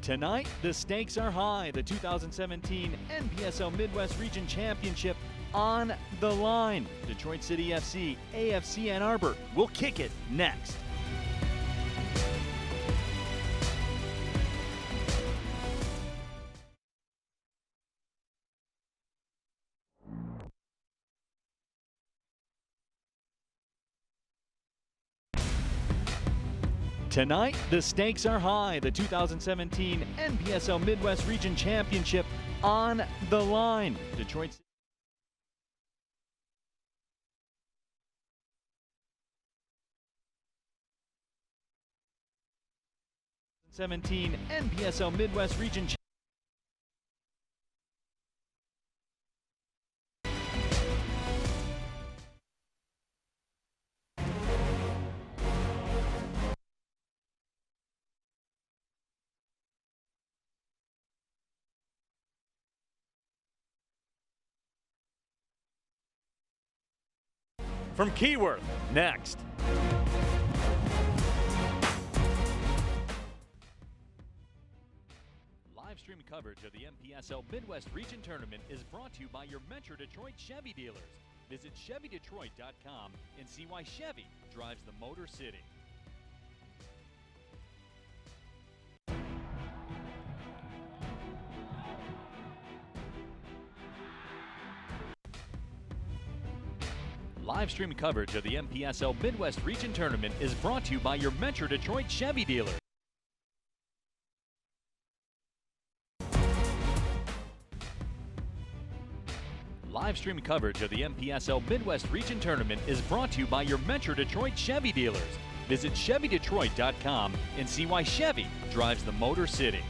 Tonight, the stakes are high. The 2017 NPSL Midwest Region Championship on the line. Detroit City FC, AFC Ann Arbor will kick it next. Tonight, the stakes are high. The 2017 NPSL Midwest Region Championship on the line. Detroit 2017 NPSL Midwest Region Championship. From Keyworth, next. Live stream coverage of the NPSL Midwest Region Tournament is brought to you by your Metro Detroit Chevy dealers. Visit ChevyDetroit.com and see why Chevy drives the Motor City. Live stream coverage of the NPSL Midwest Region Tournament is brought to you by your Metro Detroit Chevy dealer. Live stream coverage of the NPSL Midwest Region Tournament is brought to you by your Metro Detroit Chevy dealers. Visit ChevyDetroit.com and see why Chevy drives the Motor City.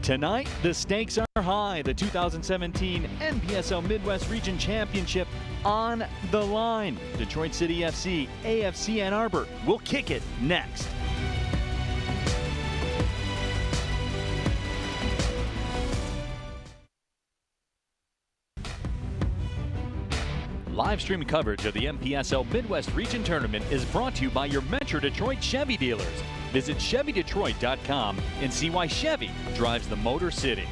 Tonight, the stakes are high. The 2017 NPSL Midwest Region Championship on the line. Detroit City FC, AFC Ann Arbor will kick it next. Live stream coverage of the NPSL Midwest Region Tournament is brought to you by your Metro Detroit Chevy dealers. Visit ChevyDetroit.com and see why Chevy drives the Motor City.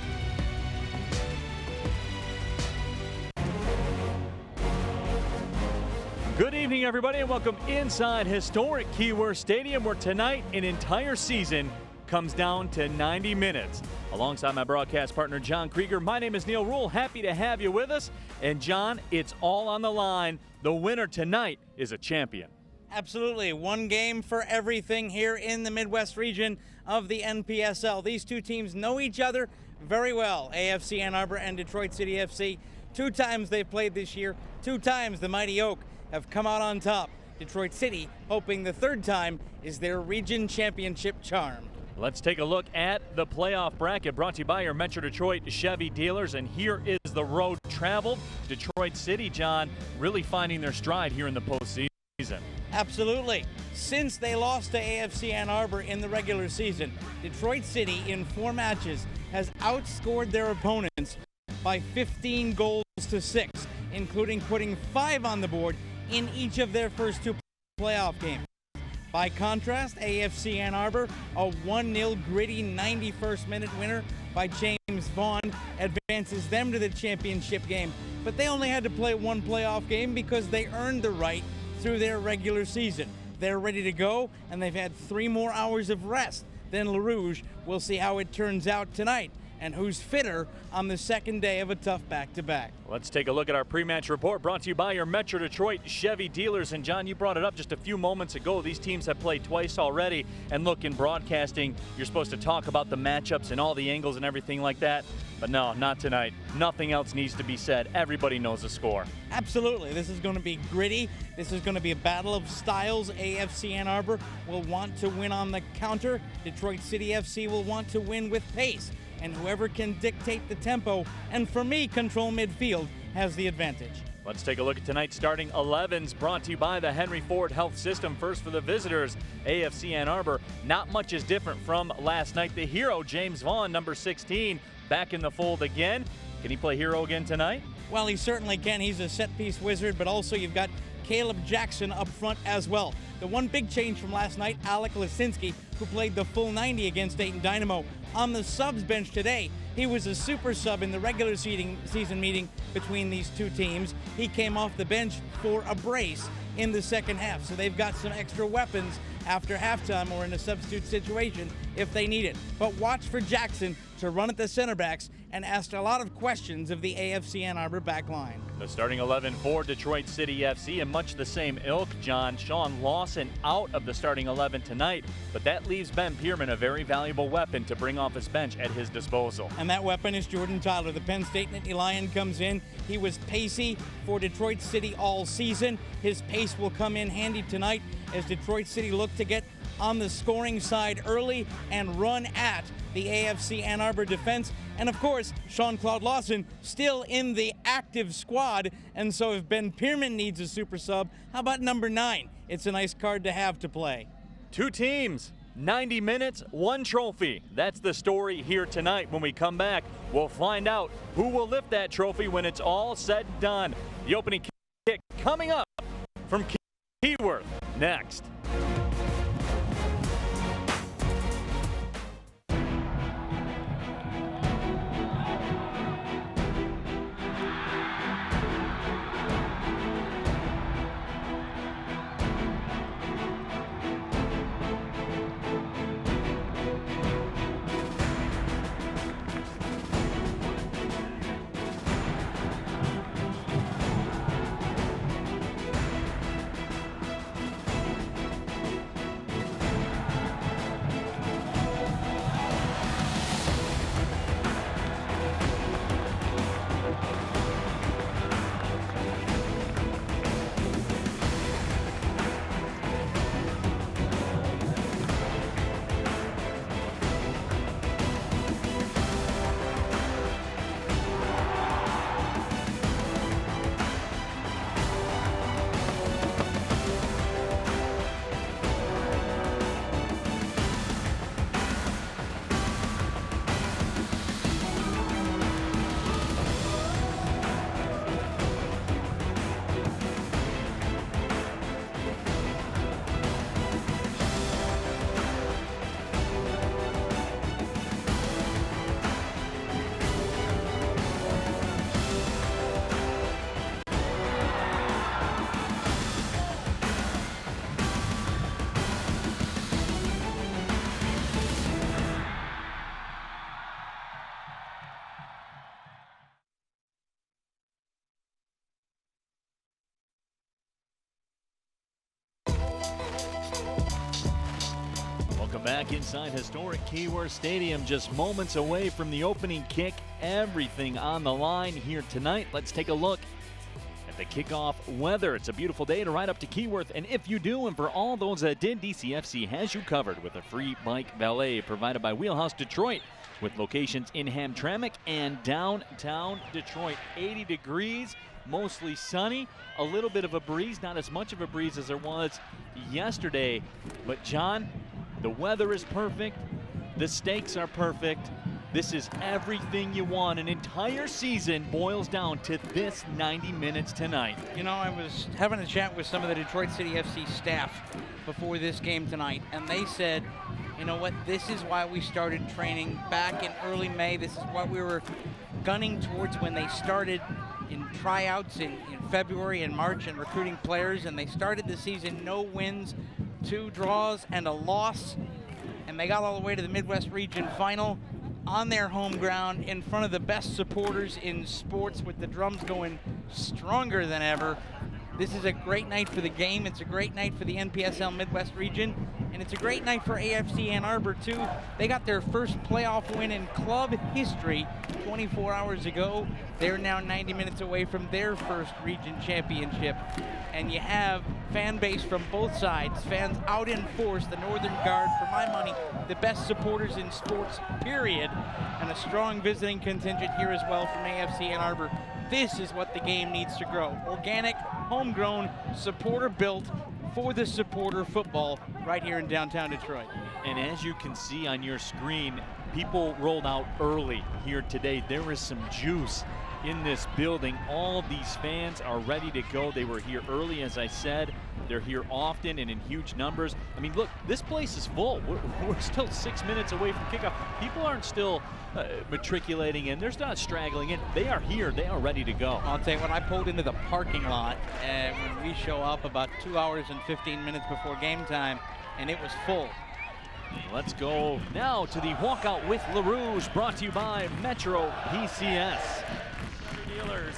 Good evening, everybody, and welcome inside historic Keyworth Stadium, where tonight an entire season comes down to 90 minutes. Alongside my broadcast partner, John Krieger, my name is Neil Rule. Happy to have you with us. And, John, it's all on the line. The winner tonight is a champion. Absolutely. One game for everything here in the Midwest region of the NPSL. These two teams know each other very well, AFC Ann Arbor and Detroit City FC. 2 times they've played this year. 2 times the Mighty Oak have come out on top. Detroit City hoping the 3rd time is their region championship charm. Let's take a look at the playoff bracket brought to you by your Metro Detroit Chevy dealers. And here is the road traveled. Detroit City, John, really finding their stride here in the postseason. Absolutely. Since they lost to AFC Ann Arbor in the regular season, Detroit City in 4 matches has outscored their opponents by 15 goals to 6, including putting 5 on the board in each of their first 2 playoff games. By contrast, AFC Ann Arbor, a 1-0 gritty 91st minute winner by James Vaughn, advances them to the championship game. But they only had to play 1 playoff game because they earned the right through their regular season. They're ready to go, and they've had 3 more hours of rest than Le Rouge. We'll see how it turns out tonight and who's fitter on the 2nd day of a tough back-to-back. Let's take a look at our pre-match report brought to you by your Metro Detroit Chevy dealers. And John, you brought it up just a few moments ago. These teams have played twice already. And look, in broadcasting, you're supposed to talk about the matchups and all the angles and everything like that. But no, not tonight. Nothing else needs to be said. Everybody knows the score. Absolutely. This is going to be gritty. This is going to be a battle of styles. AFC Ann Arbor will want to win on the counter. Detroit City FC will want to win with pace. And whoever can dictate the tempo, and for me, control midfield, has the advantage. Let's take a look at tonight's starting 11s brought to you by the Henry Ford Health System. First for the visitors, AFC Ann Arbor. Not much is different from last night. The hero, James Vaughn, number 16, back in the fold again. Can he play hero again tonight? Well, he certainly can. He's a set-piece wizard, but also you've got Caleb Jackson up front as well. The one big change from last night, Alec Lisinski, who played the full 90 against Dayton Dynamo. On the subs bench today, he was a super sub in the regular season meeting between these 2 teams. He came off the bench for a brace in the 2nd half, so they've got some extra weapons after halftime or in a substitute situation if they need it. But watch for Jackson to run at the center backs and ask a lot of questions of the AFC Ann Arbor back line. The starting 11 for Detroit City FC, and much the same ilk, John. Sean Lawson out of the starting 11 tonight, but that leaves Ben Pierman a very valuable weapon to bring off his bench at his disposal. And that weapon is Jordan Tyler. The Penn State Nittany Lion comes in. He was pacey for Detroit City all season. His pace will come in handy tonight as Detroit City look to get on the scoring side early and run at the AFC Ann Arbor defense. And of course, Sean-Claude Lawson still in the active squad. And so if Ben Pierman needs a super sub, how about number 9? It's a nice card to have to play. 2 teams, 90 minutes, 1 trophy. That's the story here tonight. When we come back, we'll find out who will lift that trophy when it's all said and done. The opening kick coming up from Keyworth next. back inside historic Keyworth Stadium, just moments away from the opening kick. Everything on the line here tonight. Let's take a look at the kickoff weather. It's a beautiful day to ride up to Keyworth, and if you do, and for all those that did, DCFC has you covered with a free bike valet provided by Wheelhouse Detroit, with locations in Hamtramck and downtown Detroit. 80 degrees, mostly sunny, a little bit of a breeze, not as much of a breeze as there was yesterday. But John, the weather is perfect, the stakes are perfect. This is everything you want. An entire season boils down to this 90 minutes tonight. You know, I was having a chat with some of the Detroit City FC staff before this game tonight, and they said, you know what, this is why we started training back in early May. This is what we were gunning towards when they started in tryouts in February and March and recruiting players, and they started the season no wins, 2 draws and a loss, and they got all the way to the Midwest Region Final on their home ground in front of the best supporters in sports, with the drums going stronger than ever. This is a great night for the game. It's a great night for the NPSL Midwest Region, and it's a great night for AFC Ann Arbor too. They got their first playoff win in club history 24 hours ago. They're now 90 minutes away from their first region championship. And you have fan base from both sides, fans out in force, the Northern Guard, for my money, the best supporters in sports, period, and a strong visiting contingent here as well from AFC Ann Arbor. This is what the game needs to grow. Organic, homegrown, supporter-built, for the supporter football right here in downtown Detroit. And as you can see on your screen, people rolled out early here today. There is some juice in this building. All these fans are ready to go. They were here early, as I said. They're here often and in huge numbers. I mean, look, this place is full. We're still 6 minutes away from kickoff. People aren't still matriculating in. They're not straggling in. They are here. They are ready to go. I'll tell you what, I pulled into the parking lot and when we show up about 2 hours and 15 minutes before game time, and it was full. Let's go now to the Walkout with LaRouge, brought to you by Metro PCS. Dealers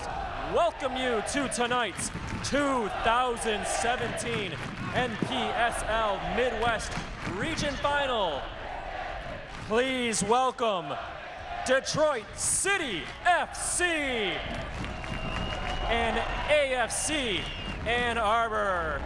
welcome you to tonight's 2017 NPSL Midwest Region Final. Please welcome Detroit City FC and AFC Ann Arbor.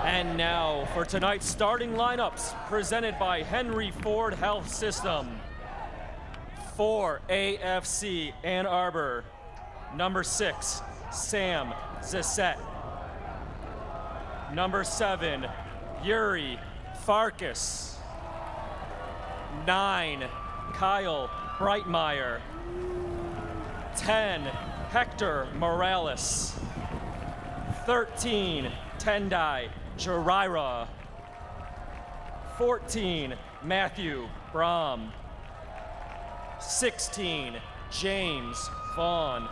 And now for tonight's starting lineups, presented by Henry Ford Health System. For AFC Ann Arbor, number 6, Sam Zissette. Number 7, Yuri Farkas. 9, Kyle Breitmeyer. 10, Hector Morales. 13, Tendai Jarira. 14, Matthew Brom. 16, James Vaughn.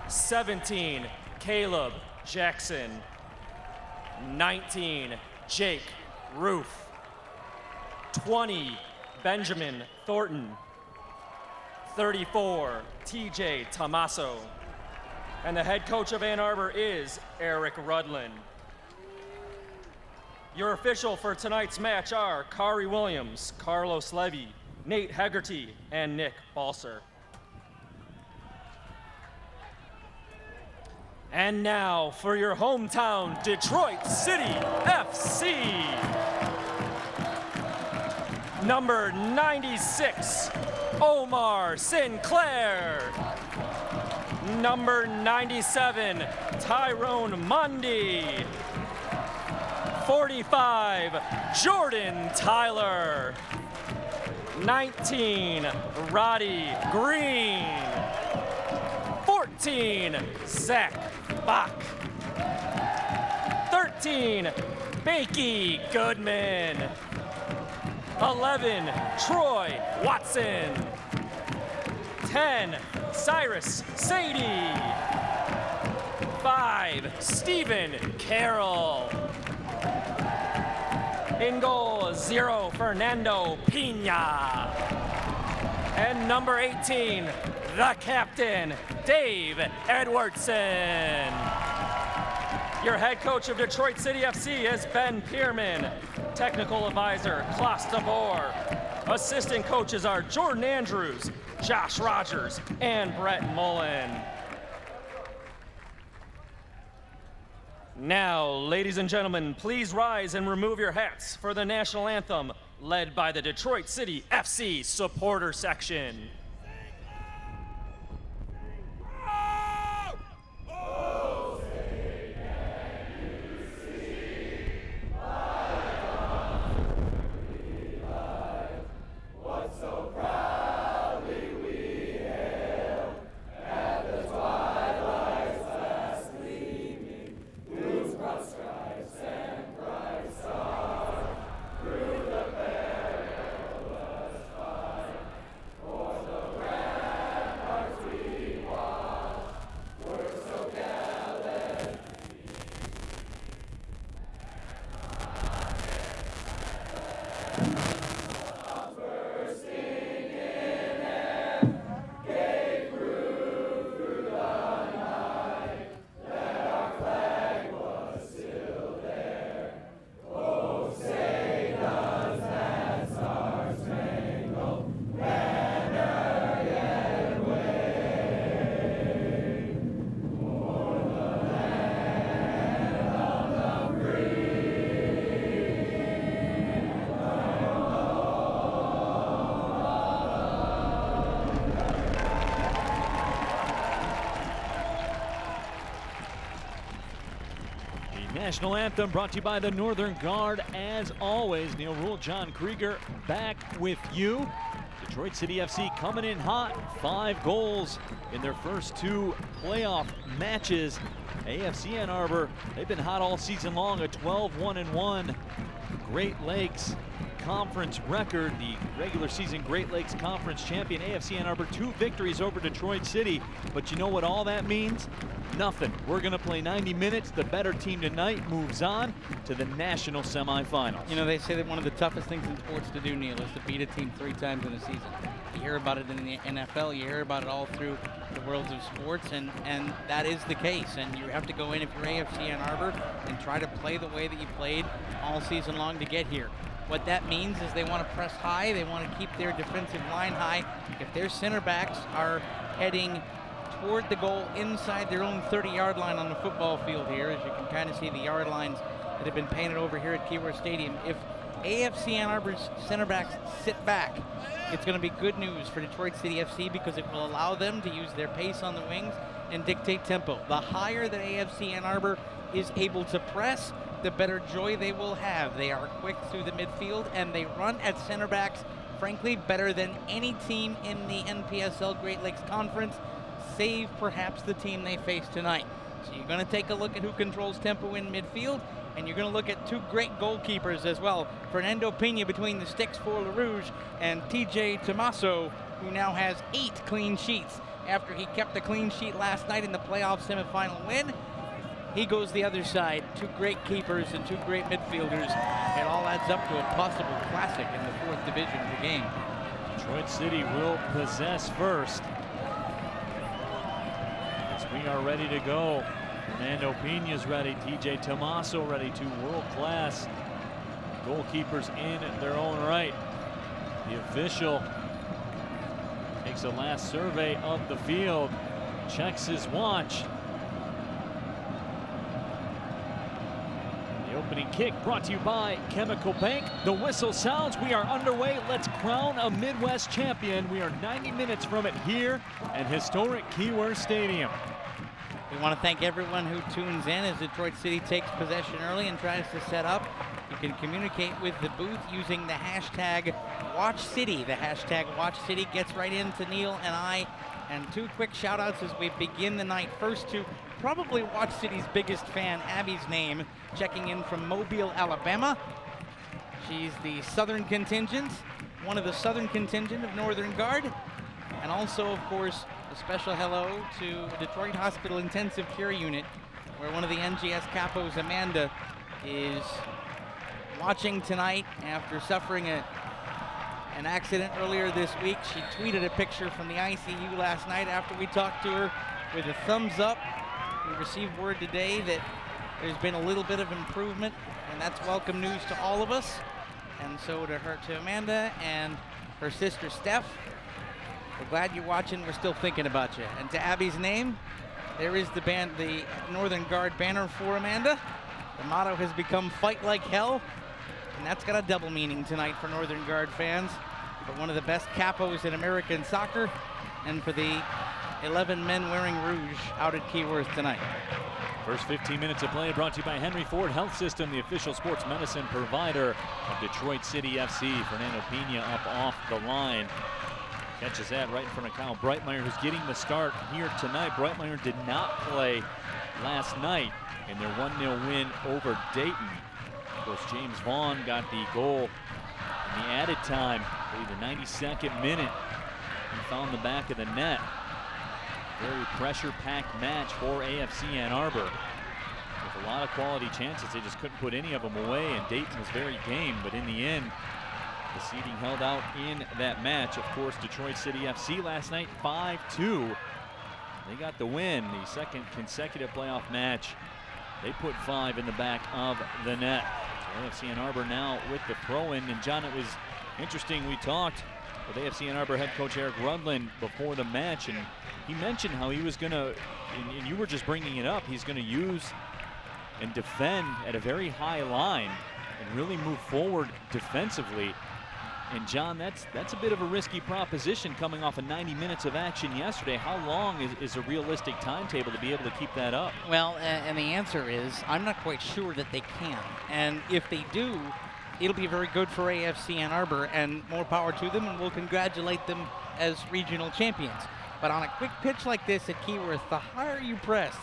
17, Caleb Jackson. 19, Jake Roof. 20, Benjamin Thornton. 34, TJ Tomaso. And the head coach of Ann Arbor is Eric Rudlin. Your official for tonight's match are Kari Williams, Carlos Levy, Nate Hegarty, and Nick Balser. And now for your hometown Detroit City FC. Number 96, Omar Sinclair. Number 97, Tyrone Mundy. 45, Jordan Tyler. 19, Roddy Green. 14, Zach Bach. 13, Bakey Goodman. 11, Troy Watson. 10, Cyrus Sadie. 5, Stephen Carroll. In goal, 0, Fernando Pina. And number 18, the captain, Dave Edwardson. Your head coach of Detroit City FC is Ben Pierman. Technical advisor, Klaus DeBoer. Assistant coaches are Jordan Andrews, Josh Rogers, and Brett Mullen. Now, ladies and gentlemen, please rise and remove your hats for the national anthem, led by the Detroit City FC supporter section. National anthem brought to you by the Northern Guard. As always, Neil Rule, John Krieger back with you. Detroit City FC coming in hot. 5 goals in their first 2 playoff matches. AFC Ann Arbor, they've been hot all season long. A 12-1-1 Great Lakes Conference record. The regular season Great Lakes Conference champion AFC Ann Arbor. 2 victories over Detroit City. But you know what all that means? Nothing. We're going to play 90 minutes. The better team tonight moves on to the national semifinals. You know, they say that one of the toughest things in sports to do, Neil, is to beat a team 3 times in a season. You hear about it in the NFL. You hear about it all through the worlds of sports, and that is the case. And you have to go in, if you're AFC Ann Arbor, and try to play the way that you played all season long to get here. What that means is they want to press high. They want to keep their defensive line high. If their center backs are heading toward the goal inside their own 30-yard line on the football field here, as you can kind of see the yard lines that have been painted over here at Keyworth Stadium. If AFC Ann Arbor's center backs sit back, it's going to be good news for Detroit City FC because it will allow them to use their pace on the wings and dictate tempo. The higher that AFC Ann Arbor is able to press, the better joy they will have. They are quick through the midfield, and they run at center backs, frankly, better than any team in the NPSL Great Lakes Conference, save perhaps the team they face tonight. So you're going to take a look at who controls tempo in midfield, and you're going to look at 2 great goalkeepers as well. Fernando Pina between the sticks for LaRouge, and TJ Tomaso, who now has 8 clean sheets. After he kept a clean sheet last night in the playoff semifinal win, he goes the other side. 2 great keepers and 2 great midfielders. It all adds up to a possible classic in the 4th division of the game. Detroit City will possess first. We are ready to go. Fernando Pina's ready. TJ Tomaso ready. 2 world-class goalkeepers in their own right. The official takes a last survey of the field, checks his watch. The opening kick brought to you by Chemical Bank. The whistle sounds. We are underway. Let's crown a Midwest champion. We are 90 minutes from it here at historic Keyworth Stadium. We want to thank everyone who tunes in as Detroit City takes possession early and tries to set up. You can communicate with the booth using the hashtag WatchCity. The hashtag WatchCity gets right into Neil and I. And two quick shout outs as we begin the night. First to probably Watch City's biggest fan, Abby's name, checking in from Mobile, Alabama. She's the Southern contingent, one of the Southern contingent of Northern Guard. And also, of course, a special hello to Detroit Hospital Intensive Care Unit, where one of the NGS Capos, Amanda, is watching tonight after suffering an accident earlier this week. She tweeted a picture from the ICU last night after we talked to her with a thumbs up. We received word today that there's been a little bit of improvement, and that's welcome news to all of us. And so to Amanda and her sister Steph, we're glad you're watching. We're still thinking about you. And to Abby's name, there is the Northern Guard banner for Amanda. The motto has become "Fight Like Hell," and that's got a double meaning tonight for Northern Guard fans. For one of the best capos in American soccer, and for the 11 men wearing rouge out at Keyworth tonight. First 15 minutes of play brought to you by Henry Ford Health System, the official sports medicine provider of Detroit City FC. Fernando Pena up off the line. Catches that right in front of Kyle Breitmeyer, who's getting the start here tonight. Breitmeyer did not play last night in their 1-0 win over Dayton. Of course, James Vaughn got the goal in the added time, I believe the 92nd minute. He found the back of the net. Very pressure-packed match for AFC Ann Arbor. With a lot of quality chances, they just couldn't put any of them away, and Dayton was very game, but in the end, the seeding held out in that match. Of course, Detroit City FC last night, 5-2. They got the win, the second consecutive playoff match. They put 5 in the back of the net. So AFC Ann Arbor now with the throw-in. And John, it was interesting. We talked with AFC Ann Arbor head coach Eric Rudland before the match, and he mentioned how he was going to, and you were just bringing it up, he's going to use and defend at a very high line and really move forward defensively. And John, that's a bit of a risky proposition coming off of 90 minutes of action yesterday. How long is a realistic timetable to be able to keep that up? Well, and the answer is I'm not quite sure that they can. And if they do, it'll be very good for AFC Ann Arbor, and more power to them, and we'll congratulate them as regional champions. But on a quick pitch like this at Keyworth, the higher you press,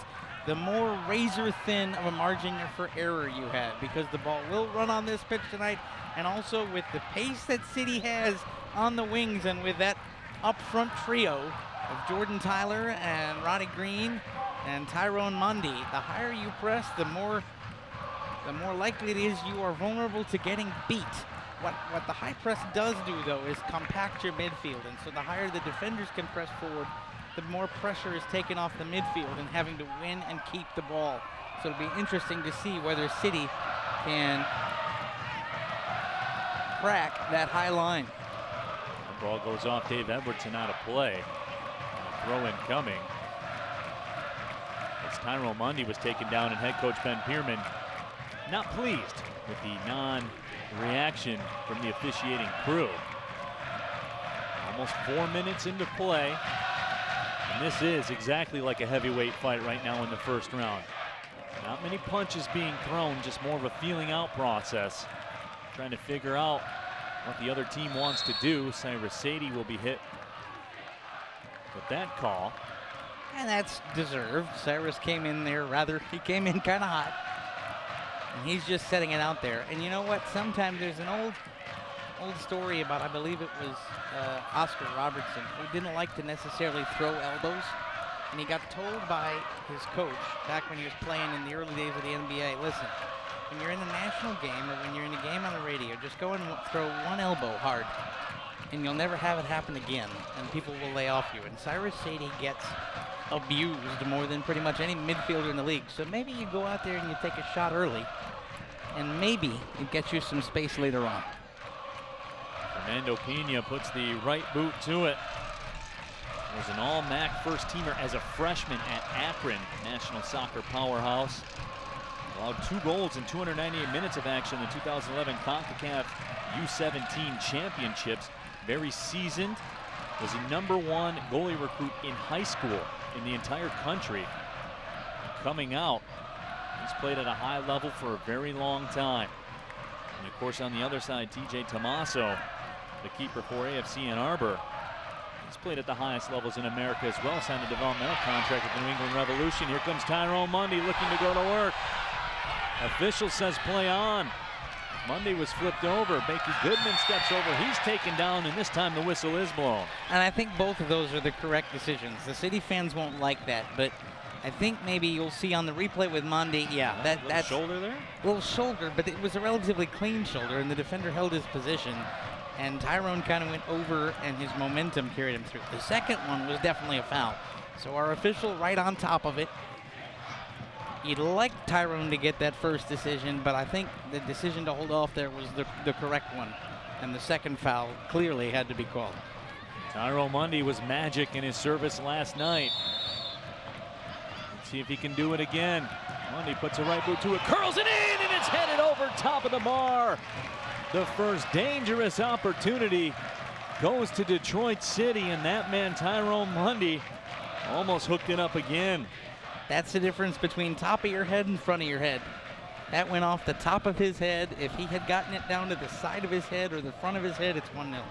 the more razor thin of a margin for error you have, because the ball will run on this pitch tonight. And also with the pace that City has on the wings, and with that up front trio of Jordan Tyler and Roddy Green and Tyrone Mundy, the higher you press, the more likely it is you are vulnerable to getting beat. What the high press does do, though, is compact your midfield. And so the higher the defenders can press forward, the more pressure is taken off the midfield and having to win and keep the ball. So it'll be interesting to see whether City can crack that high line. The ball goes off Dave Edwardson out of play. And a throw-in coming. As Tyrone Mundy was taken down, and head coach Ben Pierman not pleased with the non-reaction from the officiating crew. Almost 4 minutes into play, and this is exactly like a heavyweight fight right now in the first round. Not many punches being thrown, just more of a feeling out process. Trying to figure out what the other team wants to do. Cyrus Sadie will be hit with that call. And that's deserved. Cyrus came in there he came in kind of hot. And he's just setting it out there. And you know what? Sometimes there's an old story about, I believe it was Oscar Robertson, who didn't like to necessarily throw elbows. And he got told by his coach back when he was playing in the early days of the NBA, listen, when you're in a national game or when you're in a game on the radio, just go and throw one elbow hard, and you'll never have it happen again, and people will lay off you. And Cyrus Sadie gets abused more than pretty much any midfielder in the league. So maybe you go out there and you take a shot early, and maybe it gets you some space later on. Fernando Pena puts the right boot to it. Was an all-MAC first-teamer as a freshman at Akron, National Soccer Powerhouse. Allowed 2 goals in 298 minutes of action in the 2011 CONCACAF U17 Championships. Very seasoned. Was the #1 goalie recruit in high school in the entire country. Coming out, he's played at a high level for a very long time. And of course, on the other side, TJ Tomaso, the keeper for AFC Ann Arbor. He's played at the highest levels in America as well. Signed a developmental contract with the New England Revolution. Here comes Tyrone Mundy looking to go to work. Official says play on. Mundy was flipped over. Becky Goodman steps over. He's taken down, and this time the whistle is blown. And I think both of those are the correct decisions. The City fans won't like that, but I think maybe you'll see on the replay with Mundy, that's shoulder there? A little shoulder, but it was a relatively clean shoulder, and the defender held his position, and Tyrone kind of went over, and his momentum carried him through. The second one was definitely a foul. So our official right on top of it. You'd like Tyrone to get that first decision, but I think the decision to hold off there was the correct one. And the second foul clearly had to be called. Tyrone Mundy was magic in his service last night. Let's see if he can do it again. Mundy puts a right boot to it, curls it in, and it's headed over top of the bar. The first dangerous opportunity goes to Detroit City, and that man, Tyrone Mundy, almost hooked it up again. That's the difference between top of your head and front of your head. That went off the top of his head. If he had gotten it down to the side of his head or the front of his head, it's 1-0.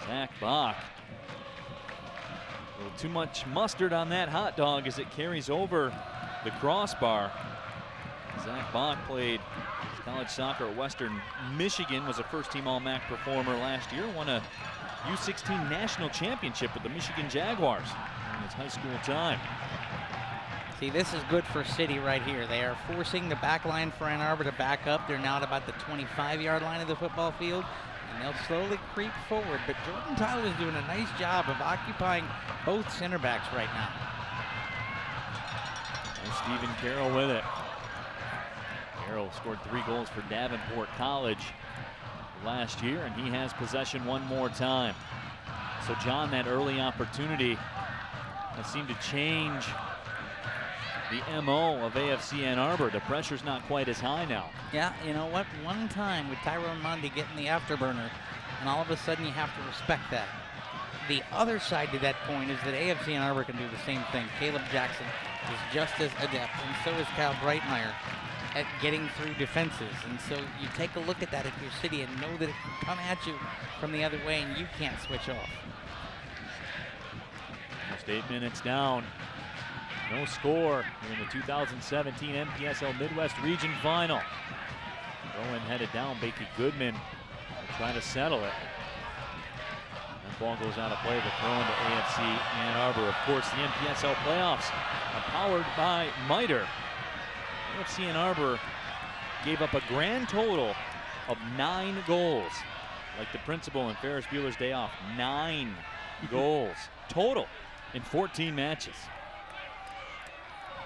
Zach Bach. A little too much mustard on that hot dog as it carries over the crossbar. Zach Bach played college soccer at Western Michigan, was a first-team All-MAC performer last year, won a U16 national championship with the Michigan Jaguars in his high school time. See, this is good for City right here. They are forcing the back line for Ann Arbor to back up. They're now at about the 25-yard line of the football field, and they'll slowly creep forward. But Jordan Tyler is doing a nice job of occupying both center backs right now. And Stephen Carroll with it. Carroll scored 3 goals for Davenport College last year, and he has possession one more time. So, John, that early opportunity that seemed to change the MO of AFC Ann Arbor. The pressure's not quite as high now. Yeah, you know what? One time with Tyrone Mundy getting the afterburner, and all of a sudden you have to respect that. The other side to that point is that AFC Ann Arbor can do the same thing. Caleb Jackson is just as adept, and so is Cal Breitmeyer at getting through defenses. And so you take a look at that if you're City and know that it can come at you from the other way and you can't switch off. Just 8 minutes down. No score in the 2017 NPSL Midwest Region Final. Throw-in headed down. Becky Goodman will try to settle it. That ball goes out of play. The throw into AFC Ann Arbor. Of course, the NPSL playoffs are powered by Miter. AFC Ann Arbor gave up a grand total of 9 goals. Like the principal in Ferris Bueller's Day Off. 9 goals total in 14 matches.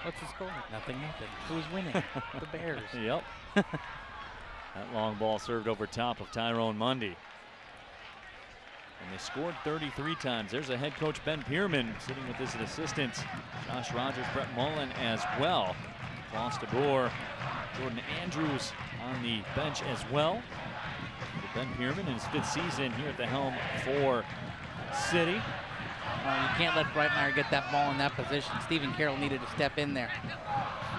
What's the score? Nothing. Who's winning? The Bears. Yep. That long ball served over top of Tyrone Mundy. And they scored 33 times. There's a head coach, Ben Pierman, sitting with his assistants, Josh Rogers, Brett Mullen as well. Klaus DeBoer, Jordan Andrews on the bench as well. Ben Pierman in his 5th season here at the helm for City. You can't let Breitmeyer get that ball in that position. Stephen Carroll needed to step in there.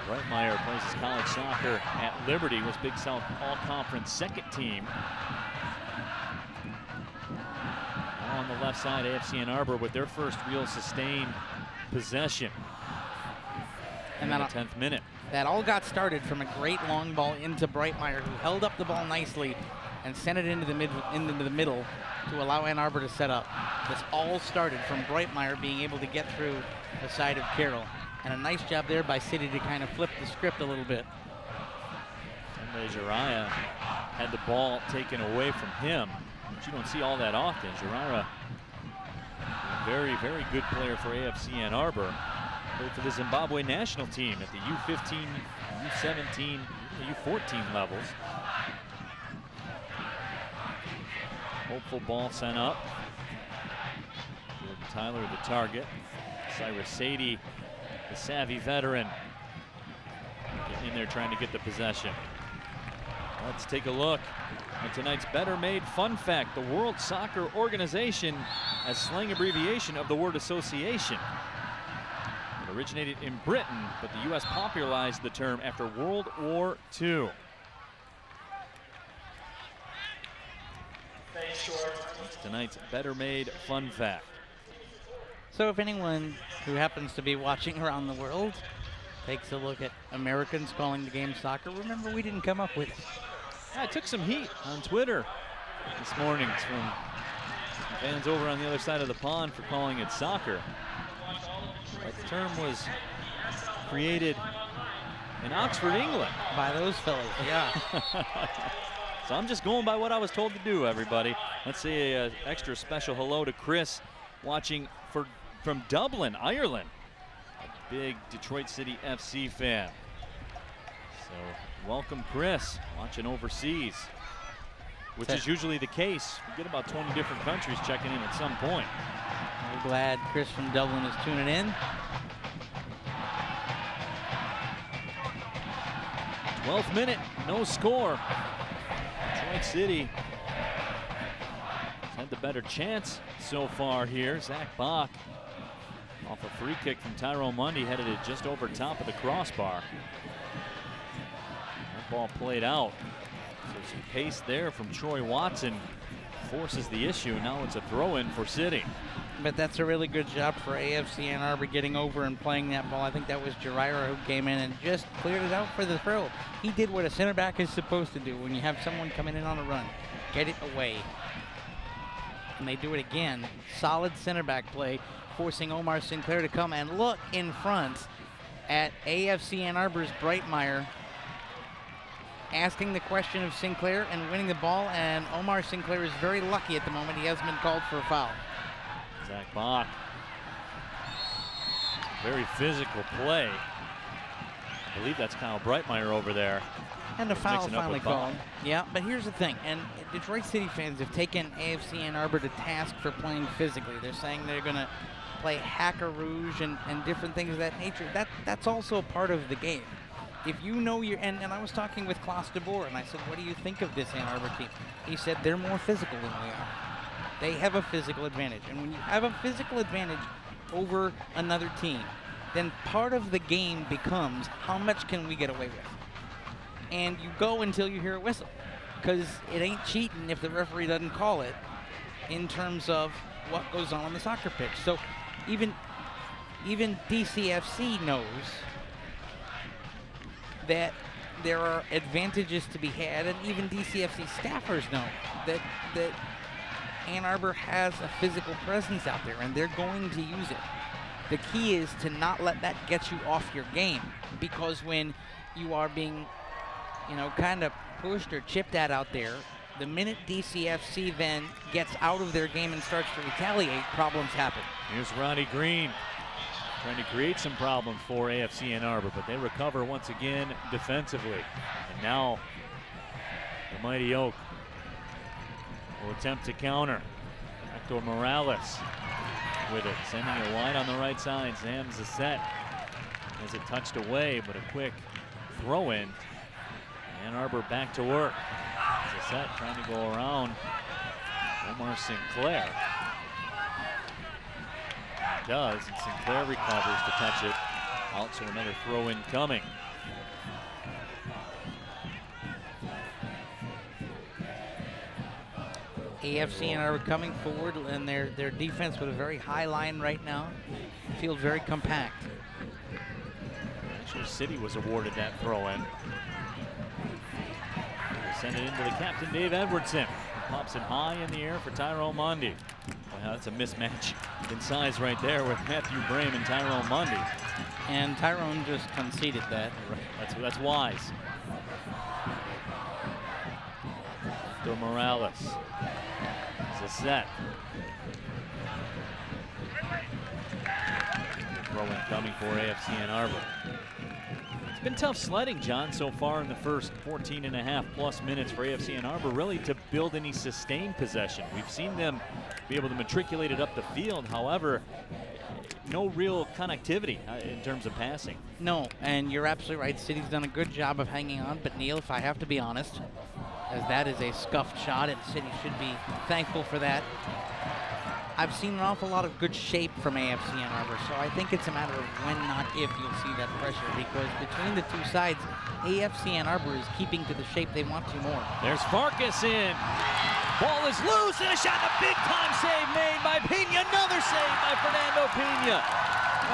Breitmeyer plays his college soccer at Liberty, was Big South All-Conference second team. Now on the left side, AFC Ann Arbor with their first real sustained possession. And in the 10th minute. That all got started from a great long ball into Breitmeyer, who held up the ball nicely and sent it into the middle to allow Ann Arbor to set up. This all started from Breitmeyer being able to get through the side of Carroll. And a nice job there by City to kind of flip the script a little bit. Sunday Jiraiya had the ball taken away from him, which you don't see all that often. Jiraiya, a very, very good player for AFC Ann Arbor. Played for the Zimbabwe national team at the U15, U17, U14 levels. Hopeful ball sent up. Jordan Tyler, the target. Cyrus Sadie, the savvy veteran. Get in there trying to get the possession. Let's take a look at tonight's Better Made Fun Fact. The World Soccer Organization as slang abbreviation of the word association. It originated in Britain, but the U.S. popularized the term after World War II. That's tonight's Better Made Fun Fact. So if anyone who happens to be watching around the world takes a look at Americans calling the game soccer, remember we didn't come up with it. I took some heat on Twitter this morning from fans over on the other side of the pond for calling it soccer. That term was created in Oxford, England. By those fellas, yeah. So I'm just going by what I was told to do, everybody. Let's say an extra special hello to Chris watching from Dublin, Ireland. A big Detroit City FC fan. So welcome, Chris, watching overseas, which is usually the case. We get about 20 different countries checking in at some point. We're glad Chris from Dublin is tuning in. 12th minute, no score. Detroit City had the better chance so far here. Zach Bach off a free kick from Tyrone Mundy, headed it just over top of the crossbar. That ball played out. So some pace there from Troy Watson forces the issue. Now it's a throw-in for City. But that's a really good job for AFC Ann Arbor getting over and playing that ball. I think that was Jirira who came in and just cleared it out for the throw. He did what a center back is supposed to do when you have someone coming in on a run. Get it away. And they do it again. Solid center back play, forcing Omar Sinclair to come and look in front at AFC Ann Arbor's Breitmeyer, asking the question of Sinclair and winning the ball, and Omar Sinclair is very lucky at the moment. He hasn't been called for a foul. Zach Bach. Very physical play. I believe that's Kyle Breitmeyer over there. And a foul finally called. Yeah, but here's the thing, and Detroit City fans have taken AFC Ann Arbor to task for playing physically. They're saying they're going to play hacker rouge and different things of that nature. That's also a part of the game. If you know and I was talking with Klaus de Boer, and I said, what do you think of this Ann Arbor team? He said, they're more physical than we are. They have a physical advantage. And when you have a physical advantage over another team, then part of the game becomes how much can we get away with? And you go until you hear a whistle, because it ain't cheating if the referee doesn't call it in terms of what goes on the soccer pitch. So even DCFC knows that there are advantages to be had, and even DCFC staffers know that Ann Arbor has a physical presence out there, and they're going to use it. The key is to not let that get you off your game, because when you are being, kind of pushed or chipped at out there, the minute DCFC then gets out of their game and starts to retaliate, problems happen. Here's Ronnie Green trying to create some problems for AFC Ann Arbor, but they recover once again defensively. And now the Mighty Oak will attempt to counter. Hector Morales with it, sending it wide on the right side. Sam Zassett has it touched away, but a quick throw in. Ann Arbor back to work. Zassett trying to go around Omar Sinclair. He does, and Sinclair recovers to touch it out, so another throw in coming. AFC Ann Arbor coming forward, and their defense with a very high line right now. Feels very compact. Manchester City was awarded that throw in. Send it into the captain, Dave Edwardson. Pops it high in the air for Tyrone Mundy. Wow, that's a mismatch in size right there with Matthew Brame and Tyrone Mundy. And Tyrone just conceded that. Right. That's wise. To Morales. Zassett. Throw-in coming for AFC Ann Arbor. It's been tough sledding, John, so far in the first 14.5+ minutes for AFC Ann Arbor, really to build any sustained possession. We've seen them be able to matriculate it up the field. However, no real connectivity in terms of passing. No, and you're absolutely right. City's done a good job of hanging on, but Neil, if I have to be honest, as that is a scuffed shot, and City should be thankful for that. I've seen an awful lot of good shape from AFC Ann Arbor, so I think it's a matter of when, not if, you'll see that pressure, because between the two sides, AFC Ann Arbor is keeping to the shape they want to more. There's Farkas in. Ball is loose, and a shot, a big-time save made by Pena. Another save by Fernando Pena.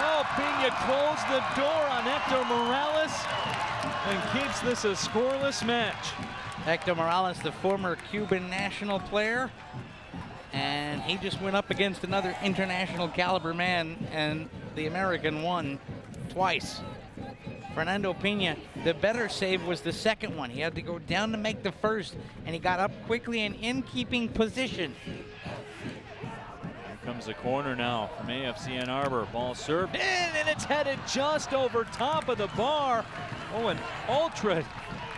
Oh, Pena closed the door on Hector Morales and keeps this a scoreless match. Hector Morales, the former Cuban national player, and he just went up against another international caliber man, and the American won twice. Fernando Pena, the better save was the second one. He had to go down to make the first, and he got up quickly and in keeping position. Here comes the corner now from AFC Ann Arbor. Ball served in, and it's headed just over top of the bar. Oh, an ultra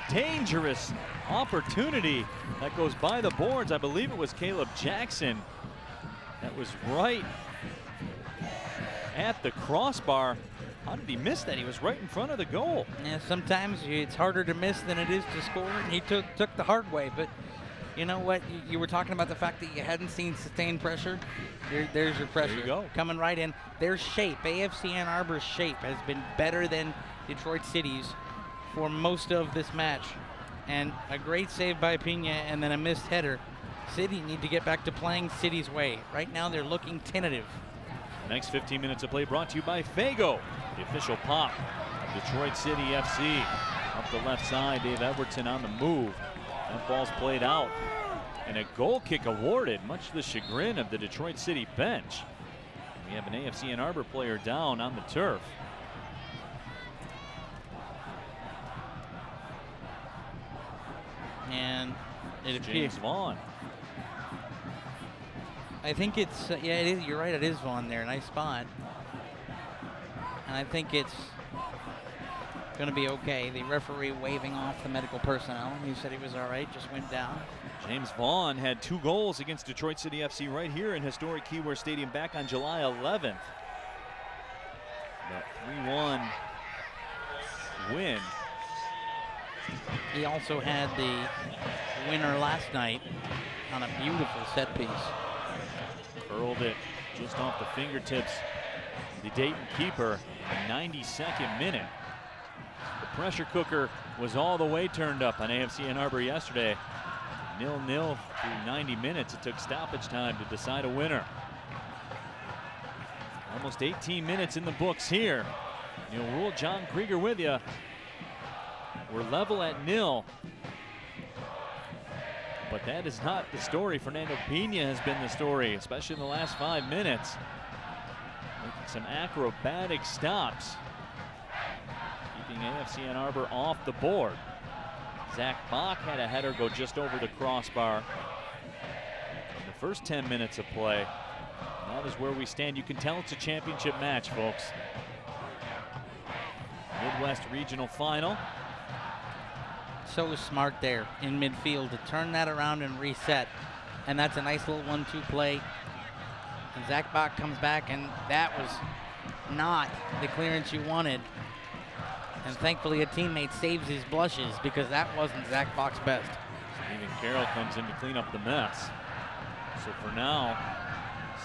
dangerous opportunity that goes by the boards. I believe it was Caleb Jackson that was right at the crossbar. How did he miss that? He was right in front of the goal. Yeah, sometimes it's harder to miss than it is to score, and he took the hard way. But you know what? You were talking about the fact that you hadn't seen sustained pressure. There's your pressure. There you go. Coming right in. Their shape, AFC Ann Arbor's shape, has been better than Detroit City's for most of this match. And a great save by Pena, and then a missed header. City need to get back to playing City's way. Right now they're looking tentative. Next 15 minutes of play brought to you by Fago, the official pop of Detroit City FC. Up the left side, Dave Edwardson on the move. That ball's played out, and a goal kick awarded, much to the chagrin of the Detroit City bench. We have an AFC Ann Arbor player down on the turf. And it James Vaughn. I think it's, yeah, it is. You're right, it is Vaughn there. Nice spot. And I think it's going to be okay. The referee waving off the medical personnel. He said he was all right, just went down. James Vaughn had 2 goals against Detroit City FC right here in historic Keyware Stadium back on July 11th. That 3-1 win. He also had the winner last night on a beautiful set piece. Curled it just off the fingertips of the Dayton keeper in the 92nd minute. The pressure cooker was all the way turned up on AFC Ann Arbor yesterday. 0-0 through 90 minutes. It took stoppage time to decide a winner. Almost 18 minutes in the books here. Neil Rule, John Krieger with you. We're level at 0. But that is not the story. Fernando Pena has been the story, especially in the last 5 minutes. Making some acrobatic stops. Keeping AFC Ann Arbor off the board. Zach Bach had a header go just over the crossbar in the first 10 minutes of play. That is where we stand. You can tell it's a championship match, folks. Midwest Regional Final. So smart there in midfield to turn that around and reset. And that's a nice little 1-2 play. And Zach Bach comes back, and that was not the clearance you wanted. And thankfully a teammate saves his blushes, because that wasn't Zach Bach's best. Stephen Carroll comes in to clean up the mess. So for now,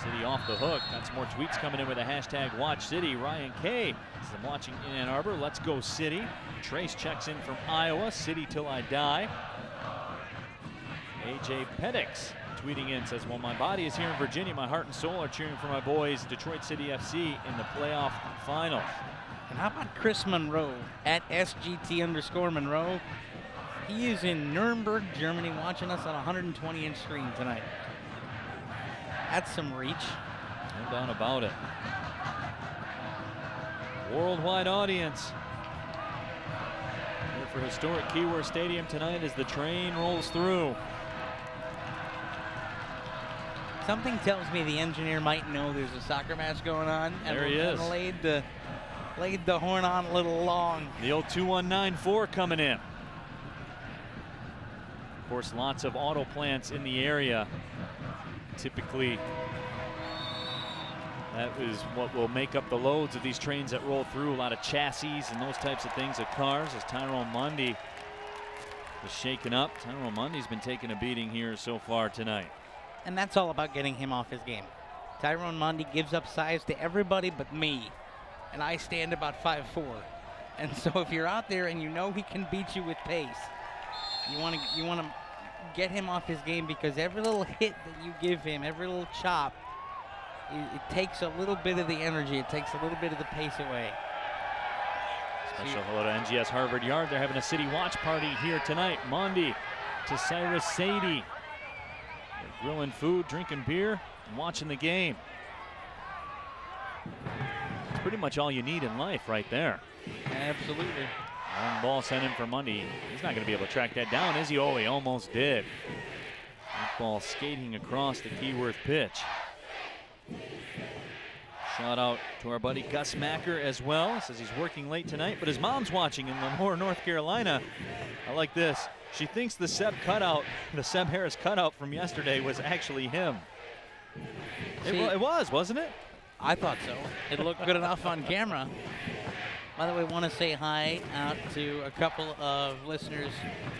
City off the hook. Got some more tweets coming in with a hashtag #WatchCity. Ryan K says, I'm watching in Ann Arbor. Let's go City. Trace checks in from Iowa. City till I die. AJ Pettix tweeting in says, well, my body is here in Virginia. My heart and soul are cheering for my boys, Detroit City FC, in the playoff finals. And how about Chris Monroe at SGT_Monroe? He is in Nuremberg, Germany, watching us on a 120-inch screen tonight. That's some reach. No doubt about it. Worldwide audience here for historic Keyware Stadium tonight as the train rolls through. Something tells me the engineer might know there's a soccer match going on. There he is. And laid the horn on a little long. The old 2194 coming in. Of course, lots of auto plants in the area. Typically That is what will make up the loads of these trains that roll through. A lot of chassis and those types of things of cars, as Tyrone Mundy is shaken up. Tyrone Mundy's been taking a beating here so far tonight. And that's all about getting him off his game. Tyrone Mundy gives up size to everybody but me, and I stand about 5'4". And so if you're out there and you know he can beat you with pace, you want to get him off his game, because every little hit that you give him, every little chop, it takes a little bit of the energy. It takes a little bit of the pace away. Special hello to NGS Harvard Yard. They're having a city watch party here tonight. Mundy to Cyrus Sadie. They're grilling food, drinking beer, and watching the game. It's pretty much all you need in life right there. Absolutely. Long ball sent in for Mundy. He's not going to be able to track that down, is he? Oh, he almost did. That ball skating across the Keyworth pitch. Shout out to our buddy Gus Macker as well. Says he's working late tonight, but his mom's watching in Lemoore, North Carolina. I like this. She thinks the Seb Harris cutout from yesterday was actually him. It was, wasn't it? I thought so. It looked good enough on camera. By the way, I want to say hi out to a couple of listeners,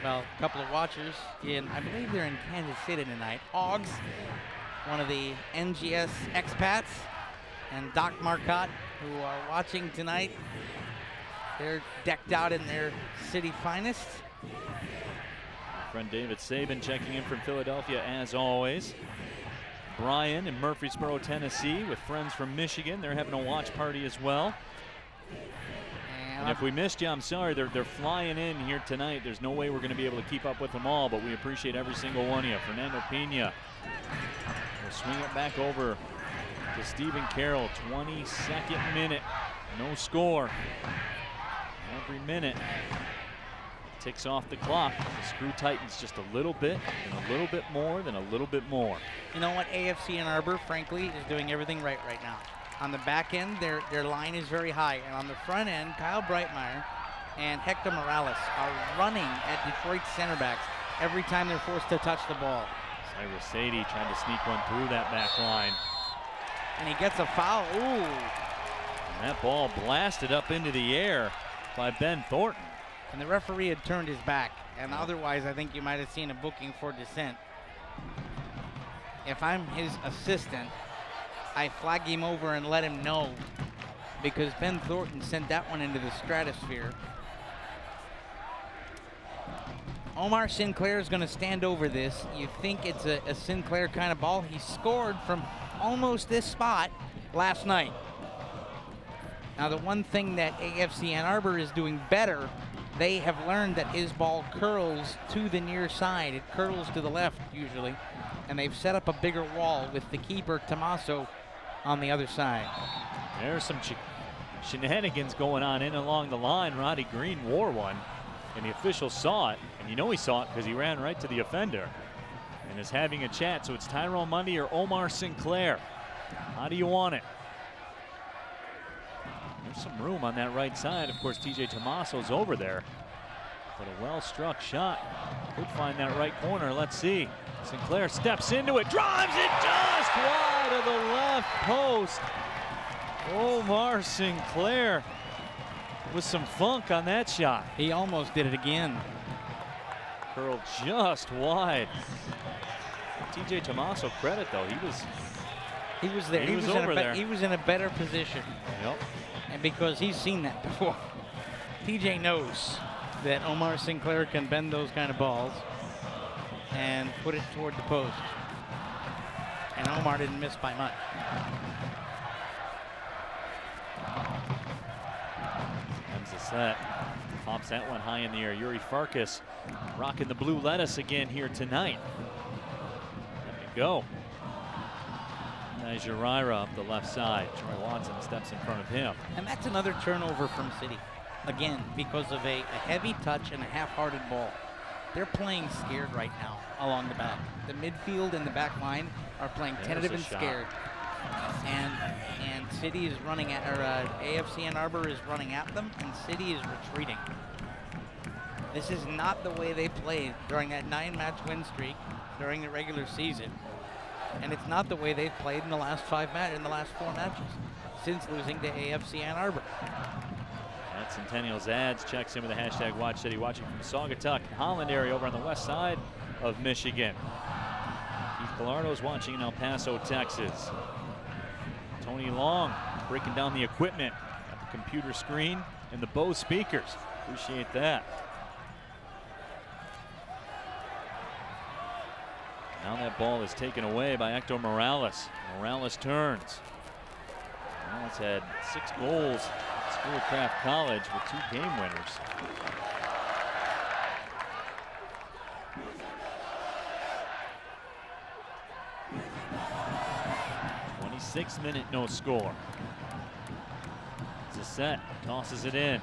well, a couple of watchers I believe they're in Kansas City tonight. Oggs, one of the NGS expats, and Doc Marcotte, who are watching tonight. They're decked out in their city finest. Friend David Sabin checking in from Philadelphia as always. Brian in Murfreesboro, Tennessee, with friends from Michigan. They're having a watch party as well. And if we missed you, I'm sorry. They're flying in here tonight. There's no way we're going to be able to keep up with them all, but we appreciate every single one of you. Fernando Pena will swing it back over to Stephen Carroll. 22nd minute. No score. Every minute ticks off the clock. The screw tightens just a little bit, and a little bit more, then a little bit more. You know what? AFC Ann Arbor, frankly, is doing everything right now. On the back end, their line is very high. And on the front end, Kyle Breitmeyer and Hector Morales are running at Detroit's center backs every time they're forced to touch the ball. Cyrus Sadie trying to sneak one through that back line. And he gets a foul. Ooh. And that ball blasted up into the air by Ben Thornton. And the referee had turned his back. And otherwise, I think you might have seen a booking for dissent. If I'm his assistant, I flag him over and let him know, because Ben Thornton sent that one into the stratosphere. Omar Sinclair is going to stand over this. You think it's a Sinclair kind of ball. He scored from almost this spot last night. Now, the one thing that AFC Ann Arbor is doing better, they have learned that his ball curls to the near side. It curls to the left usually, and they've set up a bigger wall with the keeper, Tommaso, on the other side. There's some shenanigans going on in along the line. Roddy Green wore one, and the official saw it, and you know he saw it because he ran right to the offender and is having a chat. So it's Tyrone Mundy or Omar Sinclair. How do you want it? There's some room on that right side. Of course, TJ Tommaso's over there, but a well-struck shot could find that right corner. Let's see. Sinclair steps into it, drives it just wide of the left post. Omar Sinclair with some funk on that shot. He almost did it again. Curled just wide. TJ Tommaso credit though, he was there. He was over there. He was in a better position. Yep. And because he's seen that before, TJ knows that Omar Sinclair can bend those kind of balls and put it toward the post. And Omar didn't miss by much. Ends the set. Pops that one high in the air. Yuri Farkas rocking the blue lettuce again here tonight. Let it go. Nice Uraira up the left side. Troy Watson steps in front of him. And that's another turnover from City. Again, because of a heavy touch and a half-hearted ball. They're playing scared right now along the back. The midfield and the back line are playing tentative and scared. And City is running at, or AFC Ann Arbor is running at them, and City is retreating. This is not the way they played during that 9-match win streak during the regular season. and it's not the way they've played in the last 4 matches since losing to AFC Ann Arbor. That Centennial's ads checks in with the hashtag Watch City, watching from Saugatuck, Holland area over on the west side of Michigan. Keith Gallardo's watching in El Paso, Texas. Tony Long breaking down the equipment at the computer screen and the Bose speakers. Appreciate that. Now that ball is taken away by Hector Morales. Morales turns. Morales had 6 goals at Schoolcraft College with 2 game winners. Minute, no score. It's a set, tosses it in.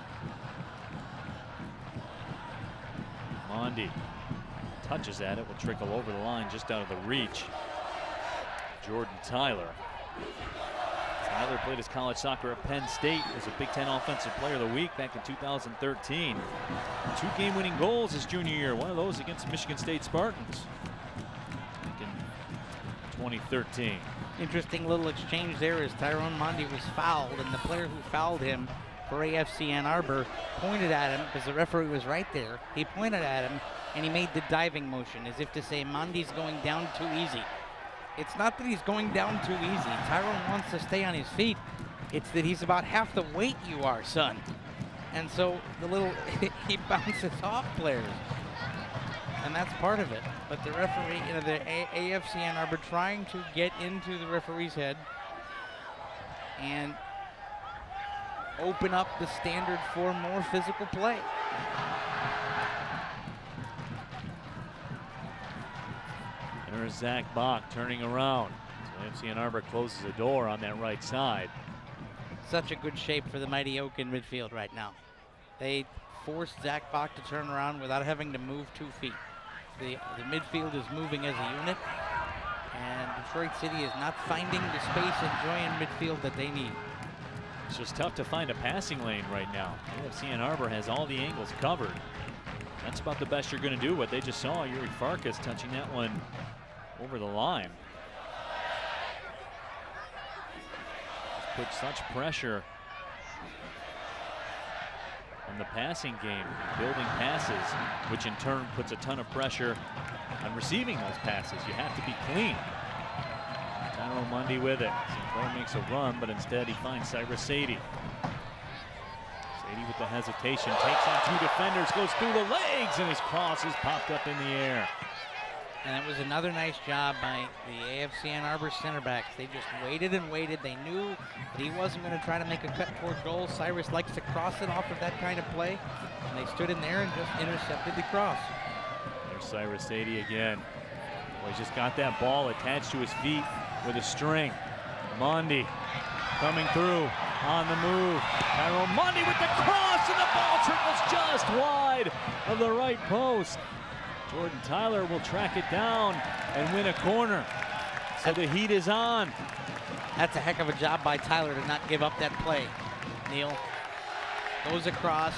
Mondi touches at it, will trickle over the line just out of the reach. Jordan Tyler. Tyler played his college soccer at Penn State, was a Big Ten Offensive Player of the Week back in 2013. 2 game-winning goals his junior year, one of those against Michigan State Spartans back in 2013. Interesting little exchange there as Tyrone Mondi was fouled, and the player who fouled him for AFC Ann Arbor pointed at him because the referee was right there. He pointed at him and he made the diving motion as if to say Mondi's going down too easy. It's not that he's going down too easy. Tyrone wants to stay on his feet. It's that he's about half the weight you are, son. And so the little he bounces off players. And that's part of it. But the referee, the AFC Ann Arbor trying to get into the referee's head and open up the standard for more physical play. There's Zach Bach turning around. So AFC Ann Arbor closes the door on that right side. Such a good shape for the Mighty Oak in midfield right now. They forced Zach Bach to turn around without having to move 2 feet. The midfield is moving as a unit, and Detroit City is not finding the space and joy in midfield that they need. It's just tough to find a passing lane right now. AFC Ann Arbor has all the angles covered. That's about the best you're going to do. What they just saw, Yuri Farkas touching that one over the line. Just put such pressure on the passing game, building passes, which in turn puts a ton of pressure on receiving those passes. You have to be clean. Tyrone Mundy with it. Sinclair makes a run, but instead he finds Cyrus Sadie. Sadie with the hesitation, takes on 2 defenders, goes through the legs, and his cross is popped up in the air. And it was another nice job by the AFC Ann Arbor center backs. They just waited and waited. They knew that he wasn't going to try to make a cut toward goal. Cyrus likes to cross it off of that kind of play. And they stood in there and just intercepted the cross. There's Cyrus Sadie again. Well, he's just got that ball attached to his feet with a string. Mondi coming through on the move. Tyrone Mondi with the cross, and the ball trickles just wide of the right post. Jordan Tyler will track it down and win a corner. So the heat is on. That's a heck of a job by Tyler to not give up that play. Neil goes across,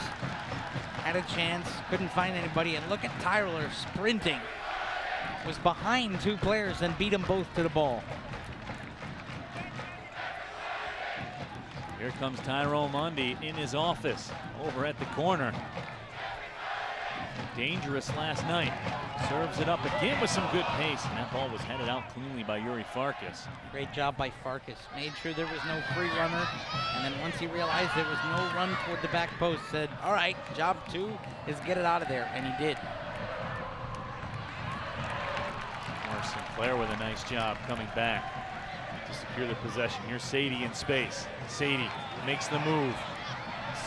had a chance, couldn't find anybody, and look at Tyler sprinting. Was behind 2 players and beat them both to the ball. Here comes Tyrone Mundy in his office over at the corner. Dangerous last night. Serves it up again with some good pace, and that ball was headed out cleanly by Yuri Farkas. Great job by Farkas. Made sure there was no free runner, and then once he realized there was no run toward the back post, said, all right, job 2 is get it out of there, and he did. Morris Sinclair with a nice job coming back to secure the possession. Here's Sadie in space. Sadie makes the move.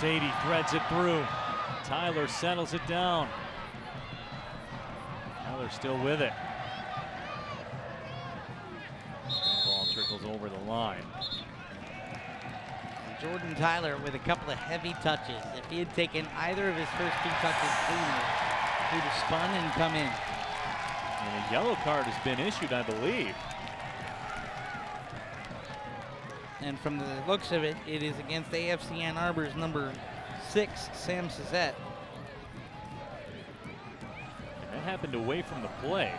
Sadie threads it through. Tyler settles it down. Tyler still with it. Ball trickles over the line. Jordan Tyler with a couple of heavy touches. If he had taken either of his first 2 touches cleanly, he'd have spun and come in. And a yellow card has been issued, I believe. And from the looks of it, it is against AFC Ann Arbor's number 6, Sam Suzette. And that happened away from the play.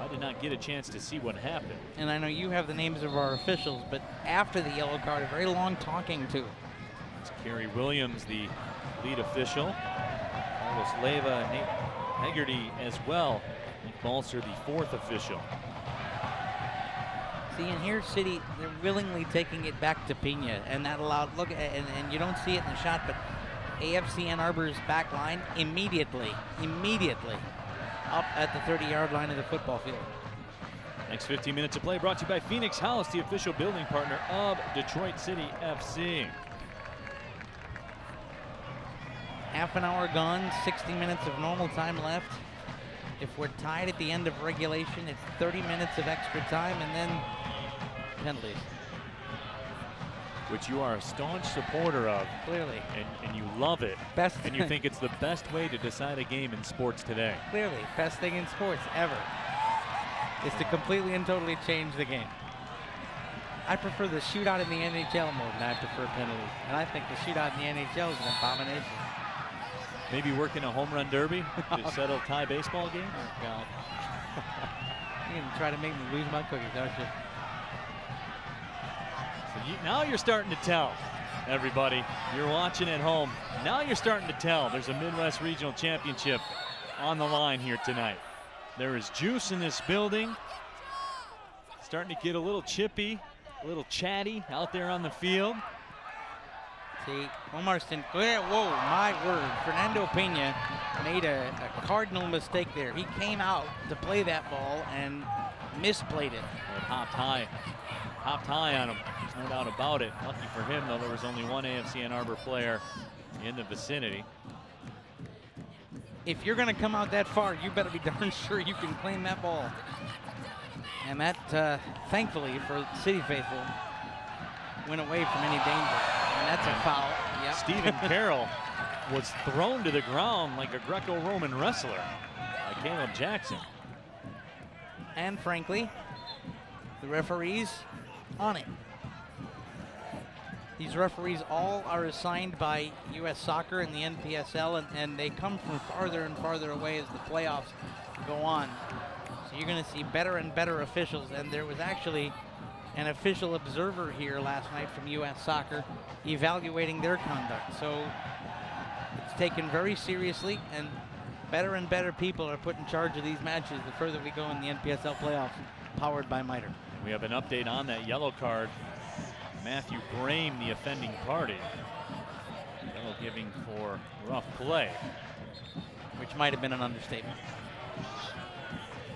I did not get a chance to see what happened. And I know you have the names of our officials, but after the yellow card, a very long talking to. It's Kerry Williams, the lead official. Carlos Leyva, Nate Hegarty as well. Nick Balser, the fourth official. See, and here City, they're willingly taking it back to Pena, and that allowed, look, and you don't see it in the shot, but AFC Ann Arbor's back line immediately up at the 30-yard line of the football field. Next 15 minutes of play brought to you by Phoenix House, the official building partner of Detroit City FC. Half an hour gone, 60 minutes of normal time left. If we're tied at the end of regulation, it's 30 minutes of extra time and then penalties. Which you are a staunch supporter of. Clearly. And you love it. Best and you think it's the best way to decide a game in sports today. Clearly, best thing in sports ever is to completely and totally change the game. I prefer the shootout in the NHL mode than I prefer penalties. And I think the shootout in the NHL is an abomination. Maybe working a home run derby to settle tie baseball games? Oh, God. You're going to try to make me lose my cookies, aren't you? So now you're starting to tell, everybody. You're watching at home. Now you're starting to tell. There's a Midwest Regional Championship on the line here tonight. There is juice in this building. Starting to get a little chippy, a little chatty out there on the field. See, Omarston, whoa, my word. Fernando Pena made a cardinal mistake there. He came out to play that ball and misplayed it. It hopped high on him. There's no doubt about it. Lucky for him, though, there was only one AFC Ann Arbor player in the vicinity. If you're going to come out that far, you better be darn sure you can claim that ball. And that, thankfully for City faithful, went away from any danger. And that's a foul. Yep. Stephen Carroll was thrown to the ground like a Greco-Roman wrestler by Caleb Jackson. And frankly, the referees on it. These referees all are assigned by U.S. Soccer and the NPSL, and they come from farther and farther away as the playoffs go on. So you're going to see better and better officials, and there was actually an official observer here last night from U.S. Soccer evaluating their conduct. So it's taken very seriously, and better people are put in charge of these matches the further we go in the NPSL playoffs, powered by MITRE. We have an update on that yellow card. Matthew Brame, the offending party. Yellow giving for rough play. Which might have been an understatement.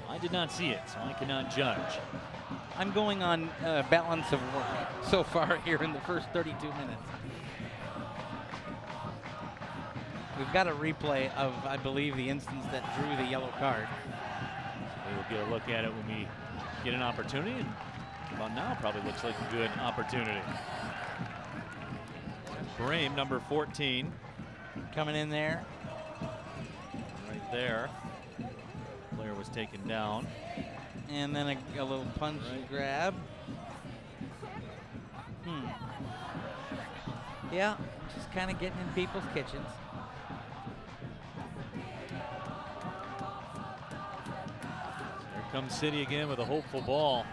I did not see it, so I cannot judge. I'm going on balance of work so far here in the first 32 minutes. We've got a replay of, I believe, the instance that drew the yellow card. We will get a look at it when we get an opportunity. And about now probably looks like a good opportunity. Brame, number 14. Coming in there. Right there. Player was taken down. And then a little punch and grab. Yeah, just kind of getting in people's kitchens. Here comes City again with a hopeful ball.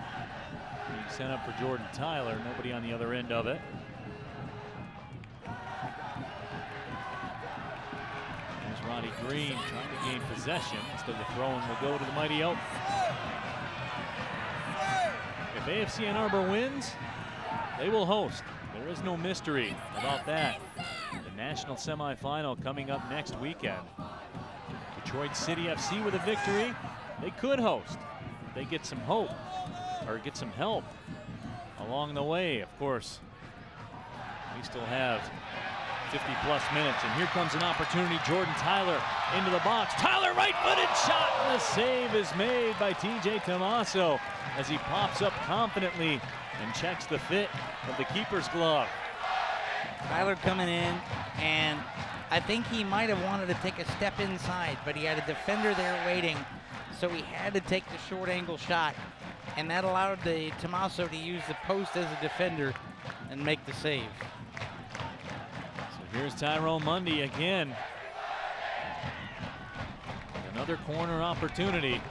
Being sent up for Jordan Tyler. Nobody on the other end of it. There's Roddy Green trying to gain possession. Instead of throwing will go to the mighty Elk. If AFC Ann Arbor wins, they will host. There is no mystery about that. The national semifinal coming up next weekend. Detroit City FC with a victory, they could host. They get some hope, or get some help along the way. Of course, we still have 50-plus minutes, and here comes an opportunity. Jordan Tyler into the box. Tyler, right-footed shot, and the save is made by TJ Tomaso as he pops up confidently and checks the fit of the keeper's glove. Tyler coming in, and I think he might have wanted to take a step inside, but he had a defender there waiting, so he had to take the short angle shot, and that allowed the Tomaso to use the post as a defender and make the save. So here's Tyrone Mundy again. Another corner opportunity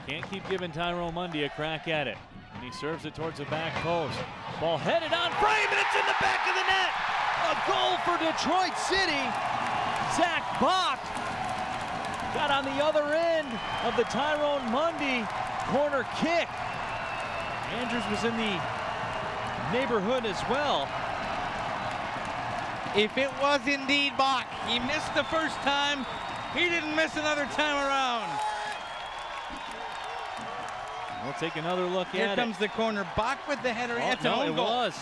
Can't keep giving Tyrone Mundy a crack at it. And he serves it towards the back post. Ball headed on frame, and it's in the back of the net. A goal for Detroit City. Zach Bach got on the other end of the Tyrone Mundy corner kick. Andrews was in the neighborhood as well. If it was indeed Bach, he missed the first time. He didn't miss another time around. We'll take another look at it. Here comes the corner. Bach with the header. Oh, It's no, an it own goal. was.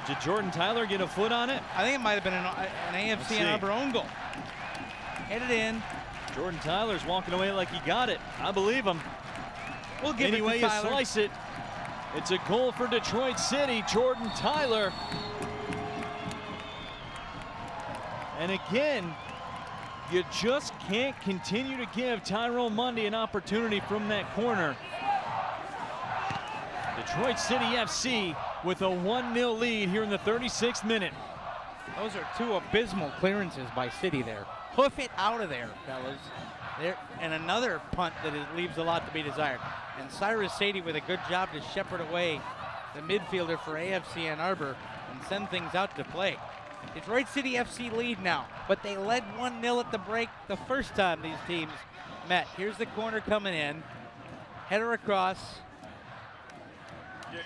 Did Jordan Tyler get a foot on it? I think it might have been an AFC Ann Arbor own goal. Headed in. Jordan Tyler's walking away like he got it. I believe him. We'll give Any it way to you Tyler. slice it, it's a goal for Detroit City. Jordan Tyler. And again, you just can't continue to give Tyrone Mundy an opportunity from that corner. Detroit City FC with a 1-0 lead here in the 36th minute. Those are two abysmal clearances by City there. Hoof it out of there, fellas. There, and another punt that leaves a lot to be desired. And Cyrus Sadie with a good job to shepherd away the midfielder for AFC Ann Arbor and send things out to play. Detroit City FC lead now, but they led 1-0 at the break the first time these teams met. Here's the corner coming in. Header across.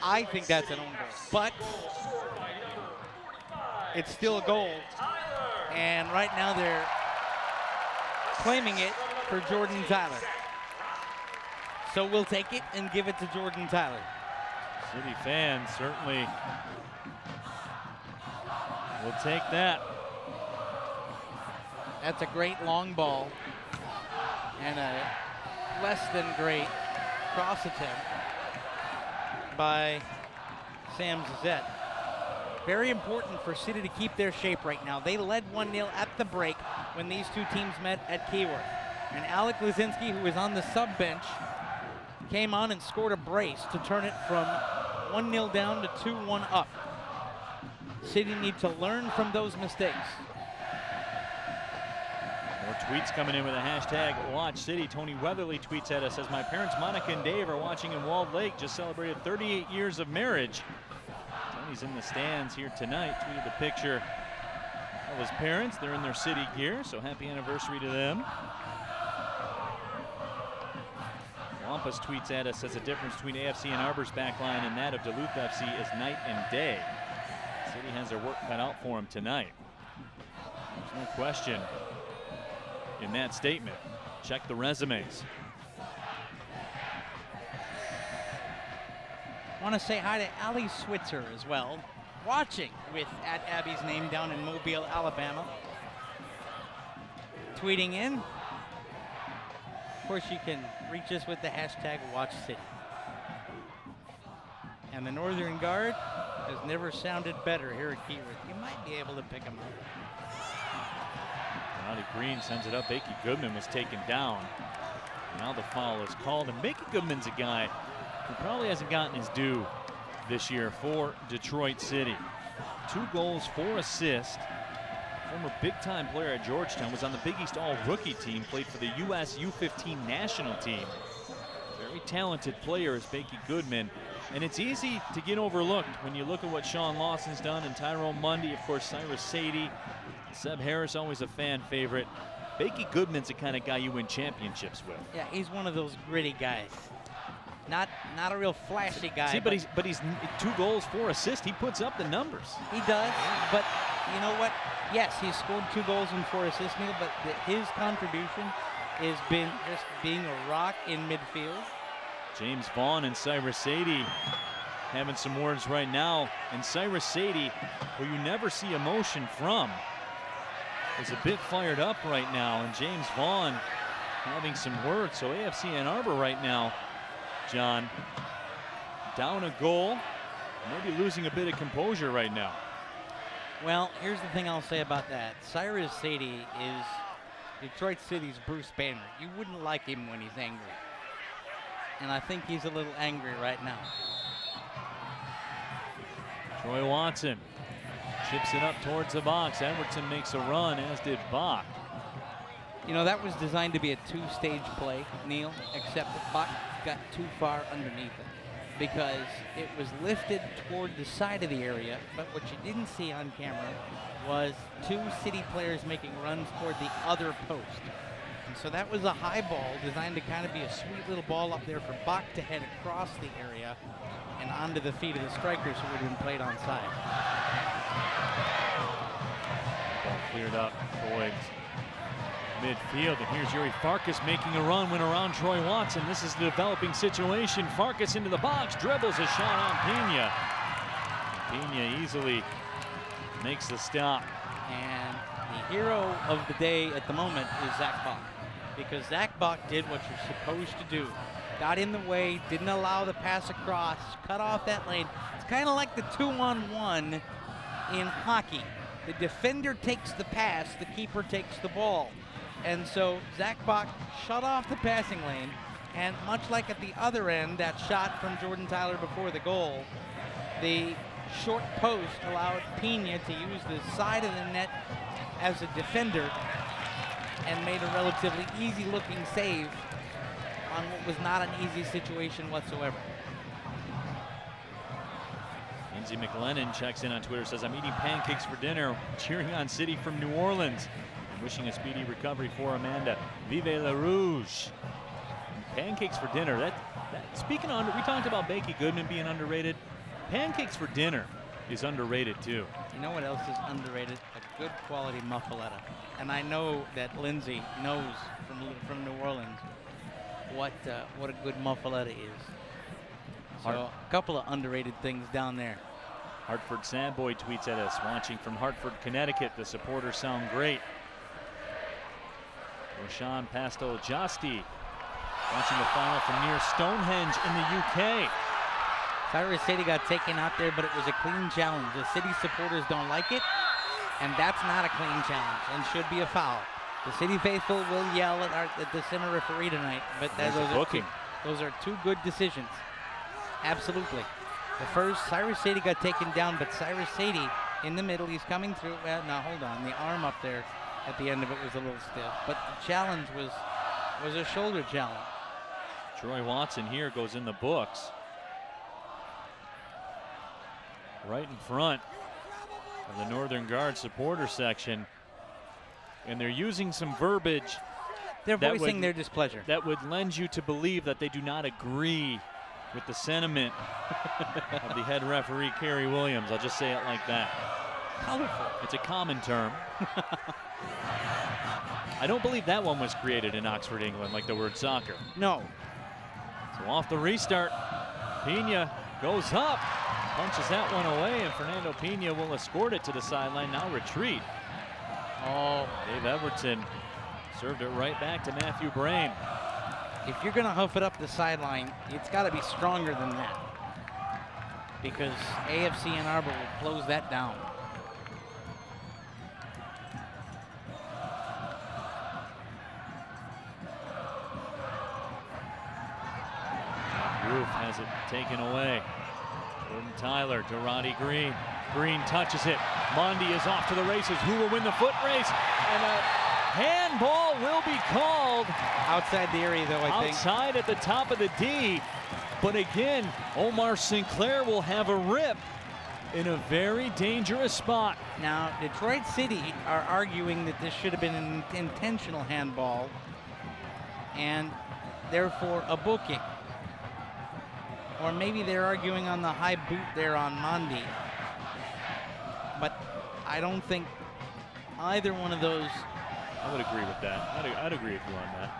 I think that's an own goal, but it's still a goal. And right now they're claiming it for Jordan Tyler. So we'll take it and give it to Jordan Tyler. City fans certainly will take that. That's a great long ball and a less than great cross attempt by Sam Zizette. Very important for City to keep their shape right now. They led 1-0 at the break when these two teams met at Keyworth. And Alec Lazinski, who was on the sub bench, came on and scored a brace to turn it from 1-0 down to 2-1 up. City need to learn from those mistakes. More tweets coming in with a hashtag Watch City. Tony Weatherly tweets at us, says, my parents Monica and Dave are watching in Walled Lake, just celebrated 38 years of marriage. Tony's in the stands here tonight, tweeted the picture of his parents. They're in their City gear, so happy anniversary to them. Wampus tweets at us, says the difference between AFC Ann Arbor's backline and that of Duluth FC is night and day. City has their work cut out for them tonight. There's no question in that statement. Check the resumes. Want to say hi to Ali Switzer as well, watching with at Abby's name down in Mobile, Alabama. Tweeting in. Of course, you can reach us with the hashtag WatchCity. And the Northern Guard has never sounded better here at Keyworth. You might be able to pick them up. Roddy Green sends it up. Bakey Goodman was taken down. Now the foul is called, and Bakey Goodman's a guy who probably hasn't gotten his due this year for Detroit City. 2 goals, 4 assists. Former big-time player at Georgetown, was on the Big East All-Rookie team, played for the U.S. U15 national team. Very talented player is Bakey Goodman, and it's easy to get overlooked when you look at what Sean Lawson's done and Tyrone Mundy, of course, Cyrus Sadie, Seb Harris, always a fan favorite. Bakey Goodman's the kind of guy you win championships with. Yeah, he's one of those gritty guys. Not a real flashy guy. See, but he's 2 goals, 4 assists. He puts up the numbers. He does, but you know what? Yes, he's scored 2 goals and 4 assists, Neil, but his contribution has been just being a rock in midfield. James Vaughn and Cyrus Sadie having some words right now. And Cyrus Sadie, who you never see emotion from, is a bit fired up right now. And James Vaughn having some words. So AFC Ann Arbor right now, John, down a goal, maybe losing a bit of composure right now. Well, here's the thing I'll say about that. Cyrus Sadie is Detroit City's Bruce Banner. You wouldn't like him when he's angry. And I think he's a little angry right now. Troy Watson chips it up towards the box. Edwardson makes a run, as did Bach. You know, that was designed to be a two-stage play, Neil, except the puck got too far underneath it because it was lifted toward the side of the area, but what you didn't see on camera was two City players making runs toward the other post. And so that was a high ball designed to kind of be a sweet little ball up there for Buck to head across the area and onto the feet of the strikers who would have been played onside. Ball cleared up towards midfield, and here's Yuri Farkas making a run, went around Troy Watson. This is the developing situation. Farkas into the box, dribbles a shot on Pena. Pena easily makes the stop. And the hero of the day at the moment is Zach Bach, because Zach Bach did what you're supposed to do. Got in the way, didn't allow the pass across, cut off that lane. It's kind of like the 2-on-1 in hockey. The defender takes the pass, the keeper takes the ball. And so Zach Bach shut off the passing lane, and much like at the other end, that shot from Jordan Tyler before the goal, the short post allowed Pena to use the side of the net as a defender and made a relatively easy-looking save on what was not an easy situation whatsoever. Lindsey McLennan checks in on Twitter, says, I'm eating pancakes for dinner, cheering on City from New Orleans. Wishing a speedy recovery for Amanda. Vive la Rouge. Pancakes for dinner. Speaking of, we talked about Bakey Goodman being underrated. Pancakes for dinner is underrated too. You know what else is underrated? A good quality muffaletta. And I know that Lindsay knows from New Orleans what a good muffaletta is. So a couple of underrated things down there. Hartford Sandboy tweets at us, watching from Hartford, Connecticut. The supporters sound great. Roshan Pastoljasti watching the final from near Stonehenge in the UK. Cyrus City got taken out there, but it was a clean challenge. The City supporters don't like it, and that's not a clean challenge and should be a foul. The City faithful will yell at the center referee tonight, but those are two good decisions. Absolutely. The first, Cyrus City got taken down, but Cyrus City in the middle, he's coming through. Well, now hold on, the arm up there at the end of it was a little stiff, but the challenge was a shoulder challenge. Troy Watson here goes in the books. Right in front of the Northern Guard supporter section. And they're using some verbiage. They're voicing their displeasure. That would lend you to believe that they do not agree with the sentiment of the head referee, Kerry Williams. I'll just say it like that. Colorful. It's a common term. I don't believe that one was created in Oxford, England, like the word soccer. No. So off the restart, Pena goes up, punches that one away, and Fernando Pena will escort it to the sideline, now retreat. Oh, Dave Everton served it right back to Matthew Brain. If you're going to huff it up the sideline, it's got to be stronger than that, because AFC Ann Arbor will close that down. Roof has it taken away. Jordan Tyler to Roddy Green. Green touches it. Mondi is off to the races. Who will win the foot race? And a handball will be called. Outside the area, though, I think. Outside at the top of the D. But again, Omar Sinclair will have a rip in a very dangerous spot. Now, Detroit City are arguing that this should have been an intentional handball and therefore a booking. Or maybe they're arguing on the high boot there on Mondi. But I don't think either one of those. I would agree with that. I'd agree with you on that.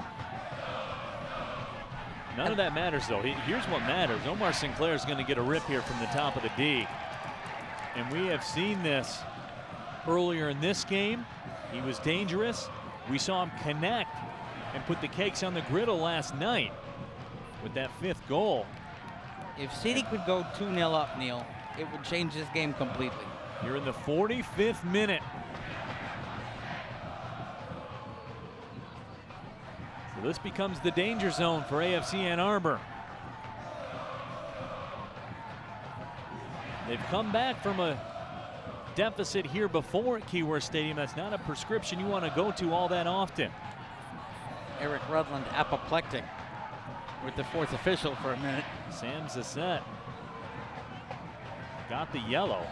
None of that matters, though. Here's what matters. Omar Sinclair is going to get a rip here from the top of the D. And we have seen this earlier in this game. He was dangerous. We saw him connect and put the cakes on the griddle last night with that 5th goal. If City could go 2-0 up, Neil, it would change this game completely. You're in the 45th minute. So this becomes the danger zone for AFC Ann Arbor. They've come back from a deficit here before at Keyworth Stadium. That's not a prescription you want to go to all that often. Eric Rudland apoplectic with the fourth official for a minute. Sam Zassett got the yellow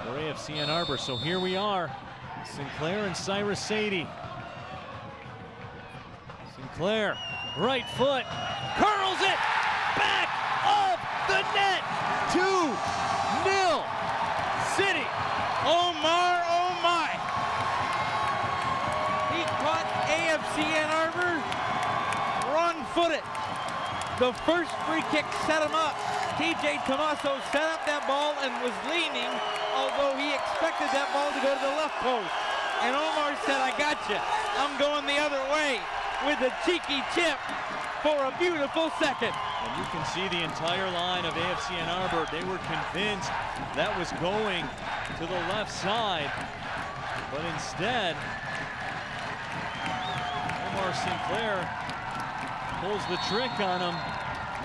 for AFC Ann Arbor. So here we are, Sinclair and Cyrus Sadie. Sinclair, right foot, curls it, back of the net, 2-0, City. Omar, oh my! He caught AFC Ann Arbor wrong-footed. The first free kick set him up. TJ Tomaso set up that ball and was leaning, although he expected that ball to go to the left post. And Omar said, I got you. I'm going the other way with a cheeky chip for a beautiful second. And you can see the entire line of AFC Ann Arbor. They were convinced that was going to the left side, but instead, Omar Sinclair pulls the trick on him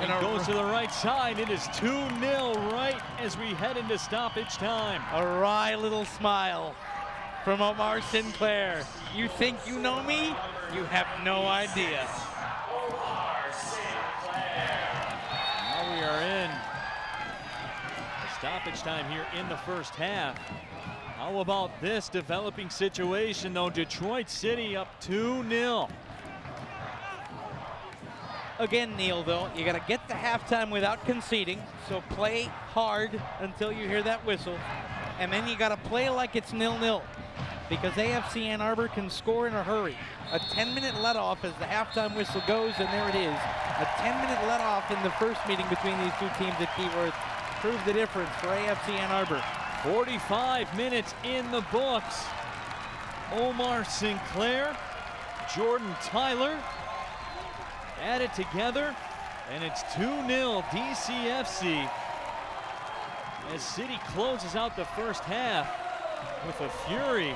and goes to the right side. It is 2-0 right as we head into stoppage time. A wry little smile from Omar Sinclair. You think you know me? You have no idea. Now we are in stoppage time here in the first half. How about this developing situation though? Detroit City up 2-0. Again, Neil, though, you got to get to halftime without conceding, so play hard until you hear that whistle, and then you got to play like it's 0-0, because AFC Ann Arbor can score in a hurry. A 10-minute let-off as the halftime whistle goes, and there it is. A 10-minute let-off in the first meeting between these two teams at Keyworth proved the difference for AFC Ann Arbor. 45 minutes in the books. Omar Sinclair, Jordan Tyler, add it together, and it's 2-0 DCFC as City closes out the first half with a fury.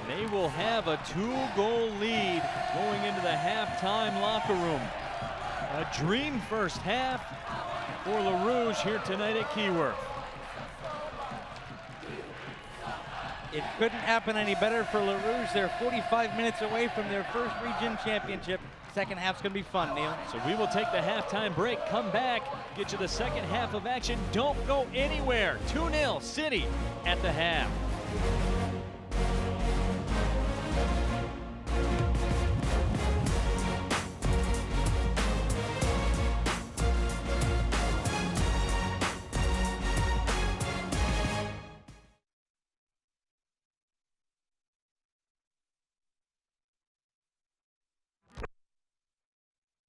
They will have a 2-goal lead going into the halftime locker room. A dream first half for La Rouge here tonight at Keyworth. It couldn't happen any better for La Rouge. They're 45 minutes away from their first region championship. Second half's gonna be fun, Neil. So we will take the halftime break, come back, get you the second half of action. Don't go anywhere. 2-0 City at the half.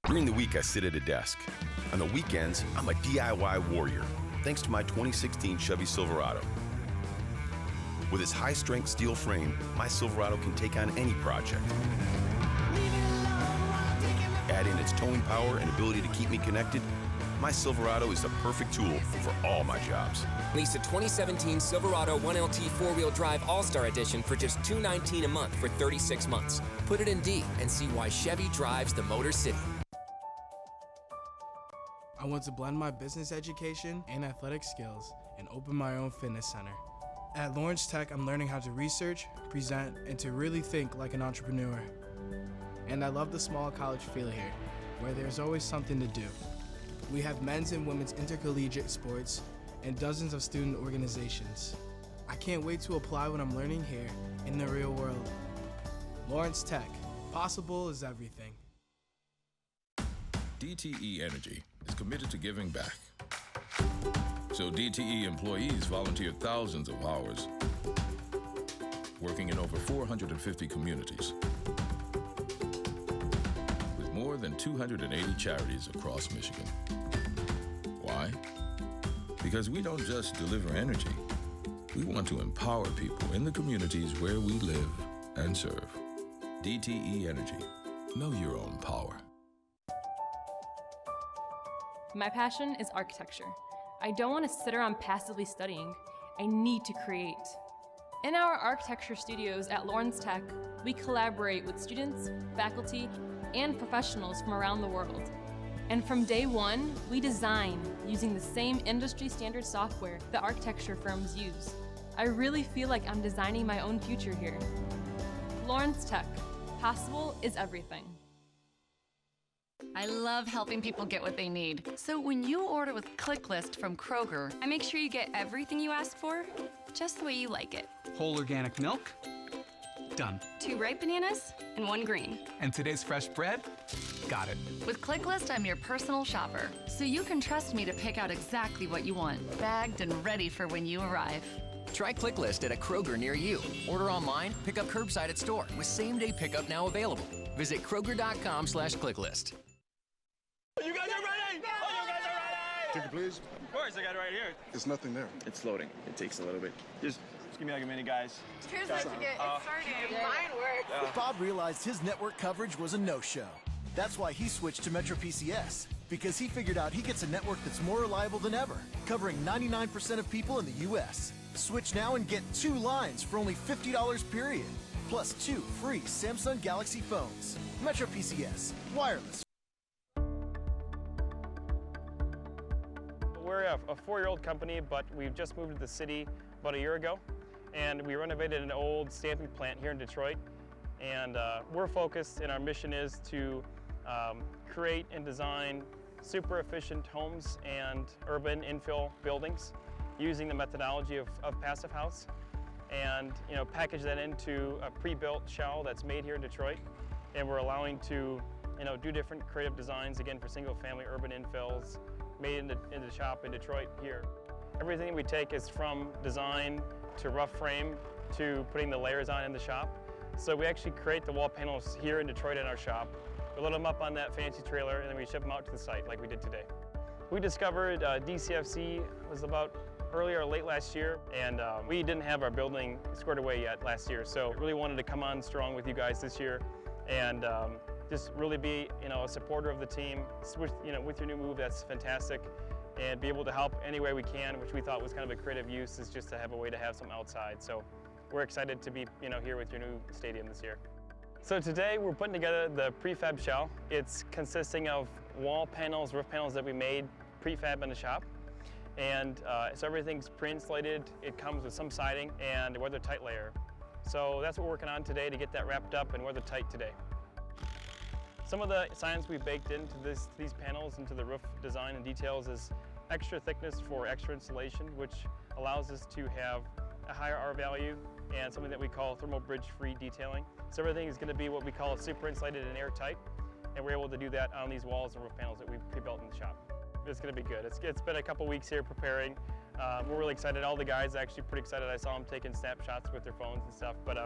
During the week, I sit at a desk. On the weekends, I'm a DIY warrior, thanks to my 2016 Chevy Silverado. With its high-strength steel frame, my Silverado can take on any project. Add in its towing power and ability to keep me connected, my Silverado is the perfect tool for all my jobs. Lease a 2017 Silverado 1LT 4-wheel drive All-Star Edition for just $219 a month for 36 months. Put it in D and see why Chevy drives the Motor City. I want to blend my business education and athletic skills and open my own fitness center. At Lawrence Tech, I'm learning how to research, present, and to really think like an entrepreneur. And I love the small college feel here, where there's always something to do. We have men's and women's intercollegiate sports and dozens of student organizations. I can't wait to apply what I'm learning here in the real world. Lawrence Tech, possible is everything. DTE Energy is committed to giving back. So DTE employees volunteered thousands of hours, working in over 450 communities, with more than 280 charities across Michigan. Why? Because we don't just deliver energy, we want to empower people in the communities where we live and serve. DTE Energy, know your own power. My passion is architecture. I don't want to sit around passively studying. I need to create. In our architecture studios at Lawrence Tech, we collaborate with students, faculty, and professionals from around the world. And from day one, we design using the same industry standard software that architecture firms use. I really feel like I'm designing my own future here. Lawrence Tech. Possible is everything. I love helping people get what they need. So when you order with ClickList from Kroger, I make sure you get everything you ask for, just the way you like it. Whole organic milk? Done. 2 ripe bananas and 1 green. And today's fresh bread? Got it. with ClickList, I'm your personal shopper, so you can trust me to pick out exactly what you want, bagged and ready for when you arrive. Try ClickList at a Kroger near you. Order online, pick up curbside at store with same-day pickup now available. Visit Kroger.com/ClickList. You guys are ready! Oh, you guys are ready! Ticket, please. Of course, I got it right here. There's nothing there. It's loading. It takes a little bit. Just give me like a minute, guys. Here's my ticket. It's starting. Mine works. Bob realized his network coverage was a no-show. That's why he switched to Metro PCS, because he figured out he gets a network that's more reliable than ever, covering 99% of people in the U.S. Switch now and get 2 lines for only $50 period, plus 2 free Samsung Galaxy phones. Metro PCS, wireless. We're a 4-year-old company, but we've just moved to the city about a year ago, and we renovated an old stamping plant here in Detroit. And we're focused, and our mission is to create and design super efficient homes and urban infill buildings using the methodology of Passive House, and package that into a pre-built shell that's made here in Detroit. And we're allowing to do different creative designs, again, for single-family urban infills made in the shop in Detroit here. Everything we take is from design to rough frame to putting the layers on in the shop. So we actually create the wall panels here in Detroit in our shop. We load them up on that fancy trailer, and then we ship them out to the site like we did today. We discovered DCFC was about early or late last year, and we didn't have our building squared away yet last year. So really wanted to come on strong with you guys this year, and just really be a supporter of the team. With your new move, that's fantastic, and be able to help any way we can, which we thought was kind of a creative use, is just to have a way to have some outside. So we're excited to be here with your new stadium this year. So today we're putting together the prefab shell. It's consisting of wall panels, roof panels that we made prefab in the shop. And so everything's pre-insulated. It comes with some siding and a weather-tight layer. So that's what we're working on today, to get that wrapped up and weather-tight today. Some of the science we baked into these panels, into the roof design and details, is extra thickness for extra insulation, which allows us to have a higher R value and something that we call thermal bridge-free detailing. So everything is going to be what we call super insulated and airtight, and we're able to do that on these walls and roof panels that we've pre-built in the shop. It's going to be good. It's been a couple weeks here preparing. We're really excited. All the guys are actually pretty excited. I saw them taking snapshots with their phones and stuff, but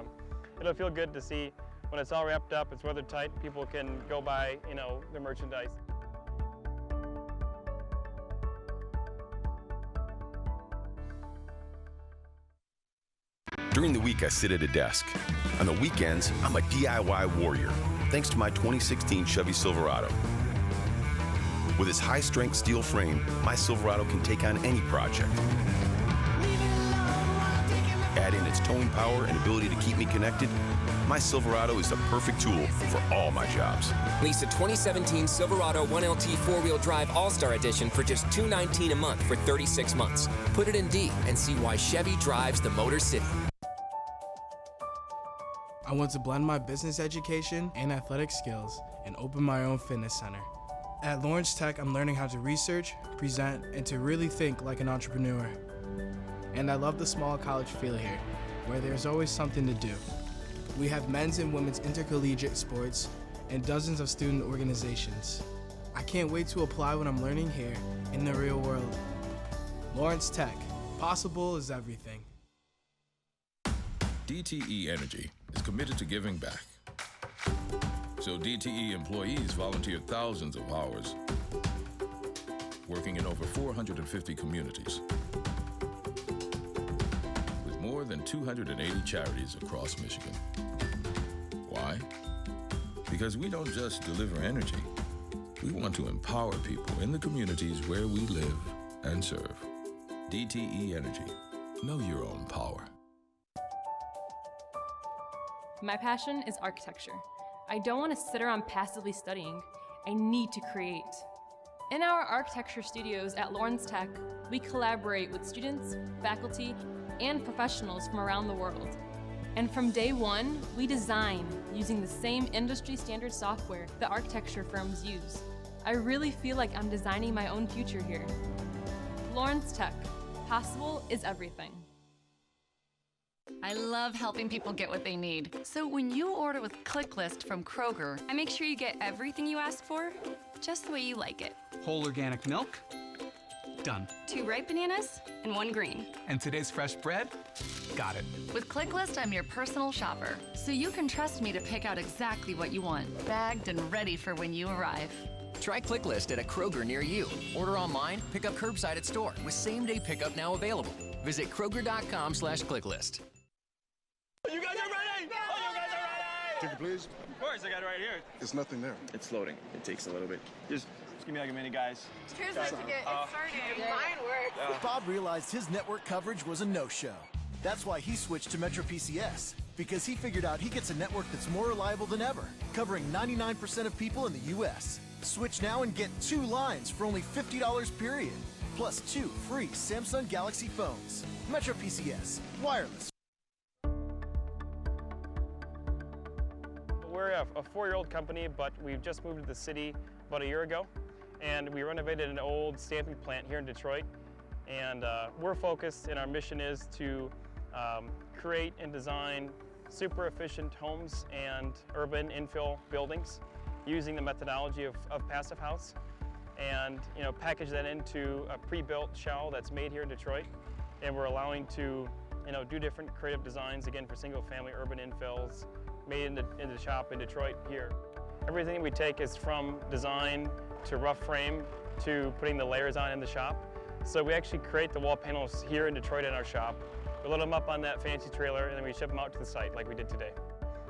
it'll feel good to see when it's all wrapped up, it's weather tight, people can go buy their merchandise. During the week, I sit at a desk. On the weekends, I'm a DIY warrior, thanks to my 2016 Chevy Silverado. With its high-strength steel frame, my Silverado can take on any project. Add in its towing power and ability to keep me connected, my Silverado is the perfect tool for all my jobs. Lease a 2017 Silverado 1LT 4-wheel drive All-Star Edition for just $219 a month for 36 months. Put it in D and see why Chevy drives the Motor City. I want to blend my business education and athletic skills and open my own fitness center. At Lawrence Tech, I'm learning how to research, present, and to really think like an entrepreneur. And I love the small college feel here, where there's always something to do. We have men's and women's intercollegiate sports and dozens of student organizations. I can't wait to apply what I'm learning here in the real world. Lawrence Tech, possible is everything. DTE Energy is committed to giving back. So DTE employees volunteered thousands of hours, working in over 450 communities, with more than 280 charities across Michigan. Why? Because we don't just deliver energy, we want to empower people in the communities where we live and serve. DTE Energy, know your own power. My passion is architecture. I don't want to sit around passively studying. I need to create. In our architecture studios at Lawrence Tech, we collaborate with students, faculty, and professionals from around the world. And from day one, we design using the same industry standard software that architecture firms use. I really feel like I'm designing my own future here. Lawrence Tech. Possible is everything. I love helping people get what they need. So when you order with ClickList from Kroger, I make sure you get everything you ask for, just the way you like it. Whole organic milk? Done. 2 ripe bananas and 1 green. And today's fresh bread? Got it. with ClickList, I'm your personal shopper, so you can trust me to pick out exactly what you want, bagged and ready for when you arrive. Try ClickList at a Kroger near you. Order online, pick up curbside at store with same-day pickup now available. Visit Kroger.com/ClickList. You guys are ready? Oh, you guys are ready? Ticket, please. Of course, I got it right here. There's nothing there. It's loading. It takes a little bit. Just give me like a minute, guys. Here's my ticket. It's starting. Mine works. Bob realized his network coverage was a no-show. That's why he switched to Metro PCS, because he figured out he gets a network that's more reliable than ever, covering 99% of people in the U.S. Switch now and get 2 lines for only $50 period, plus 2 free Samsung Galaxy phones. Metro PCS, wireless. We're a 4-year-old company, but we've just moved to the city about a year ago, and we renovated an old stamping plant here in Detroit. And we're focused, and our mission is to create and design super efficient homes and urban infill buildings using the methodology of Passive House, and package that into a pre-built shell that's made here in Detroit. And we're allowing to do different creative designs, again, for single-family urban infills made in the shop in Detroit here. Everything we take is from design to rough frame to putting the layers on in the shop. So we actually create the wall panels here in Detroit in our shop. We load them up on that fancy trailer, and then we ship them out to the site like we did today.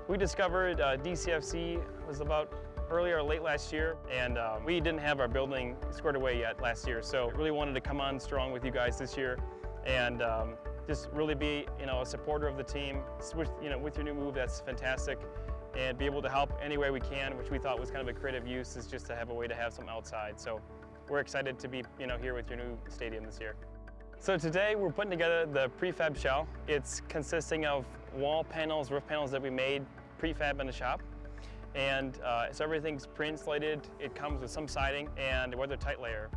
We discovered DCFC was about earlier or late last year, and we didn't have our building squared away yet last year. So really wanted to come on strong with you guys this year, and just really be a supporter of the team. With your new move, that's fantastic, and be able to help any way we can, which we thought was kind of a creative use, is just to have a way to have some outside. So we're excited to be here with your new stadium this year. So today we're putting together the prefab shell. It's consisting of wall panels, roof panels that we made prefab in the shop. And so everything's pre-insulated. It comes with some siding and a weather-tight layer.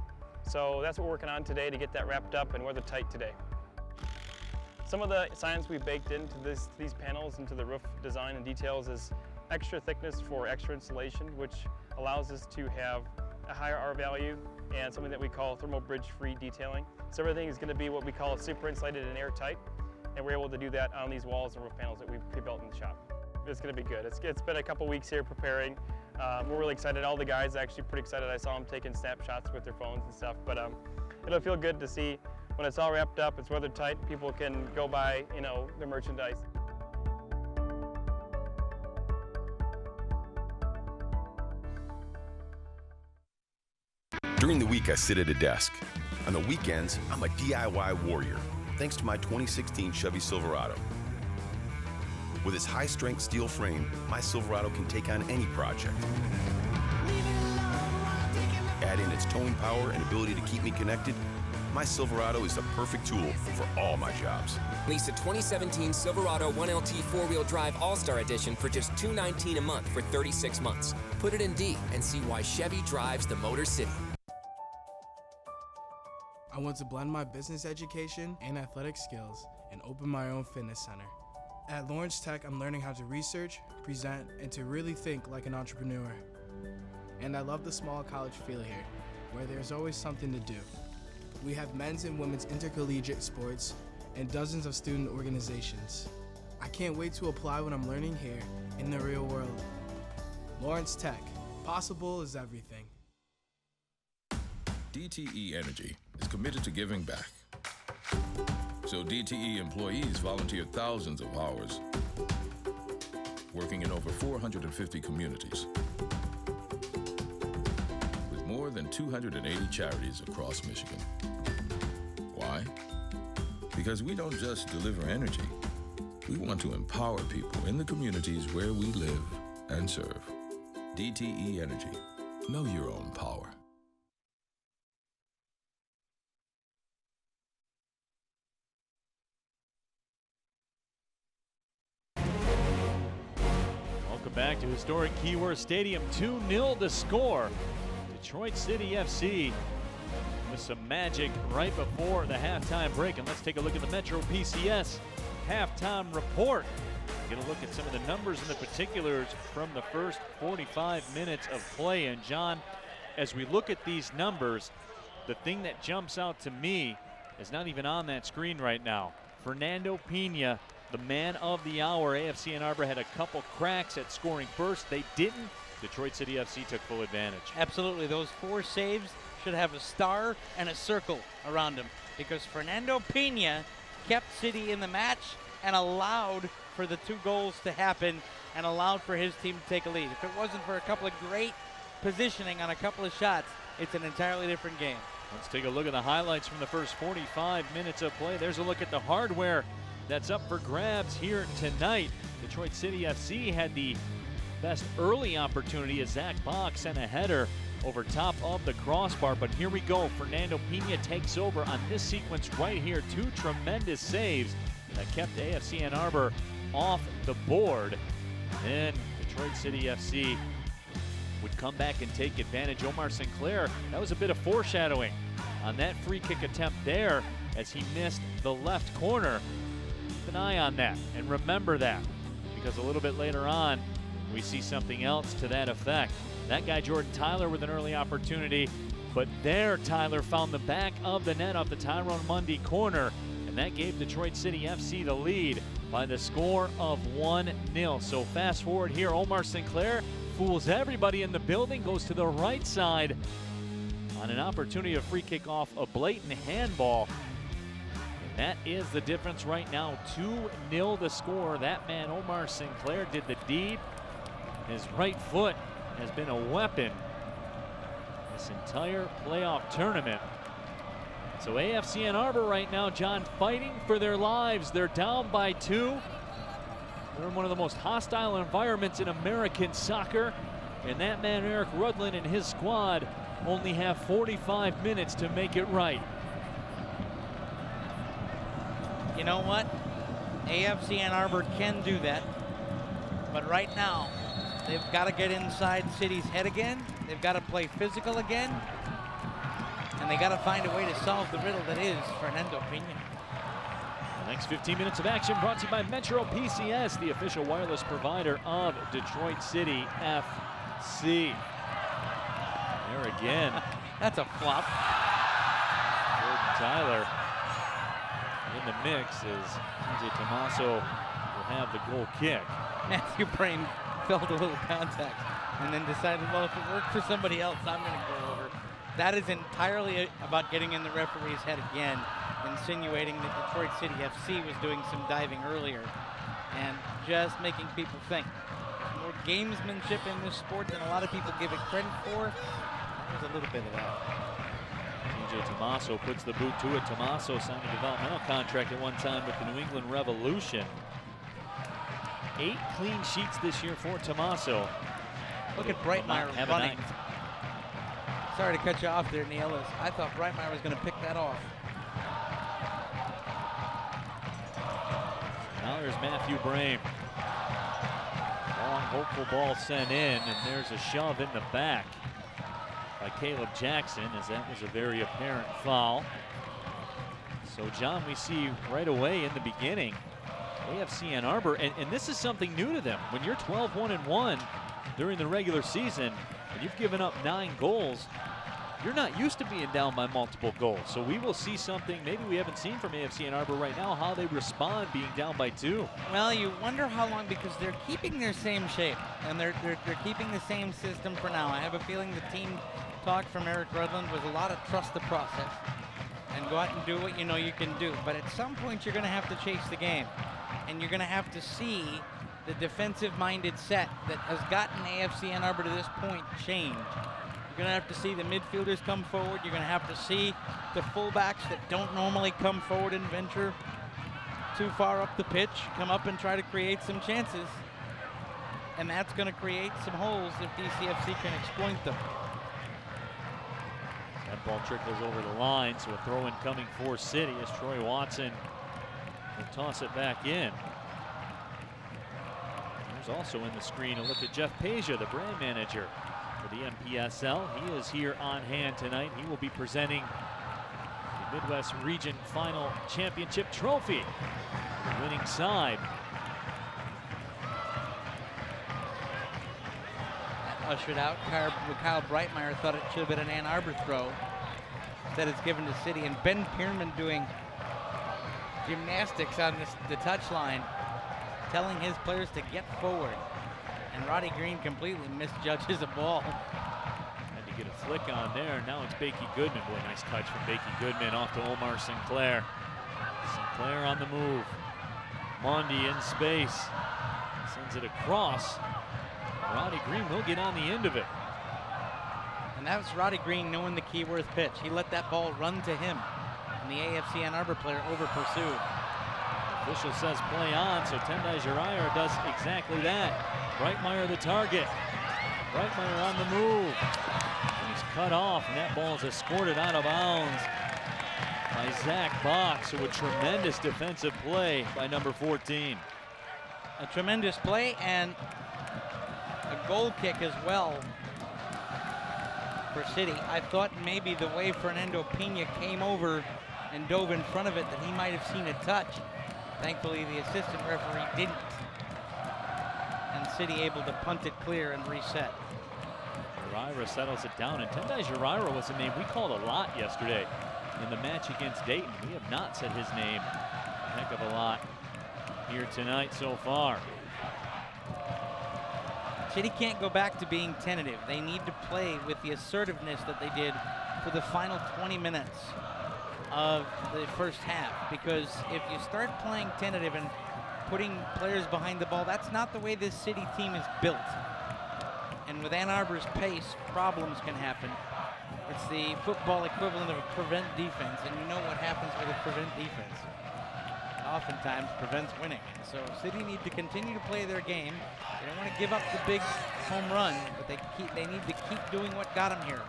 So that's what we're working on today to get that wrapped up and weather-tight today. Some of the science we baked into these panels, into the roof design and details, is extra thickness for extra insulation, which allows us to have a higher R value and something that we call thermal bridge-free detailing. So everything is going to be what we call super insulated and airtight, and we're able to do that on these walls and roof panels that we've pre-built in the shop. It's going to be good. It's been a couple weeks here preparing. We're really excited. All the guys are actually pretty excited. I saw them taking snapshots with their phones and stuff, but it'll feel good to see when it's all wrapped up, it's weather tight, people can go buy the merchandise. During the week, I sit at a desk. On the weekends, I'm a DIY warrior, thanks to my 2016 Chevy Silverado. With its high-strength steel frame, my Silverado can take on any project. Add in its towing power and ability to keep me connected, my Silverado is the perfect tool for all my jobs. Lease a 2017 Silverado 1LT 4-wheel drive All-Star Edition for just $219 a month for 36 months. Put it in D and see why Chevy drives the Motor City. I want to blend my business education and athletic skills and open my own fitness center. At Lawrence Tech, I'm learning how to research, present, and to really think like an entrepreneur. And I love the small college feel here, where there's always something to do. We have men's and women's intercollegiate sports and dozens of student organizations. I can't wait to apply what I'm learning here in the real world. Lawrence Tech, possible is everything. DTE Energy is committed to giving back. So DTE employees volunteer thousands of hours, working in over 450 communities, with more than 280 charities across Michigan. Why? Because we don't just deliver energy, we want to empower people in the communities where we live and serve. DTE Energy. Know your own power. back to historic Keyworth Stadium, 2-0 to score. Detroit City FC with some magic right before the halftime break. And let's take a look at the Metro PCS halftime report. Get a look at some of the numbers and the particulars from the first 45 minutes of play. And John, as we look at these numbers, the thing that jumps out to me is not even on that screen right now. Fernando Pena, the man of the hour. AFC Ann Arbor had a couple cracks at scoring first. They didn't. Detroit City FC took full advantage. Absolutely. Those 4 saves should have a star and a circle around them, because Fernando Pena kept City in the match and allowed for the 2 goals to happen and allowed for his team to take a lead. If it wasn't for a couple of great positioning on a couple of shots, it's an entirely different game. Let's take a look at the highlights from the first 45 minutes of play. There's a look at the hardware that's up for grabs here tonight. Detroit City FC had the best early opportunity as Zach Bach sent a header over top of the crossbar. But here we go. Fernando Pena takes over on this sequence right here. 2 tremendous saves that kept AFC Ann Arbor off the board. Then Detroit City FC would come back and take advantage. Omar Sinclair, that was a bit of foreshadowing on that free kick attempt there as he missed the left corner. Keep an eye on that and remember that, because a little bit later on we see something else to that effect. That guy Jordan Tyler with an early opportunity, but there Tyler found the back of the net off the Tyrone Mundy corner, and that gave Detroit City FC the lead by the score of 1-0. So fast forward here, Omar Sinclair fools everybody in the building, goes to the right side on an opportunity of free kick off a blatant handball. And that is the difference right now, 2-0 the score. That man, Omar Sinclair, did the deed. His right foot has been a weapon this entire playoff tournament. So AFC Ann Arbor right now, John, fighting for their lives. They're down by 2. They're in one of the most hostile environments in American soccer. And that man, Eric Rudlin, and his squad only have 45 minutes to make it right. You know what? AFC Ann Arbor can do that. But right now, they've got to get inside City's head again. They've got to play physical again. And they got to find a way to solve the riddle that is Fernando Pena. The next 15 minutes of action brought to you by Metro PCS, the official wireless provider of Detroit City FC. There again. That's a flop. Jordan Tyler in the mix as TJ Tomaso will have the goal kick. Matthew Brain felt a little contact and then decided, well, if it worked for somebody else, I'm going to go over. That is entirely about getting in the referee's head again, insinuating that Detroit City FC was doing some diving earlier and just making people think. There's more gamesmanship in this sport than a lot of people give it credit for. There's a little bit of that. TJ Tomaso puts the boot to it. Tomaso signed a developmental contract at one time with the New England Revolution. 8 clean sheets this year for Tomaso. Look at Breitmeyer running. Sorry to cut you off there, Neil. I thought Breitmeyer was going to pick that off. Now there's Matthew Brame. Long, hopeful ball sent in, and there's a shove in the back by Caleb Jackson, as that was a very apparent foul. So, John, we see right away in the beginning, AFC Ann Arbor, and this is something new to them. When you're 12-1-1 during the regular season, and you've given up 9 goals, you're not used to being down by multiple goals. So we will see something maybe we haven't seen from AFC Ann Arbor right now, how they respond being down by 2. Well, you wonder how long, because they're keeping their same shape, and they're keeping the same system for now. I have a feeling the team talk from Eric Rudland was a lot of trust the process and go out and do what you know you can do. But at some point, you're going to have to chase the game, and you're going to have to see the defensive-minded set that has gotten AFC Ann Arbor to this point change. You're going to have to see the midfielders come forward. You're going to have to see the fullbacks that don't normally come forward and venture too far up the pitch come up and try to create some chances. And that's going to create some holes if DCFC can exploit them. That ball trickles over the line, so a throw-in coming for City as Troy Watson will toss it back in. There's also in the screen a look at Jeff Peja, the brand manager for the NPSL. He is here on hand tonight. He will be presenting the Midwest Region Final Championship Trophy to the winning side. Ushered out. Kyle Breitmeyer thought it should have been an Ann Arbor throw. Instead it's given to City. And Ben Pierman doing gymnastics on the touchline, telling his players to get forward. And Roddy Green completely misjudges the ball. Had to get a flick on there. Now it's Bakey Goodman. Boy, nice touch from Bakey Goodman off to Omar Sinclair. Sinclair on the move. Mondi in space. Sends it across. Roddy Green will get on the end of it. And that was Roddy Green knowing the Keyworth pitch. He let that ball run to him. And the AFC Ann Arbor player over pursued. Official says play on, so Tendai Jirair does exactly that. Breitmeyer the target. Breitmeyer on the move. And he's cut off, and that ball is escorted out of bounds by Zach Bach. So a tremendous defensive play by number 14. A tremendous play and a goal kick as well for City. I thought maybe the way Fernando Pena came over and dove in front of it that he might have seen a touch. Thankfully, the assistant referee didn't. And City able to punt it clear and reset. Jirair settles it down, and Tendai Jirair was a name we called a lot yesterday in the match against Dayton. We have not said his name a heck of a lot here tonight so far. City can't go back to being tentative. They need to play with the assertiveness that they did for the final 20 minutes of the first half, because if you start playing tentative and putting players behind the ball, that's not the way this City team is built. And with Ann Arbor's pace, problems can happen. It's the football equivalent of a prevent defense, and you know what happens with a prevent defense. Oftentimes prevents winning. So City need to continue to play their game. They don't want to give up the big home run, but they need to keep doing what got them here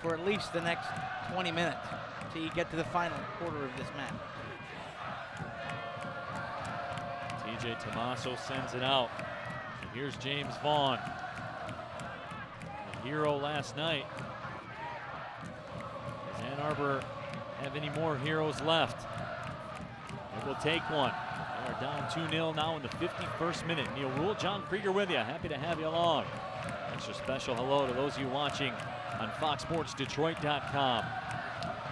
for at least the next 20 minutes till you get to the final quarter of this match. TJ Tomaso sends it out. And here's James Vaughn, the hero last night. Does Ann Arbor have any more heroes left? It will take one. They are down 2-0 now in the 51st minute. Neil Rule, John Krieger with you. Happy to have you along. Extra special hello to those of you watching on FoxSportsDetroit.com.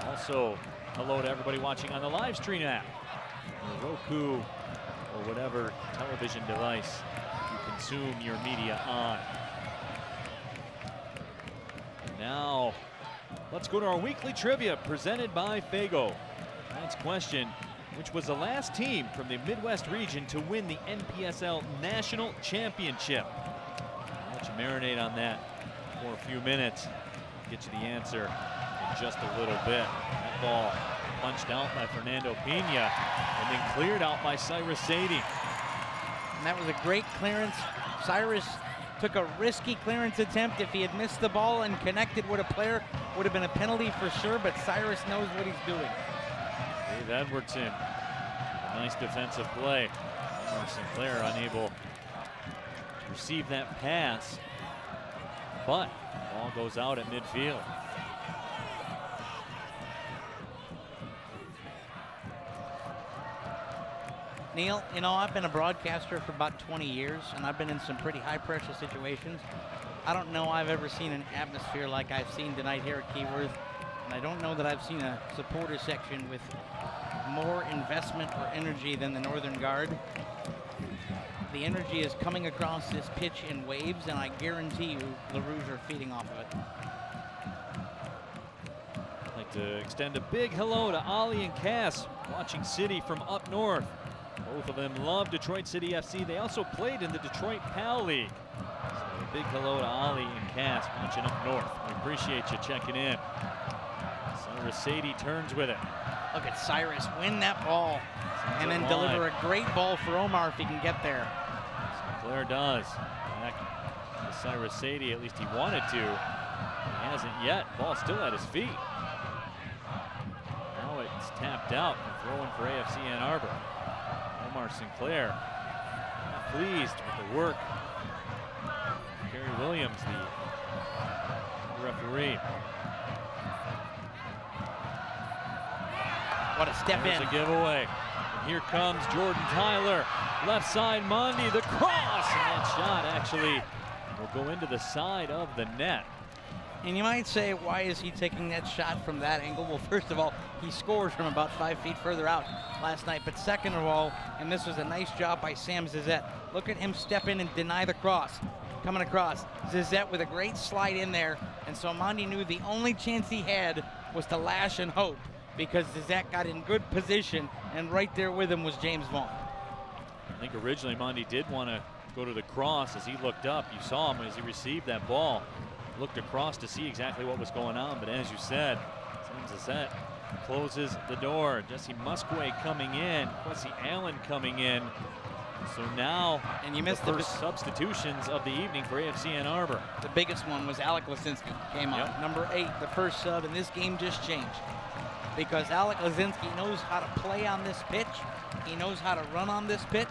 Also, hello to everybody watching on the live stream app, or Roku, or whatever television device you consume your media on. Now, let's go to our weekly trivia presented by Fago. Tonight's question: which was the last team from the Midwest region to win the NPSL National Championship? I'll let you marinate on that for a few minutes. I'll get you the answer in just a little bit. That ball punched out by Fernando Pena and then cleared out by Cyrus Sadie. And that was a great clearance. Cyrus took a risky clearance attempt. If he had missed the ball and connected with a player, would have been a penalty for sure, but Cyrus knows what he's doing. Dave Edwardson, a nice defensive play. Sinclair unable to receive that pass, but the ball goes out at midfield. Neil, you know, I've been a broadcaster for about 20 years, and I've been in some pretty high-pressure situations. I don't know I've ever seen an atmosphere like I've seen tonight here at Keyworth, and I don't know that I've seen a supporter section with more investment or energy than the Northern Guard. The energy is coming across this pitch in waves, and I guarantee you LaRouge are feeding off of it. I'd like to extend a big hello to Ollie and Cass, watching City from up north. Both of them love Detroit City FC. They also played in the Detroit PAL League. So a big hello to Ollie and Cass watching up north. We appreciate you checking in. Cyrus Sadie turns with it. Look at Cyrus win that ball and then deliver a great ball for Omar if he can get there. Sinclair does. Back to Cyrus Sadie, at least he wanted to. He hasn't yet. Ball still at his feet. Now it's tapped out and throwing for AFC Ann Arbor. Omar Sinclair not pleased with the work Gary Williams, the referee. What a step There's in. a giveaway. And here comes Jordan Tyler. Left side, Mundy, the cross. And that shot actually will go into the side of the net. And you might say, why is he taking that shot from that angle? Well, first of all, he scored from about 5 feet further out last night. But second of all, and this was a nice job by Sam Zizette, look at him step in and deny the cross. Coming across, Zizette with a great slide in there. And so Mondi knew the only chance he had was to lash and hope, because Zizette got in good position, and right there with him was James Vaughn. I think originally Mondi did want to go to the cross. As he looked up, you saw him as he received that ball. Looked across to see exactly what was going on, but as you said, Sam Zizette closes the door. Jesse Musquay coming in, Quincy Allen coming in. So now, and you missed the first substitutions of the evening for AFC Ann Arbor. The biggest one was Alec Lasinski came on. Number 8, the first sub, and this game just changed. Because Alec Lasinski knows how to play on this pitch. He knows how to run on this pitch.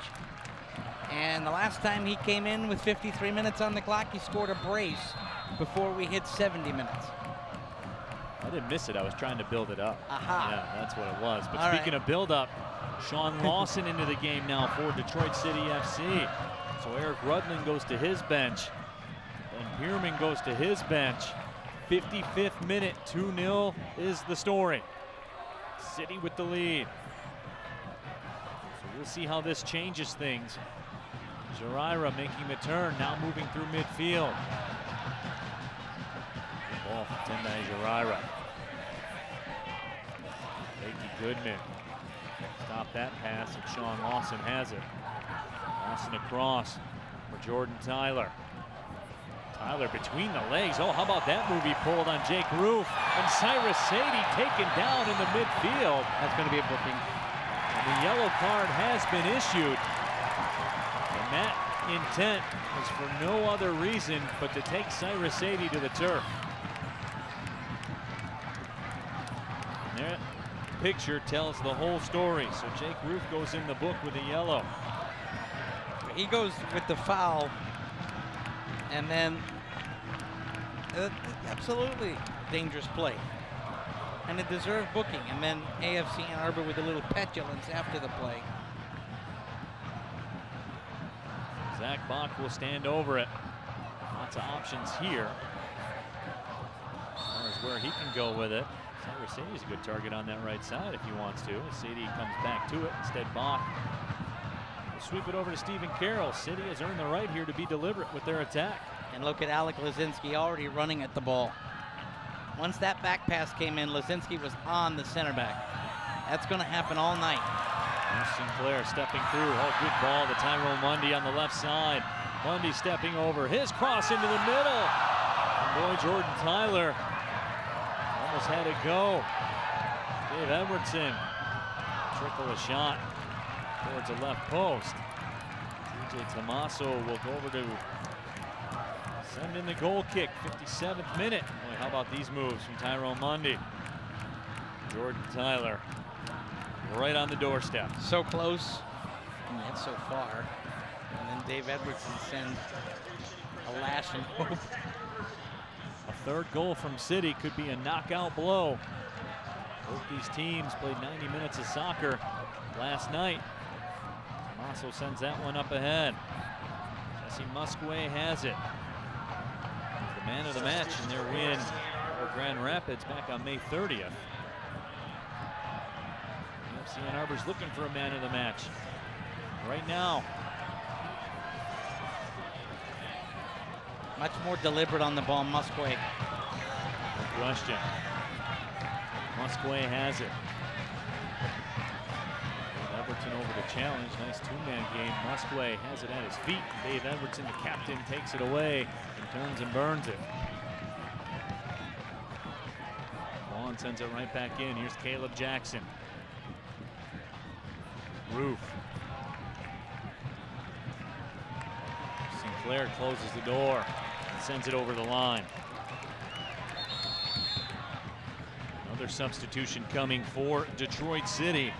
And the last time he came in with 53 minutes on the clock, he scored a brace before we hit 70 minutes. I didn't miss it. I was trying to build it up. Aha. Yeah, that's what it was. But All speaking of build up, Sean Lawson into the game now for Detroit City FC. So Eric Rudlin goes to his bench. And Bierman goes to his bench. 55th minute, 2-0 is the story. City with the lead. So we'll see how this changes things. Jarira making the turn, now moving through midfield. The ball from Tendai Jarira. Jakey Goodman. Stop that pass, and Sean Lawson has it. Lawson across for Jordan Tyler. Tyler between the legs. Oh, how about that move he pulled on Jake Roof? And Cyrus Sadie taken down in the midfield. That's going to be a booking. And the yellow card has been issued. And that intent was for no other reason but to take Cyrus Sadie to the turf. And that picture tells the whole story. So Jake Roof goes in the book with a yellow. He goes with the foul, and then absolutely dangerous play. And a deserved booking, and then AFC Ann Arbor with a little petulance after the play. Zach Bach will stand over it. Lots of options here. As far as where he can go with it. Cyrus Sadie's a good target on that right side if he wants to. Sadie comes back to it. Instead, Bach will sweep it over to Stephen Carroll. City has earned the right here to be deliberate with their attack. And look at Alec Lasinski already running at the ball. Once that back pass came in, Lasinski was on the center back. That's going to happen all night. Sinclair stepping through. Oh, good ball to Tyrone Mundy on the left side. Mundy stepping over. His cross into the middle. And boy, Jordan Tyler almost had it go. Dave Edwardson trickle a shot towards the left post. TJ Tomaso will go over to send in the goal kick. 57th minute. Boy, how about these moves from Tyrone Mundy? Jordan Tyler right on the doorstep. So close, and yet so far. And then Dave Edwardson sends a lash and hope. A third goal from City could be a knockout blow. Both these teams played 90 minutes of soccer last night. Tomaso sends that one up ahead. Jesse Musquay has it. He's the man of the match in their win over Grand Rapids back on May 30th. AFC Ann Arbor's looking for a man of the match right now. Much more deliberate on the ball, Musquay. No question. Musquay has it. Dave Edwardson over the challenge. Nice two-man game. Musquay has it at his feet. Dave Edwardson, the captain, takes it away and turns and burns it. Vaughn sends it right back in. Here's Caleb Jackson. Roof. Sinclair closes the door and sends it over the line. Another substitution coming for Detroit City.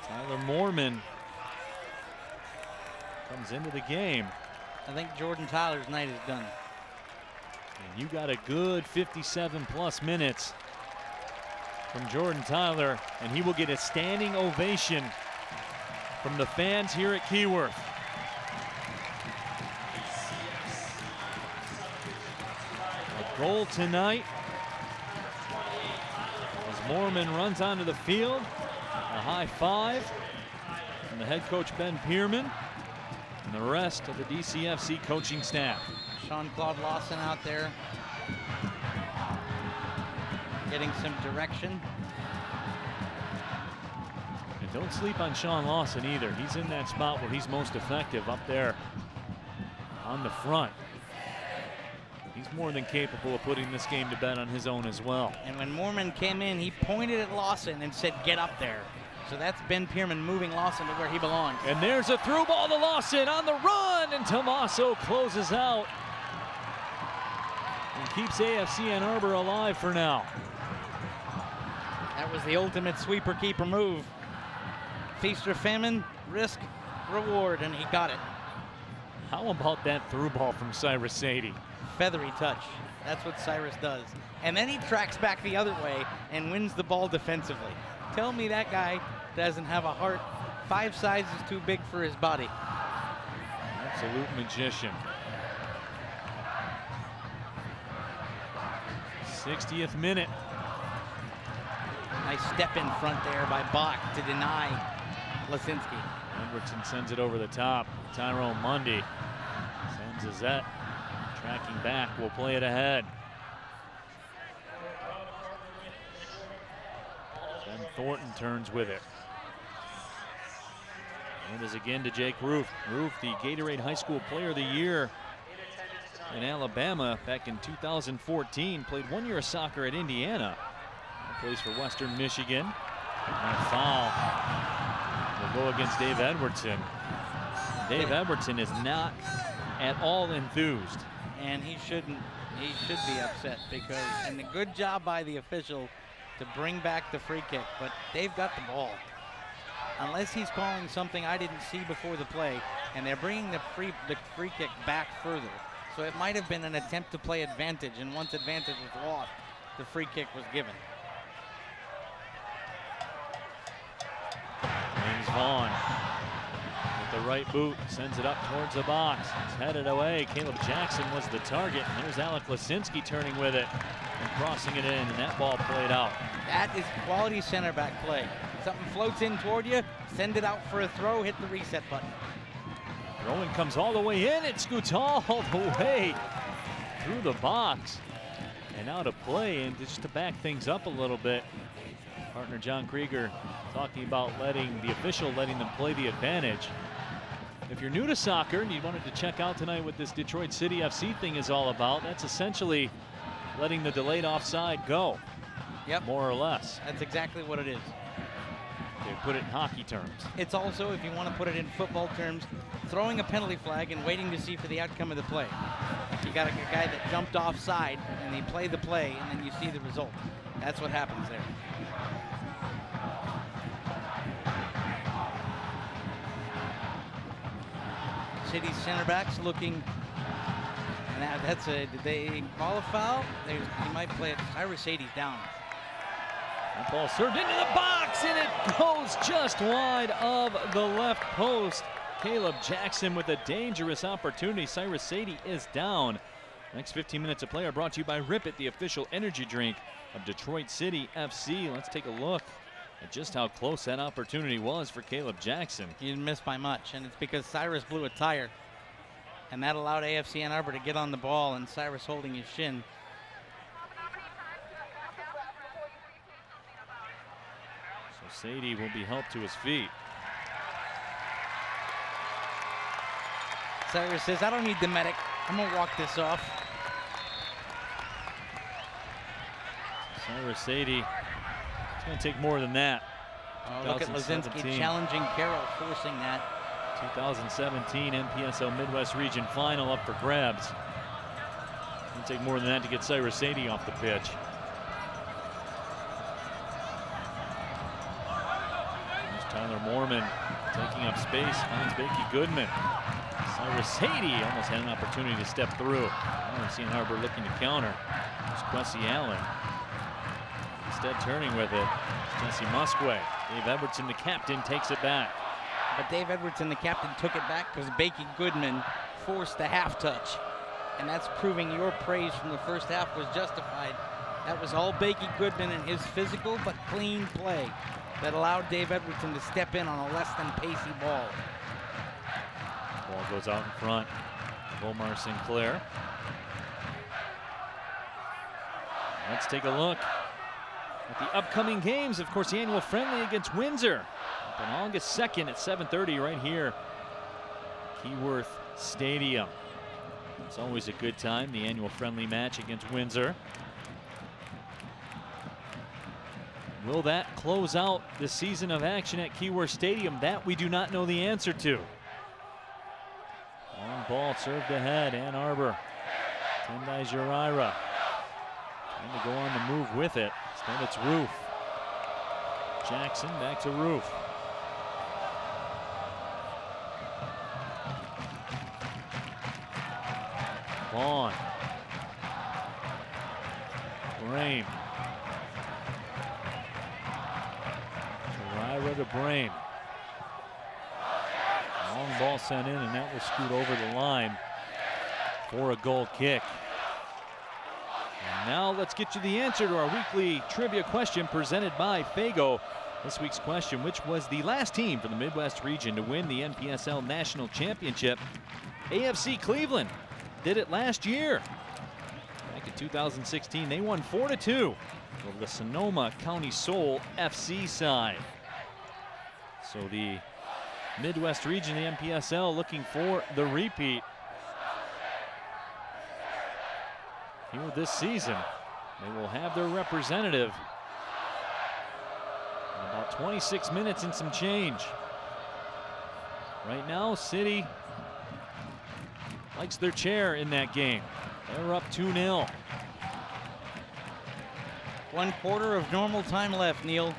Tyler Moorman comes into the game. I think Jordan Tyler's night is done. And you got a good 57+ minutes from Jordan Tyler, and he will get a standing ovation from the fans here at Keyworth. A goal tonight as Moorman runs onto the field. A high five from the head coach Ben Pierman and the rest of the DCFC coaching staff. Sean-Claude Lawson out there getting some direction. And don't sleep on Sean Lawson either. He's in that spot where he's most effective up there on the front. He's more than capable of putting this game to bed on his own as well. And when Moorman came in, he pointed at Lawson and said, "Get up there." So that's Ben Pierman moving Lawson to where he belongs. And there's a through ball to Lawson on the run, and Tommaso closes out and keeps AFC Ann Arbor alive for now. That was the ultimate sweeper keeper move. Feast or famine, risk, reward, and he got it. How about that through ball from Cyrus Sadie? Feathery touch. That's what Cyrus does. And then he tracks back the other way and wins the ball defensively. Tell me that guy doesn't have a heart 5 sizes too big for his body. Absolute magician. 60th minute. Nice step in front there by Bach to deny Lasinski. Edwardson sends it over the top. Tyrone Mundy sends Zet. Tracking back, will play it ahead. Ben Thornton turns with it. And it is again to Jake Roof. Roof, the Gatorade High School Player of the Year in Alabama back in 2014. Played 1 year of soccer at Indiana. Plays for Western Michigan. And a foul will go against Dave Edwardson. Dave Edwardson is not at all enthused. And he shouldn't. He should be upset because, and a good job by the official to bring back the free kick, but they've got the ball. Unless he's calling something I didn't see before the play, and they're bringing the free kick back further. So it might have been an attempt to play advantage, and once advantage was lost, the free kick was given. James Vaughn with the right boot, sends it up towards the box. It's headed away. Caleb Jackson was the target. And there's Alec Lasinski turning with it and crossing it in, and that ball played out. That is quality center back play. Something floats in toward you, send it out for a throw, hit the reset button. Throwing comes all the way in. It scoots all the way through the box and out of play. And just to back things up a little bit, partner John Krieger talking about letting them play the advantage. If you're new to soccer and you wanted to check out tonight what this Detroit City FC thing is all about, that's essentially letting the delayed offside go. Yep. More or less. That's exactly what it is. They put it in hockey terms. It's also, if you want to put it in football terms, throwing a penalty flag and waiting to see for the outcome of the play. You got a guy that jumped offside and they play the play and then you see the result. That's what happens there. City's center backs looking, and that's a, did they call a foul? He might play it. Cyrus Sadie's down. That ball served into the box, and it goes just wide of the left post. Caleb Jackson with a dangerous opportunity. Cyrus Sadie is down. Next 15 minutes of play are brought to you by Rip It, the official energy drink of Detroit City FC. Let's take a look at just how close that opportunity was for Caleb Jackson. He didn't miss by much, and it's because Cyrus blew a tire, and that allowed AFC Ann Arbor to get on the ball, and Cyrus holding his shin. So Sadie will be helped to his feet. Cyrus says, I don't need the medic. I'm going to walk this off. Cyrus Sadie, it's going to take more than that. Oh, look at Lasinski challenging Carroll, forcing that. 2017 NPSL Midwest Region Final up for grabs. It's going to take more than that to get Cyrus Sadie off the pitch. There's Tyler Moorman Taking up space, finds Bakey Goodman. Cyrus Haiti almost had an opportunity to step through. AFC Ann Arbor looking to counter. There's Quessy Allen. Instead turning with it, Jesse Musquay. Dave Edwardson, the captain, takes it back. But Dave Edwardson, the captain, took it back because Bakey Goodman forced the half touch. And that's proving your praise from the first half was justified. That was all Bakey Goodman and his physical but clean play that allowed Dave Edwardson to step in on a less than pacey ball. Ball goes out in front of Omar Sinclair. Let's take a look at the upcoming games. Of course, the annual friendly against Windsor up on August 2nd at 7:30 right here, Keyworth Stadium. It's always a good time, the annual friendly match against Windsor. Will that close out the season of action at Keyworth Stadium? That we do not know the answer to. Long ball served ahead, Ann Arbor. Tendai Juraira trying to go on the move with it. Instead it's Roof. Jackson back to Roof. Vaughn. Brame. Juraira to Brame. Long ball sent in, and that will scoot over the line for a goal kick. And now let's get you the answer to our weekly trivia question presented by Fago. This week's question: which was the last team from the Midwest region to win the NPSL National Championship? AFC Cleveland did it last year. Back in 2016, they won 4-2 over the Sonoma County Seoul FC side. So the Midwest region, the NPSL, looking for the repeat here this season. They will have their representative in about 26 minutes and some change. Right now, City likes their chair in that game. They're up 2-0. 1 quarter of normal time left, Neil.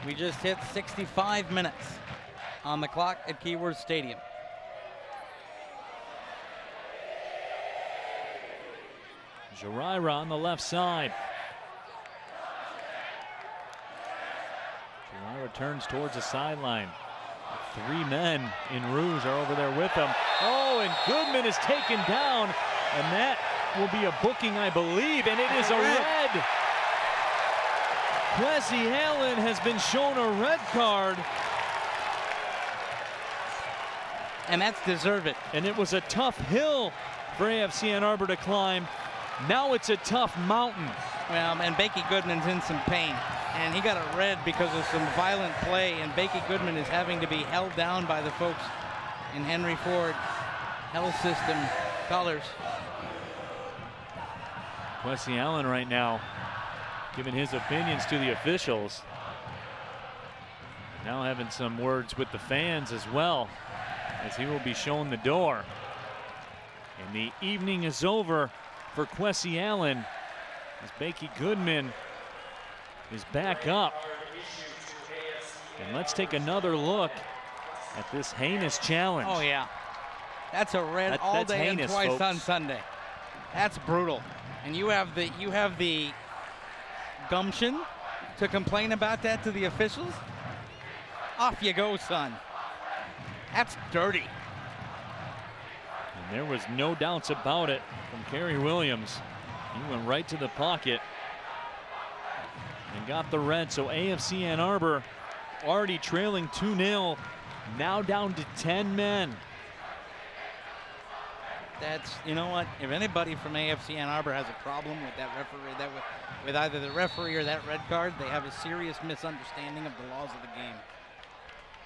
We just hit 65 minutes on the clock at Keyworth Stadium. Juraira on the left side. Juraira turns towards the sideline. 3 men in rouge are over there with him. Oh, and Goodman is taken down, and that will be a booking, I believe, and it is a red. Quessy Allen has been shown a red card. And that's deserved. And it was a tough hill for AFC Ann Arbor to climb. Now it's a tough mountain. Well, and Bakey Goodman's in some pain. And he got a red because of some violent play, and Bakey Goodman is having to be held down by the folks in Henry Ford Health System colors. Quessy Allen right now giving his opinions to the officials. Now having some words with the fans as well, as he will be shown the door. And the evening is over for Quessy Allen as Bakey Goodman is back up. And let's take another look at this heinous challenge. Oh yeah, that's a red all day heinous, and twice folks. On Sunday. That's brutal. And you have the gumption to complain about that to the officials? Off you go, son. That's dirty. And there was no doubts about it from Kerry Williams. He went right to the pocket and got the red. So AFC Ann Arbor already trailing 2-0, now down to 10 men. That's, you know what, if anybody from AFC Ann Arbor has a problem with that referee, with either the referee or that red card, they have a serious misunderstanding of the laws of the game.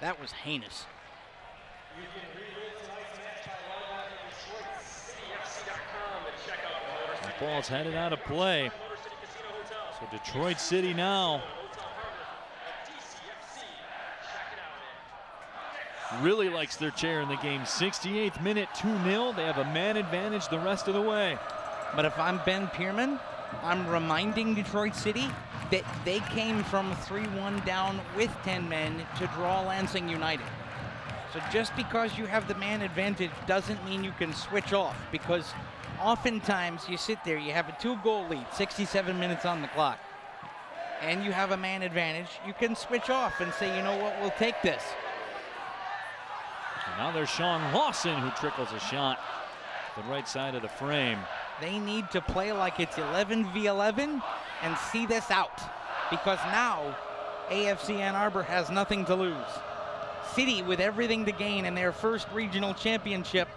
That was heinous. The ball's headed out of play. So Detroit City now really likes their chair in the game. 68th minute, 2-0. They have a man advantage the rest of the way. But if I'm Ben Pierman, I'm reminding Detroit City that they came from 3-1 down with 10 men to draw Lansing United. So just because you have the man advantage doesn't mean you can switch off, because oftentimes you sit there, you have a 2-goal lead, 67 minutes on the clock, and you have a man advantage. You can switch off and say, you know what, we'll take this. And now there's Sean Lawson, who trickles a shot to the right side of the frame. They need to play like it's 11v11 and see this out, because now AFC Ann Arbor has nothing to lose. City with everything to gain in their first regional championship,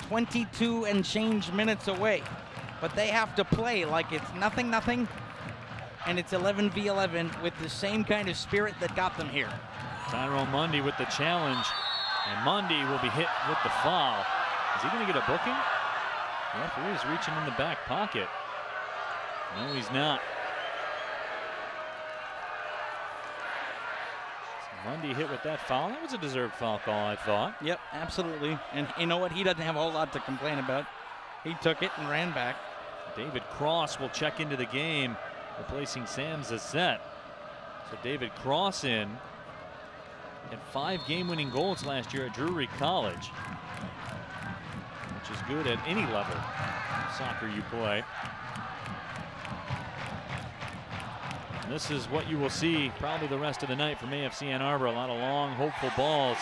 22 and change minutes away. But they have to play like it's nothing, and it's 11v11 with the same kind of spirit that got them here. Tyrone Mundy with the challenge, and Mundy will be hit with the foul. Is he going to get a booking? The referee is reaching in the back pocket. No, he's not. So Mundy hit with that foul. That was a deserved foul call, I thought. Yep, absolutely. And you know what? He doesn't have a whole lot to complain about. He took it and ran back. David Cross will check into the game, replacing Sam Zazette. So David Cross in. Had 5 game-winning goals last year at Drury College, which is good at any level of soccer you play. And this is what you will see probably the rest of the night from AFC Ann Arbor. A lot of long, hopeful balls.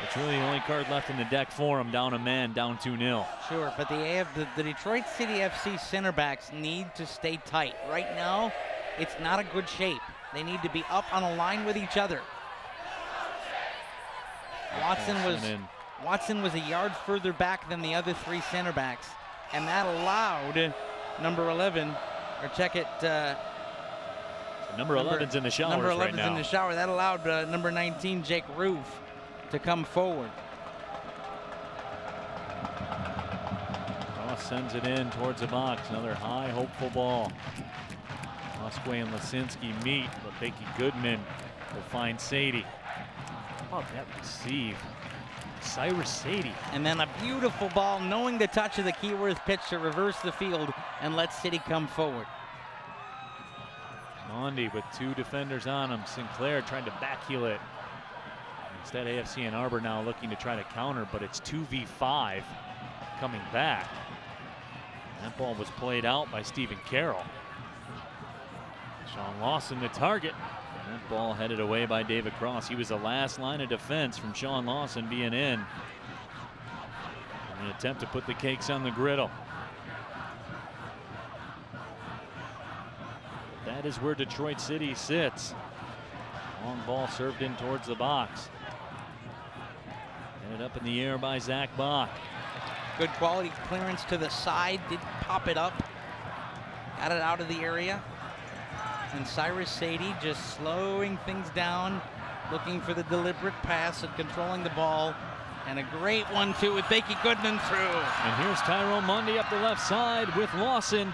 It's really the only card left in the deck for them. Down a man, down 2-0. Sure, but the Detroit City FC center backs need to stay tight. Right now, it's not a good shape. They need to be up on a line with each other. Watson was a yard further back than the other 3 center backs, and that allowed number 11, or check it. Number 11's in the shower. Number 11's right now. in the shower. That allowed number 19, Jake Roof, to come forward. Ross sends it in towards the box. Another high, hopeful ball. Musquay and Lisinski meet, but Becky Goodman will find Sadie. How about that receive? Cyrus Sadie. And then a beautiful ball, knowing the touch of the Keyworth pitch to reverse the field and let City come forward. Mondi with 2 defenders on him. Sinclair tried to backheel it. Instead, AFC Ann Arbor now looking to try to counter, but it's 2v5 coming back. That ball was played out by Stephen Carroll. Sean Lawson the target. And that ball headed away by David Cross. He was the last line of defense from Sean Lawson being in. An attempt to put the cakes on the griddle. That is where Detroit City sits. Long ball served in towards the box. Headed up in the air by Zach Bach. Good quality clearance to the side, did pop it up. Got it out of the area. And Cyrus Sadie just slowing things down, looking for the deliberate pass and controlling the ball. And a great 1-2 with Becky Goodman through. And here's Tyrone Mundy up the left side with Lawson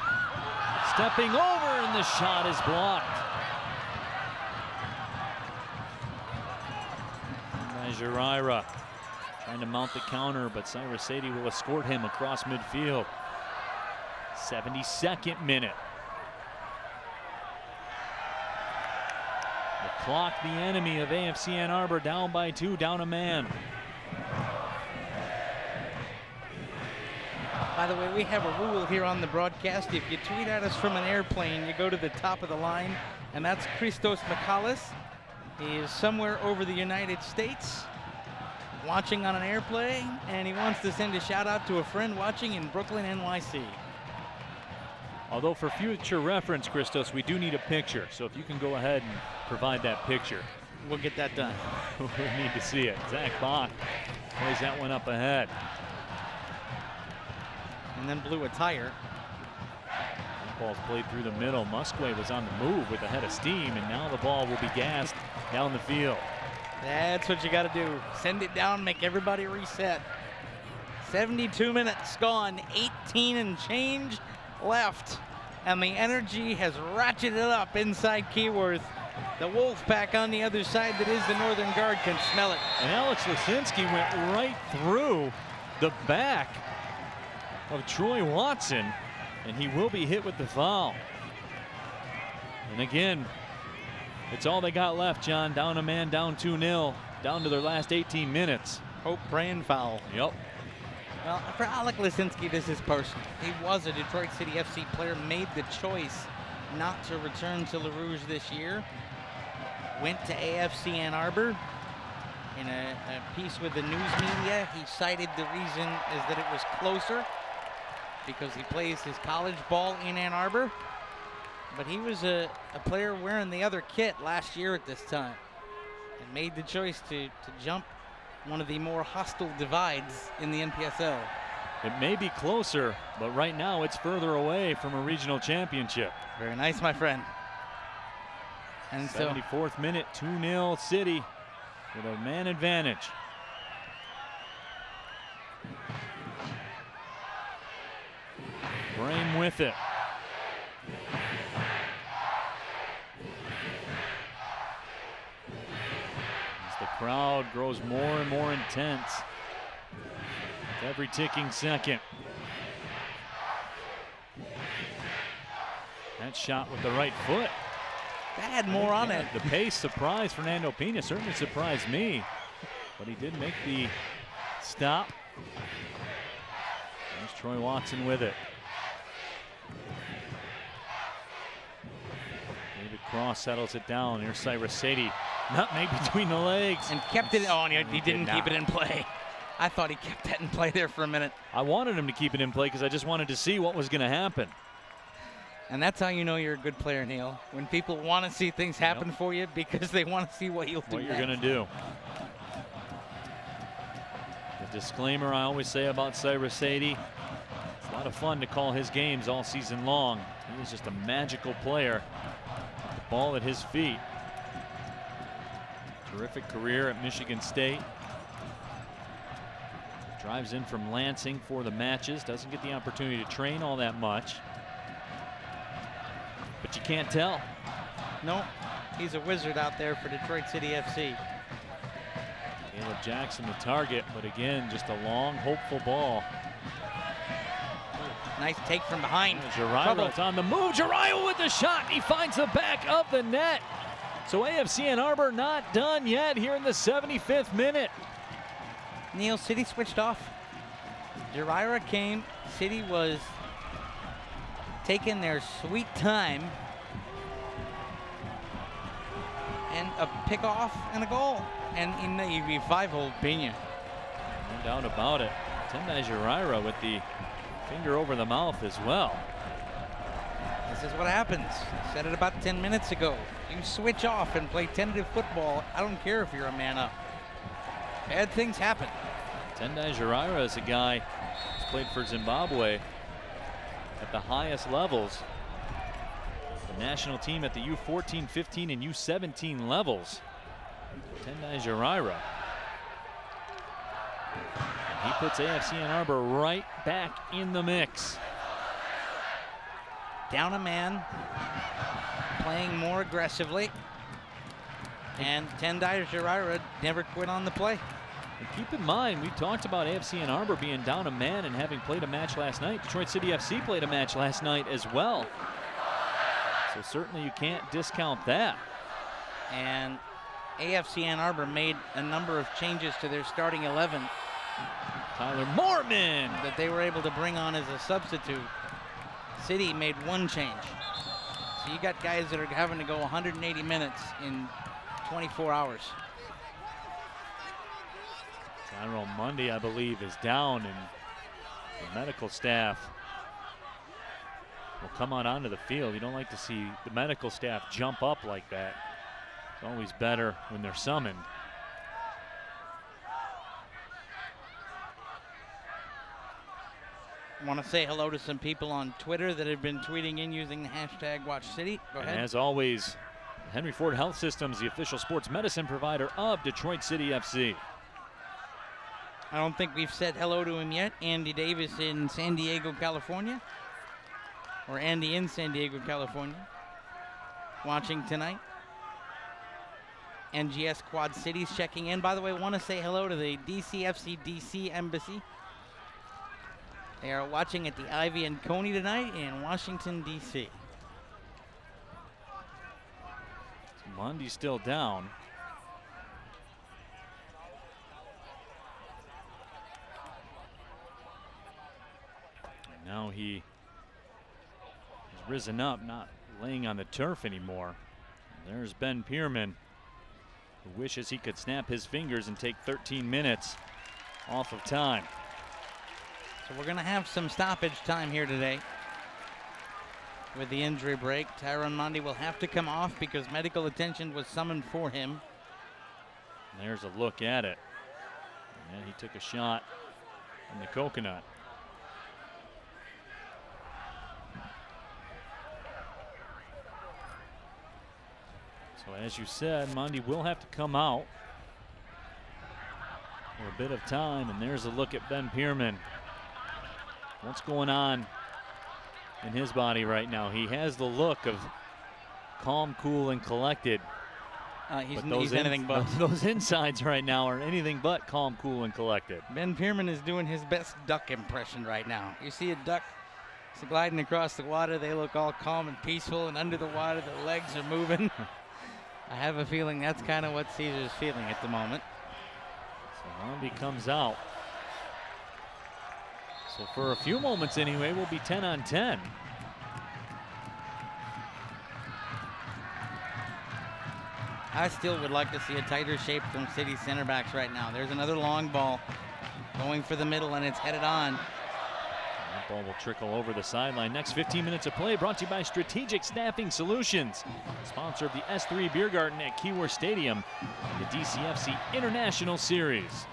stepping over, and the shot is blocked. By Jirira, trying to mount the counter, but Cyrus Sadie will escort him across midfield. 72nd minute. The clock, the enemy of AFC Ann Arbor, down by 2, down a man. By the way, we have a rule here on the broadcast. If you tweet at us from an airplane, you go to the top of the line, and that's Christos Michalis. He is somewhere over the United States watching on an airplane, and he wants to send a shout out to a friend watching in Brooklyn, NYC. Although for future reference, Christos, we do need a picture. So if you can go ahead and provide that picture. We'll get that done. We need to see it. Zach Bach plays that one up ahead. And then blew a tire. That ball's played through the middle. Musquay was on the move with a head of steam, and now the ball will be gassed down the field. That's what you got to do. Send it down, make everybody reset. 72 minutes gone, 18 and change left. And the energy has ratcheted up inside Keyworth. The Wolfpack on the other side, that is the Northern Guard, can smell it. And Alex Lisinski went right through the back of Troy Watson, and he will be hit with the foul. And again, it's all they got left, John. Down a man, down 2-0. down to their last 18 minutes. Hope, pray, and foul. Yep. Well, for Alec Lisinski, this is personal. He was a Detroit City FC player, made the choice not to return to Le Rouge this year. Went to AFC Ann Arbor. In a piece with the news media, he cited the reason is that it was closer because he plays his college ball in Ann Arbor. But he was a player wearing the other kit last year at this time and made the choice to jump one of the more hostile divides in the NPSL. It may be closer, but right now it's further away from a regional championship. Very nice, my friend. And 74th minute, 2-0 City with a man advantage. Brame with it. As the crowd grows more and more intense with every ticking second. That shot with the right foot. That had more on it. The pace surprised Fernando Pena, certainly surprised me, but he did make the stop. There's Troy Watson with it. David Cross settles it down. Here's Cyrus Sadie. Nutmeg between the legs. And kept it on. He didn't keep it in play. I thought he kept that in play there for a minute. I wanted him to keep it in play because I just wanted to see what was going to happen. And that's how you know you're a good player, Neil. When people want to see things happen for you because they want to see what you'll do. What you're going to do. The disclaimer I always say about Cyrus Sadie, it's a lot of fun to call his games all season long. He is just a magical player. The ball at his feet. Terrific career at Michigan State. Drives in from Lansing for the matches. Doesn't get the opportunity to train all that much. But you can't tell. No, he's a wizard out there for Detroit City FC. Caleb Jackson the target, but again, just a long, hopeful ball. Nice take from behind. Jiraiya's on the move. Jiraiya with the shot. He finds the back of the net. So AFC Ann Arbor not done yet here in the 75th minute. Neil, City switched off. Jiraiya came. City was taking their sweet time. And a pickoff and a goal. And in the revival, Pena. No doubt about it. Tendai Jiraiya with the finger over the mouth as well. This is what happens. I said it about 10 minutes ago. You switch off and play tentative football. I don't care if you're a man up. Bad things happen. Tendai Jiraiya is a guy who's played for Zimbabwe at the highest levels. The national team at the U14, 15, and U17 levels. Tendai Jiraiya. He puts AFC Ann Arbor right back in the mix. Down a man, playing more aggressively. And Tendai Jiraiya never quit on the play. And keep in mind, we talked about AFC Ann Arbor being down a man and having played a match last night. Detroit City FC played a match last night as well. So certainly you can't discount that. And AFC Ann Arbor made a number of changes to their starting 11. Tyler Mortman! That they were able to bring on as a substitute. City made one change. So you got guys that are having to go 180 minutes in 24 hours. Tyrone Mundy, I believe, is down, and the medical staff will come onto the field. You don't like to see the medical staff jump up like that. It's always better when they're summoned. I want to say hello to some people on Twitter that have been tweeting in using the hashtag WatchCity. Go ahead. And as always, Henry Ford Health Systems, the official sports medicine provider of Detroit City FC. I don't think we've said hello to him yet. Andy Davis in San Diego, California. Or Andy in San Diego, California. Watching tonight. NGS Quad Cities checking in. By the way, I want to say hello to the DCFC DC Embassy. They are watching at the Ivy and Coney tonight in Washington, D.C. So Mundy's still down. he has risen up, not laying on the turf anymore. There's Ben Pierman, who wishes he could snap his fingers and take 13 minutes off of time. So we're going to have some stoppage time here today. With the injury break, Tyron Mundy will have to come off because medical attention was summoned for him. And there's a look at it. And he took a shot in the coconut. So as you said, Mundy will have to come out for a bit of time. And there's a look at Ben Pierman. What's going on in his body right now? He has the look of calm, cool, and collected. He's anything but. Those insides right now are anything but calm, cool, and collected. Ben Pierman is doing his best duck impression right now. You see a duck gliding across the water. They look all calm and peaceful, and under the water, the legs are moving. I have a feeling that's kind of what Caesar's feeling at the moment. So Mundy comes out. So for a few moments anyway, we'll be 10 on 10. I still would like to see a tighter shape from City center backs right now. There's another long ball going for the middle, and it's headed on. That ball will trickle over the sideline. Next 15 minutes of play brought to you by Strategic Staffing Solutions, sponsor of the S3 Beer Garden at Keyworth Stadium and the DCFC International Series.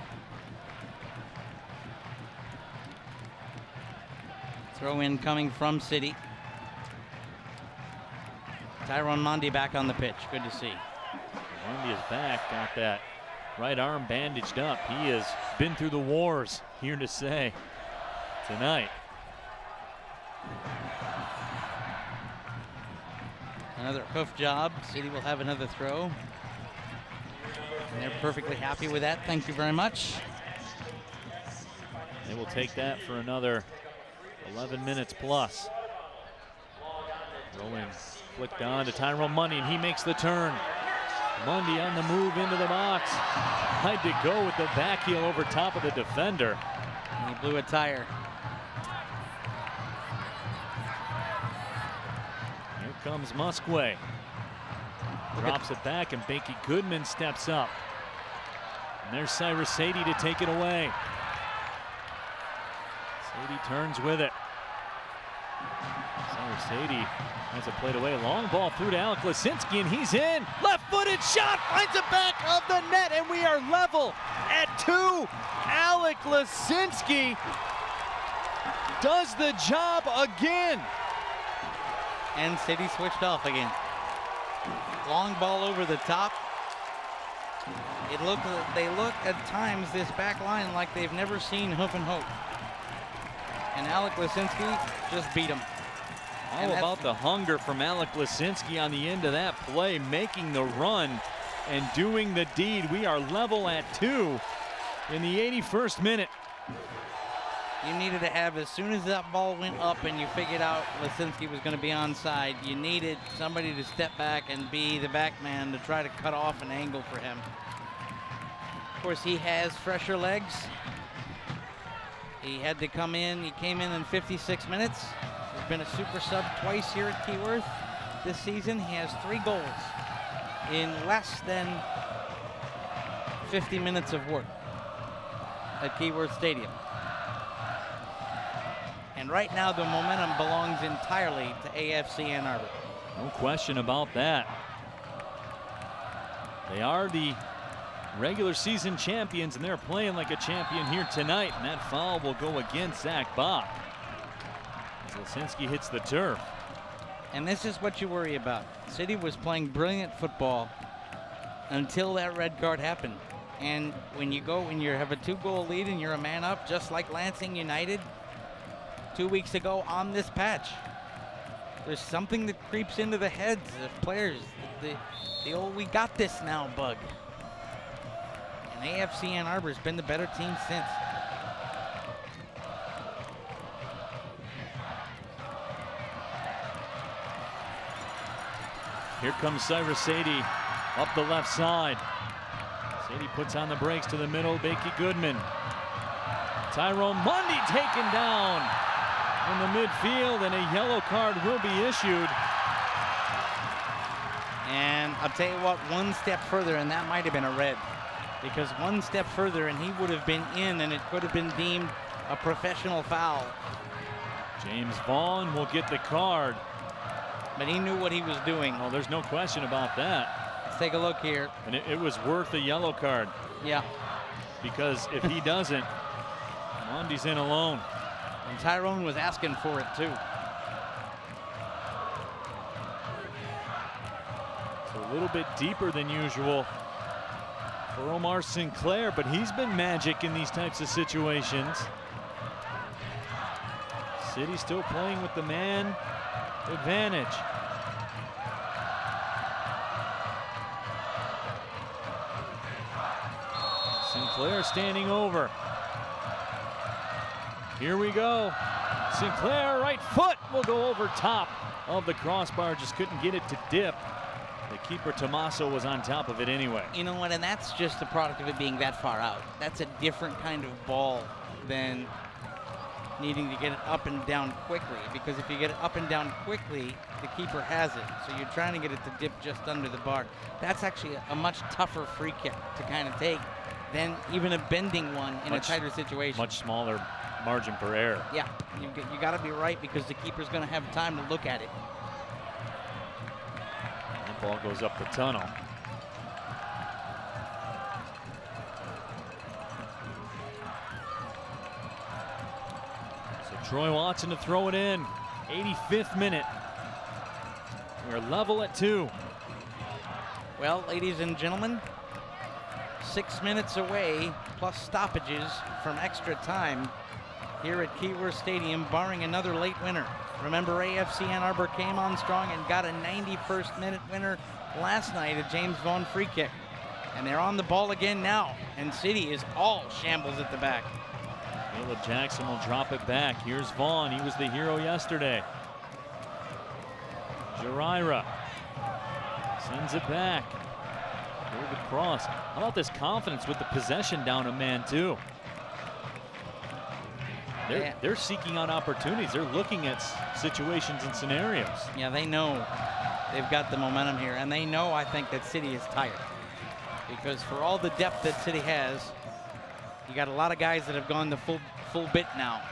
Throw in coming from City. Tyron Mundy back on the pitch. Good to see. Mundy is back, got that right arm bandaged up. He has been through the wars, here to say, tonight. Another hoof job. City will have another throw. And they're perfectly happy with that. Thank you very much. They will take that for another 11 minutes plus. Throw in, flicked on to Tyron Mundy, and he makes the turn. Mundy on the move into the box. Tried to go with the back heel over top of the defender. And he blew a tire. Here comes Musquay. Drops it back, and Becky Goodman steps up. And there's Cyrus Sadie to take it away. Sadie turns with it. Cyrus Sadie has it played away. Long ball through to Alec Lasinski, and he's in. Left-footed shot, finds the back of the net, and we are level at 2. Alec Lasinski does the job again. And City switched off again. Long ball over the top. They look at times, this back line, like they've never seen hoof and hope. And Alec Lasinski just beat him. All about the hunger from Alec Lasinski on the end of that play, making the run and doing the deed. We are level at 2 in the 81st minute. You needed to have, as soon as that ball went up and you figured out Lasinski was going to be onside, you needed somebody to step back and be the back man to try to cut off an angle for him. Of course, he has fresher legs. He had to come in. He came in 56 minutes. He's been a super sub twice here at Keyworth this season. He has 3 goals in less than 50 minutes of work at Keyworth Stadium. And right now the momentum belongs entirely to AFC Ann Arbor. No question about that. They are the regular season champions, and they're playing like a champion here tonight, and that foul will go against Zach Bach as Lasinski hits the turf. And this is what you worry about. City was playing brilliant football until that red card happened. And when you have a 2-goal lead and you're a man up, just like Lansing United 2 weeks ago on this patch, there's something that creeps into the heads of players, the old "we got this now" bug. And AFC Ann Arbor has been the better team since. Here comes Cyrus Sadie up the left side. Sadie puts on the brakes to the middle. Becky Goodman. Tyron Mundy taken down. in the midfield, and a yellow card will be issued. And I'll tell you what, one step further, and that might have been a red. Because one step further, and he would have been in, and it could have been deemed a professional foul. James Vaughn will get the card. But he knew what he was doing. Oh, there's no question about that. Let's take a look here. And it was worth a yellow card. Yeah. Because if he doesn't, Mondy's in alone. And Tyrone was asking for it too. So a little bit deeper than usual for Omar Sinclair, but he's been magic in these types of situations. City still playing with the man advantage. Sinclair standing over. Here we go. Sinclair, right foot, will go over top of the crossbar. Just couldn't get it to dip. The keeper, Tommaso, was on top of it anyway. You know what, and that's just the product of it being that far out. That's a different kind of ball than needing to get it up and down quickly, because if you get it up and down quickly, the keeper has it. So you're trying to get it to dip just under the bar. That's actually a much tougher free kick to kind of take than even a bending one in a tighter situation. Much smaller margin for error. Yeah, you got to be right, because the keeper's going to have time to look at it. That ball goes up the tunnel. Troy Watson to throw it in. 85th minute. We're level at 2. Well, ladies and gentlemen, 6 minutes away, plus stoppages from extra time here at Keyworth Stadium, barring another late winner. Remember, AFC Ann Arbor came on strong and got a 91st minute winner last night, a James Vaughn free kick. And they're on the ball again now, and City is all shambles at the back. Caleb Jackson will drop it back. Here's Vaughn. He was the hero yesterday. Jarira sends it back. David Cross. How about this confidence with the possession down a man, too? They're seeking out opportunities. They're looking at situations and scenarios. Yeah, they know they've got the momentum here, and they know, I think, that City is tired. Because for all the depth that City has, you got a lot of guys that have gone the full bit now.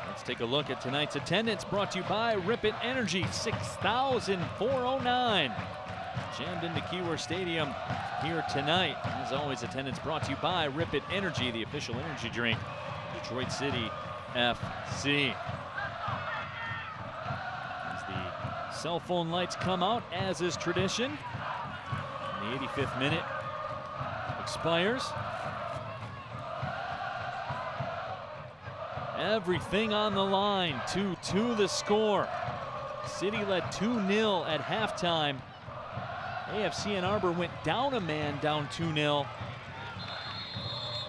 Let's take a look at tonight's attendance, brought to you by Rip It Energy. 6,409 jammed into Keyworth Stadium here tonight. As always, attendance brought to you by Rip It Energy, the official energy drink, Detroit City FC. As the cell phone lights come out, as is tradition, the 85th minute expires. Everything on the line. 2-2 the score. City led 2-0 at halftime. AFC Ann Arbor went down a man, down 2-0,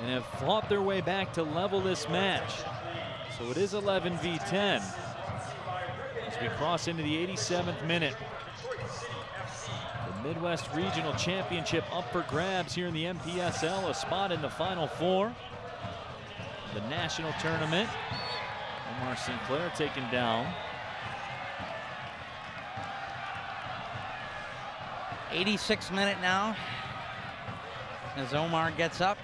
and have fought their way back to level this match. So it is 11 v 10 as we cross into the 87th minute. The Midwest Regional Championship up for grabs here in the NPSL, a spot in the Final Four. The national tournament. Omar Sinclair taken down. 86th minute now as Omar gets up.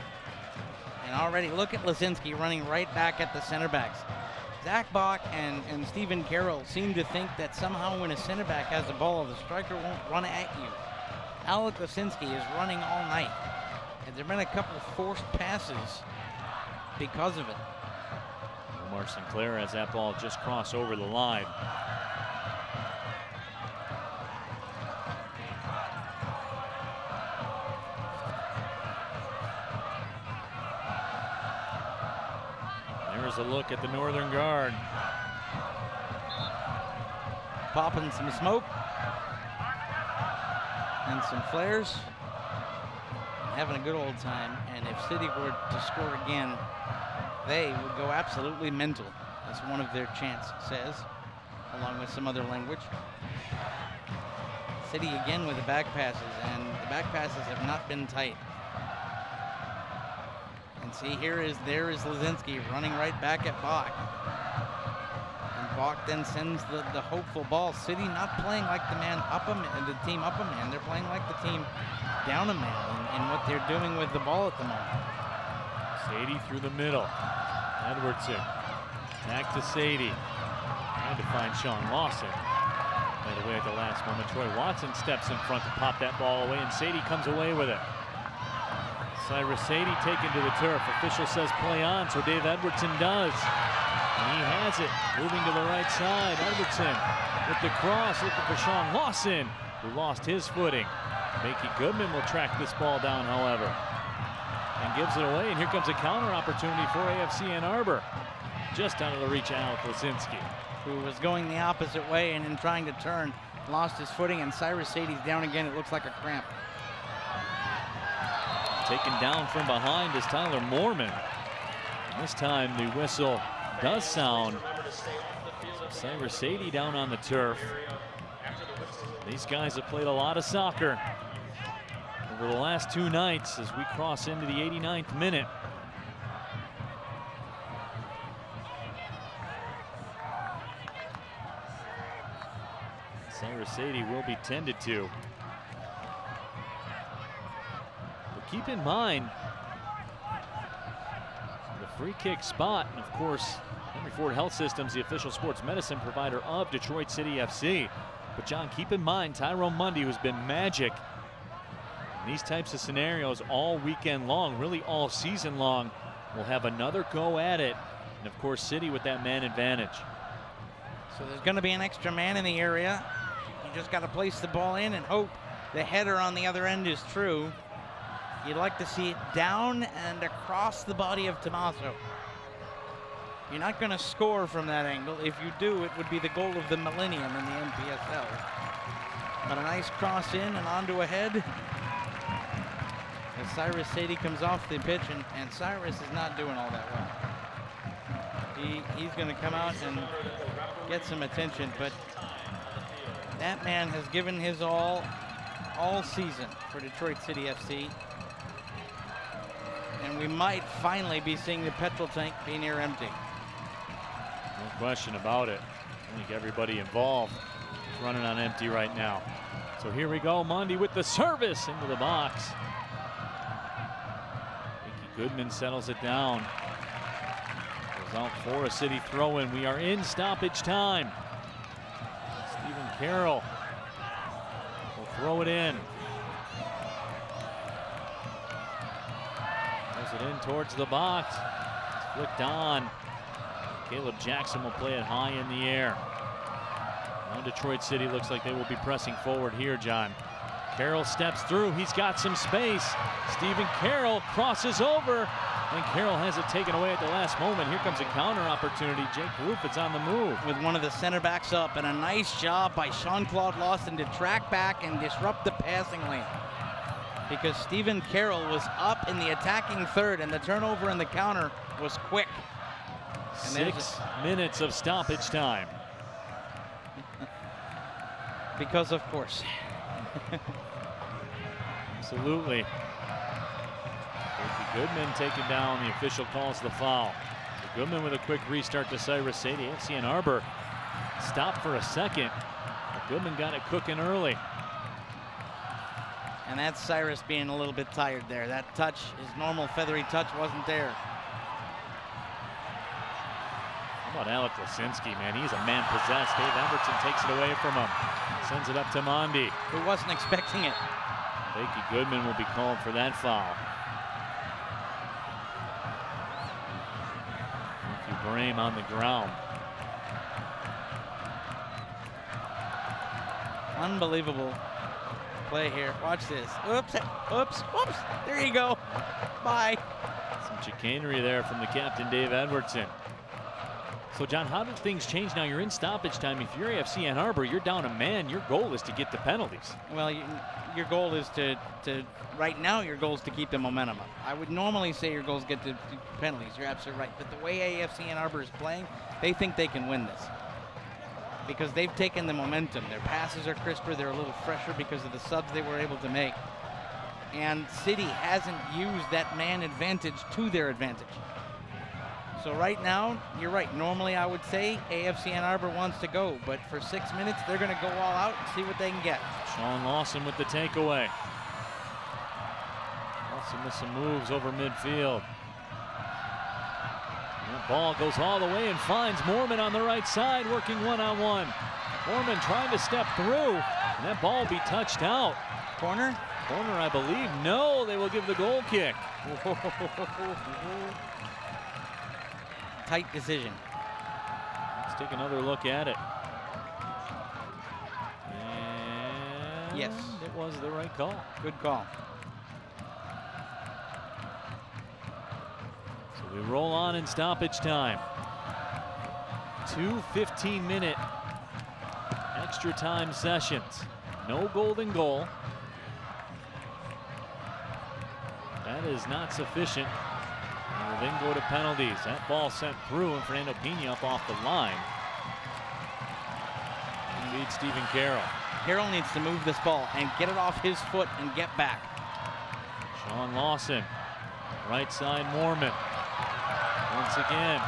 And already look at Lazinski running right back at the center backs. Zach Bach and Stephen Carroll seem to think that somehow when a center back has the ball, the striker won't run at you. Alec Lazinski is running all night. And there have been a couple of forced passes because of it. Omar Sinclair has that ball just cross over the line. There's a look at the Northern Guard. Popping some smoke and some flares. Having a good old time, and if City were to score again, they would go absolutely mental, as one of their chants says, along with some other language. City again with the back passes, and the back passes have not been tight. And see, there is Lazinski running right back at Bach. Bach then sends the hopeful ball. City not playing like the team up a man. They're playing like the team down a man in what they're doing with the ball at the moment. Sadie through the middle. Edwardson. Back to Sadie. Trying to find Sean Lawson. Right away at the last moment. Troy Watson steps in front to pop that ball away, and Sadie comes away with it. Cyrus Sadie taken to the turf. Official says play on, so Dave Edwardson does. And he has it, moving to the right side. Edwardson with the cross, looking for Sean Lawson, who lost his footing. Mickey Goodman will track this ball down, however, and gives it away. And here comes a counter opportunity for AFC Ann Arbor. Just out of the reach of Alec Lasinski, who was going the opposite way and in trying to turn, lost his footing, and Cyrus Sadie's down again. It looks like a cramp. Taken down from behind is Tyler Moorman. And this time the whistle does sound. Cyrus Sadie down on the turf. These guys have played a lot of soccer over the last 2 nights as we cross into the 89th minute. Cyrus Sadie will be tended to. But keep in mind the free kick spot, and of course, Henry Ford Health Systems, the official sports medicine provider of Detroit City FC. But John, keep in mind Tyrone Mundy, who's been magic in these types of scenarios all weekend long, really all season long, will have another go at it. And of course, City with that man advantage. So there's going to be an extra man in the area. You just got to place the ball in and hope the header on the other end is true. You'd like to see it down and across the body of Tommaso. You're not going to score from that angle. If you do, it would be the goal of the millennium in the NPSL. But a nice cross in and onto a head. As Cyrus Sadie comes off the pitch, and Cyrus is not doing all that well. He's going to come out and get some attention, but that man has given his all season for Detroit City FC. And we might finally be seeing the petrol tank be near empty. No question about it. I think everybody involved is running on empty right now. So here we go, Mundy with the service into the box. Mickey Goodman settles it down. Goes out for a City throw-in. We are in stoppage time. Stephen Carroll will throw it in. Throws it in towards the box. It's flicked on. Caleb Jackson will play it high in the air. Now Detroit City looks like they will be pressing forward here, John. Carroll steps through. He's got some space. Stephen Carroll crosses over, and Carroll has it taken away at the last moment. Here comes a counter opportunity. Jake Rufus on the move. With one of the center backs up, and a nice job by Jean-Claude Lawson to track back and disrupt the passing lane. Because Stephen Carroll was up in the attacking third, and the turnover and the counter was quick. And 6 minutes of stoppage time. Because of course. Absolutely. Ricky Goodman taken down. The official calls the foul. So Goodman with a quick restart to Cyrus Sadie. AFC Ann Arbor stopped for a second. But Goodman got it cooking early. And that's Cyrus being a little bit tired there. That touch, his normal feathery touch, wasn't there. How about Alec Lasinski, man? He's a man possessed. Dave Everton takes it away from him. Sends it up to Mondi. Who wasn't expecting it. Mickey Goodman will be called for that foul. Matthew Brame on the ground. Unbelievable play here. Watch this. Oops, oops, whoops. There you go. Bye. Some chicanery there from the captain, Dave Edwardson. So, John, how do things change now? You're in stoppage time. If you're AFC Ann Arbor, you're down a man. Your goal is to get the penalties. Well, your goal is to right now, your goal is to keep the momentum up. I would normally say your goal is to get the penalties. You're absolutely right. But the way AFC Ann Arbor is playing, they think they can win this. Because they've taken the momentum. Their passes are crisper. They're a little fresher because of the subs they were able to make. And City hasn't used that man advantage to their advantage. So right now, you're right. Normally I would say AFC Ann Arbor wants to go, but for 6 minutes, they're going to go all out and see what they can get. Sean Lawson with the takeaway. Lawson with some moves over midfield. That ball goes all the way and finds Mormon on the right side, working one-on-one. Mormon trying to step through, and that ball will be touched out. Corner? Corner, I believe. No, they will give the goal kick. Tight decision. Let's take another look at it. And yes, it was the right call. Good call. So we roll on in stoppage time. 2 15-minute extra time sessions. No golden goal. That is not sufficient. And we'll then go to penalties. That ball sent through, and Fernando Pena up off the line. And beats Stephen Carroll. Carroll needs to move this ball and get it off his foot and get back. Sean Lawson, right side Mormon. Once again,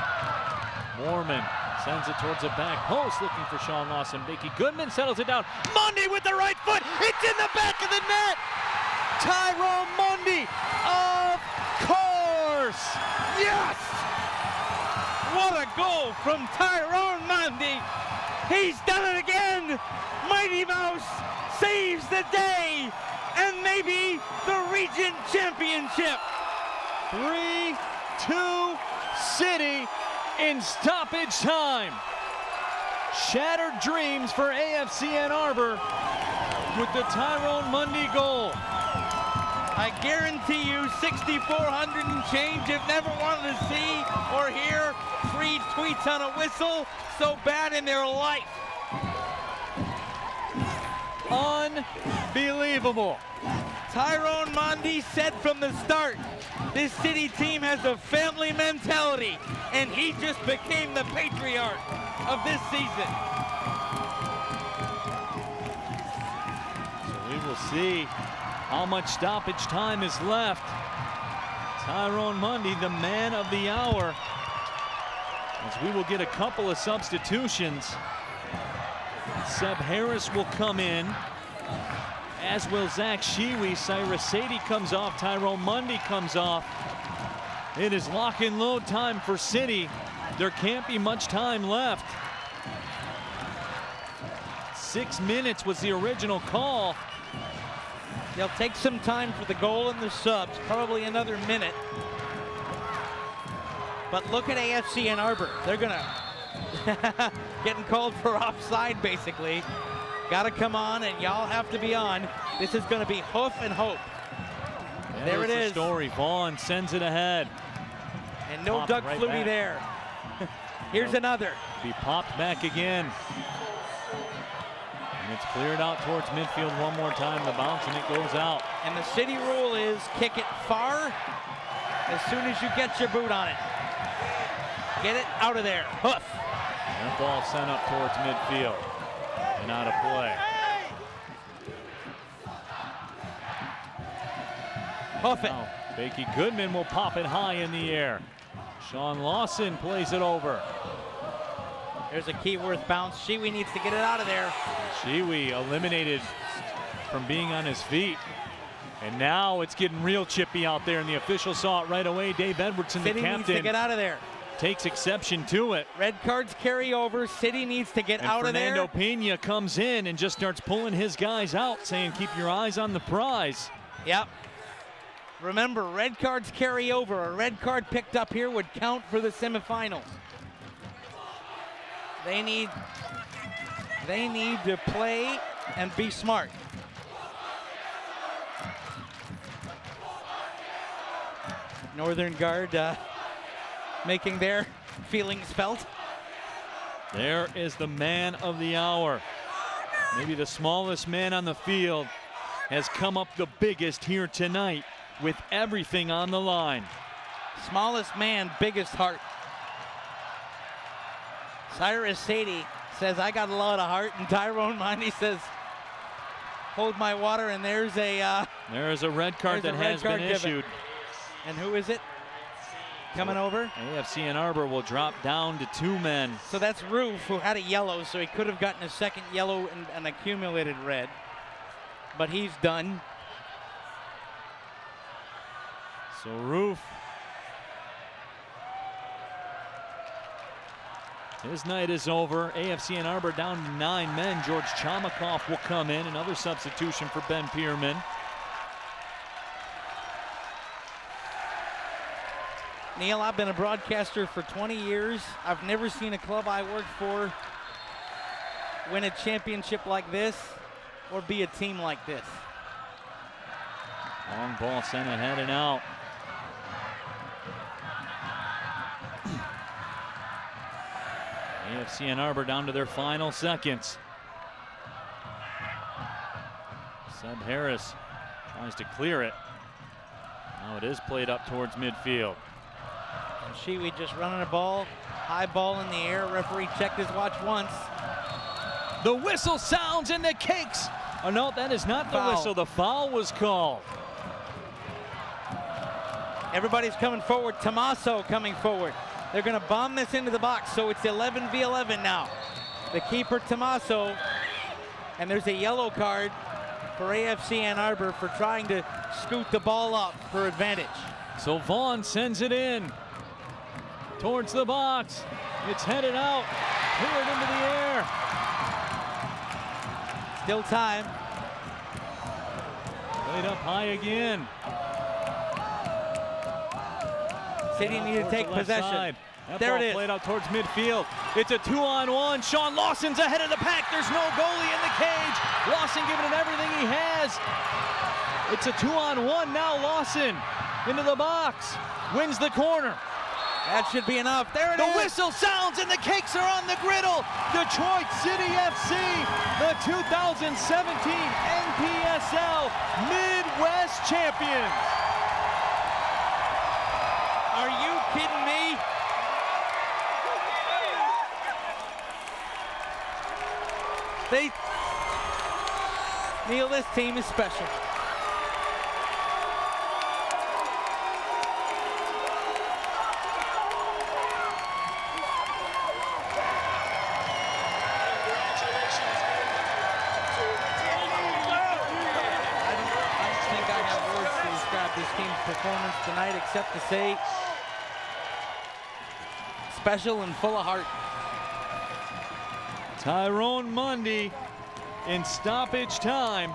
Mormon sends it towards the back post, looking for Sean Lawson. Becky Goodman settles it down. Mundy with the right foot. It's in the back of the net. Tyrone Mundy, of course. Yes! What a goal from Tyrone Mundy. He's done it again. Mighty Mouse saves the day and maybe the region championship. 3-2 City in stoppage time. Shattered dreams for AFC Ann Arbor with the Tyrone Mundy goal. I guarantee you 6,400 and change have never wanted to see or hear 3 tweets on a whistle so bad in their life. Unbelievable. Tyrone Mundy said from the start, this City team has a family mentality, and he just became the patriarch of this season. So we will see how much stoppage time is left. Tyrone Mundy, the man of the hour, as we will get a couple of substitutions. Seb Harris will come in, as will Zach Shiwi. Cyrus Sadie comes off, Tyrone Mundy comes off. It is lock and load time for City. There can't be much time left. 6 minutes was the original call. They'll take some time for the goal and the subs, probably another minute. But look at AFC Ann Arbor. They're gonna getting called for offside, basically. Gotta come on, and y'all have to be on. This is gonna be hoof and hope. There it is. The story. Vaughn sends it ahead. And no Doug Flutie there. Here's another. Be popped back again. And it's cleared out towards midfield one more time. The bounce, and it goes out. And the City rule is kick it far as soon as you get your boot on it. Get it out of there. Hoof. That ball sent up towards midfield and out of play. Hoof it. Now, Becky Goodman will pop it high in the air. Sean Lawson plays it over. There's a Keyworth bounce. Shiwi needs to get it out of there. Shiwi eliminated from being on his feet. And now it's getting real chippy out there, and the official saw it right away. Dave Edwardson, City the captain, needs to get out of there. Takes exception to it. Red cards carry over. City needs to get out of there. Fernando Pena comes in and just starts pulling his guys out, saying keep your eyes on the prize. Yep. Remember, red cards carry over. A red card picked up here would count for the semifinals. They need to play and be smart. Northern Guard making their feelings felt. There is the man of the hour. Maybe the smallest man on the field has come up the biggest here tonight with everything on the line. Smallest man, biggest heart. Cyrus Sadie says, I got a lot of heart, and Tyrone Mundy says, hold my water, and there's a red card that has been issued. And who is it? coming over. AFC Ann Arbor will drop down to 2 men. So that's Roof, who had a yellow, so he could have gotten a second yellow and accumulated red. But he's done. So Roof, his night is over. AFC Ann Arbor down to 9 men. George Chamakoff will come in, another substitution for Ben Pierman. Neil, I've been a broadcaster for 20 years. I've never seen a club I worked for win a championship like this or be a team like this. Long ball sent ahead and out. AFC Ann Arbor down to their final seconds. Seb Harris tries to clear it. Now it is played up towards midfield. And Shiwi just running a ball, high ball in the air. Referee checked his watch once. The whistle sounds and the Cakes. Oh no, that is not the Foul. whistle. The foul was called. Everybody's coming forward. Tommaso coming forward. They're going to bomb this into the box, so it's 11 v 11 now. The keeper, Tommaso, and there's a yellow card for AFC Ann Arbor for trying to scoot the ball up for advantage. So Vaughn sends it in towards the box. It's headed out, cleared into the air. Still time. Played up high again. City need to take possession. There it is. Played out towards midfield. It's a 2-on-1. Sean Lawson's ahead of the pack. There's no goalie in the cage. Lawson giving it everything he has. It's a 2-on-1 now. Lawson into the box. Wins the corner. That should be enough. There it is. The whistle sounds and the Cakes are on the griddle. Detroit City FC, the 2017 NPSL Midwest champions. Are you kidding me? Neil, this team is special. This team's performance tonight, except to say special and full of heart. Tyrone Mundy in stoppage time.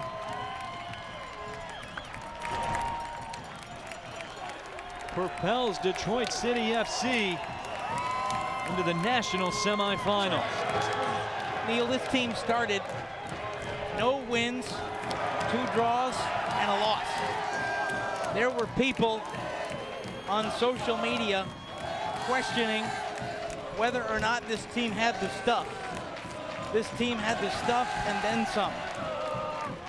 Propels Detroit City FC into the national semifinals. Neil, this team started no wins, 2 draws, and a loss. There were people on social media questioning whether or not this team had the stuff. This team had the stuff and then some.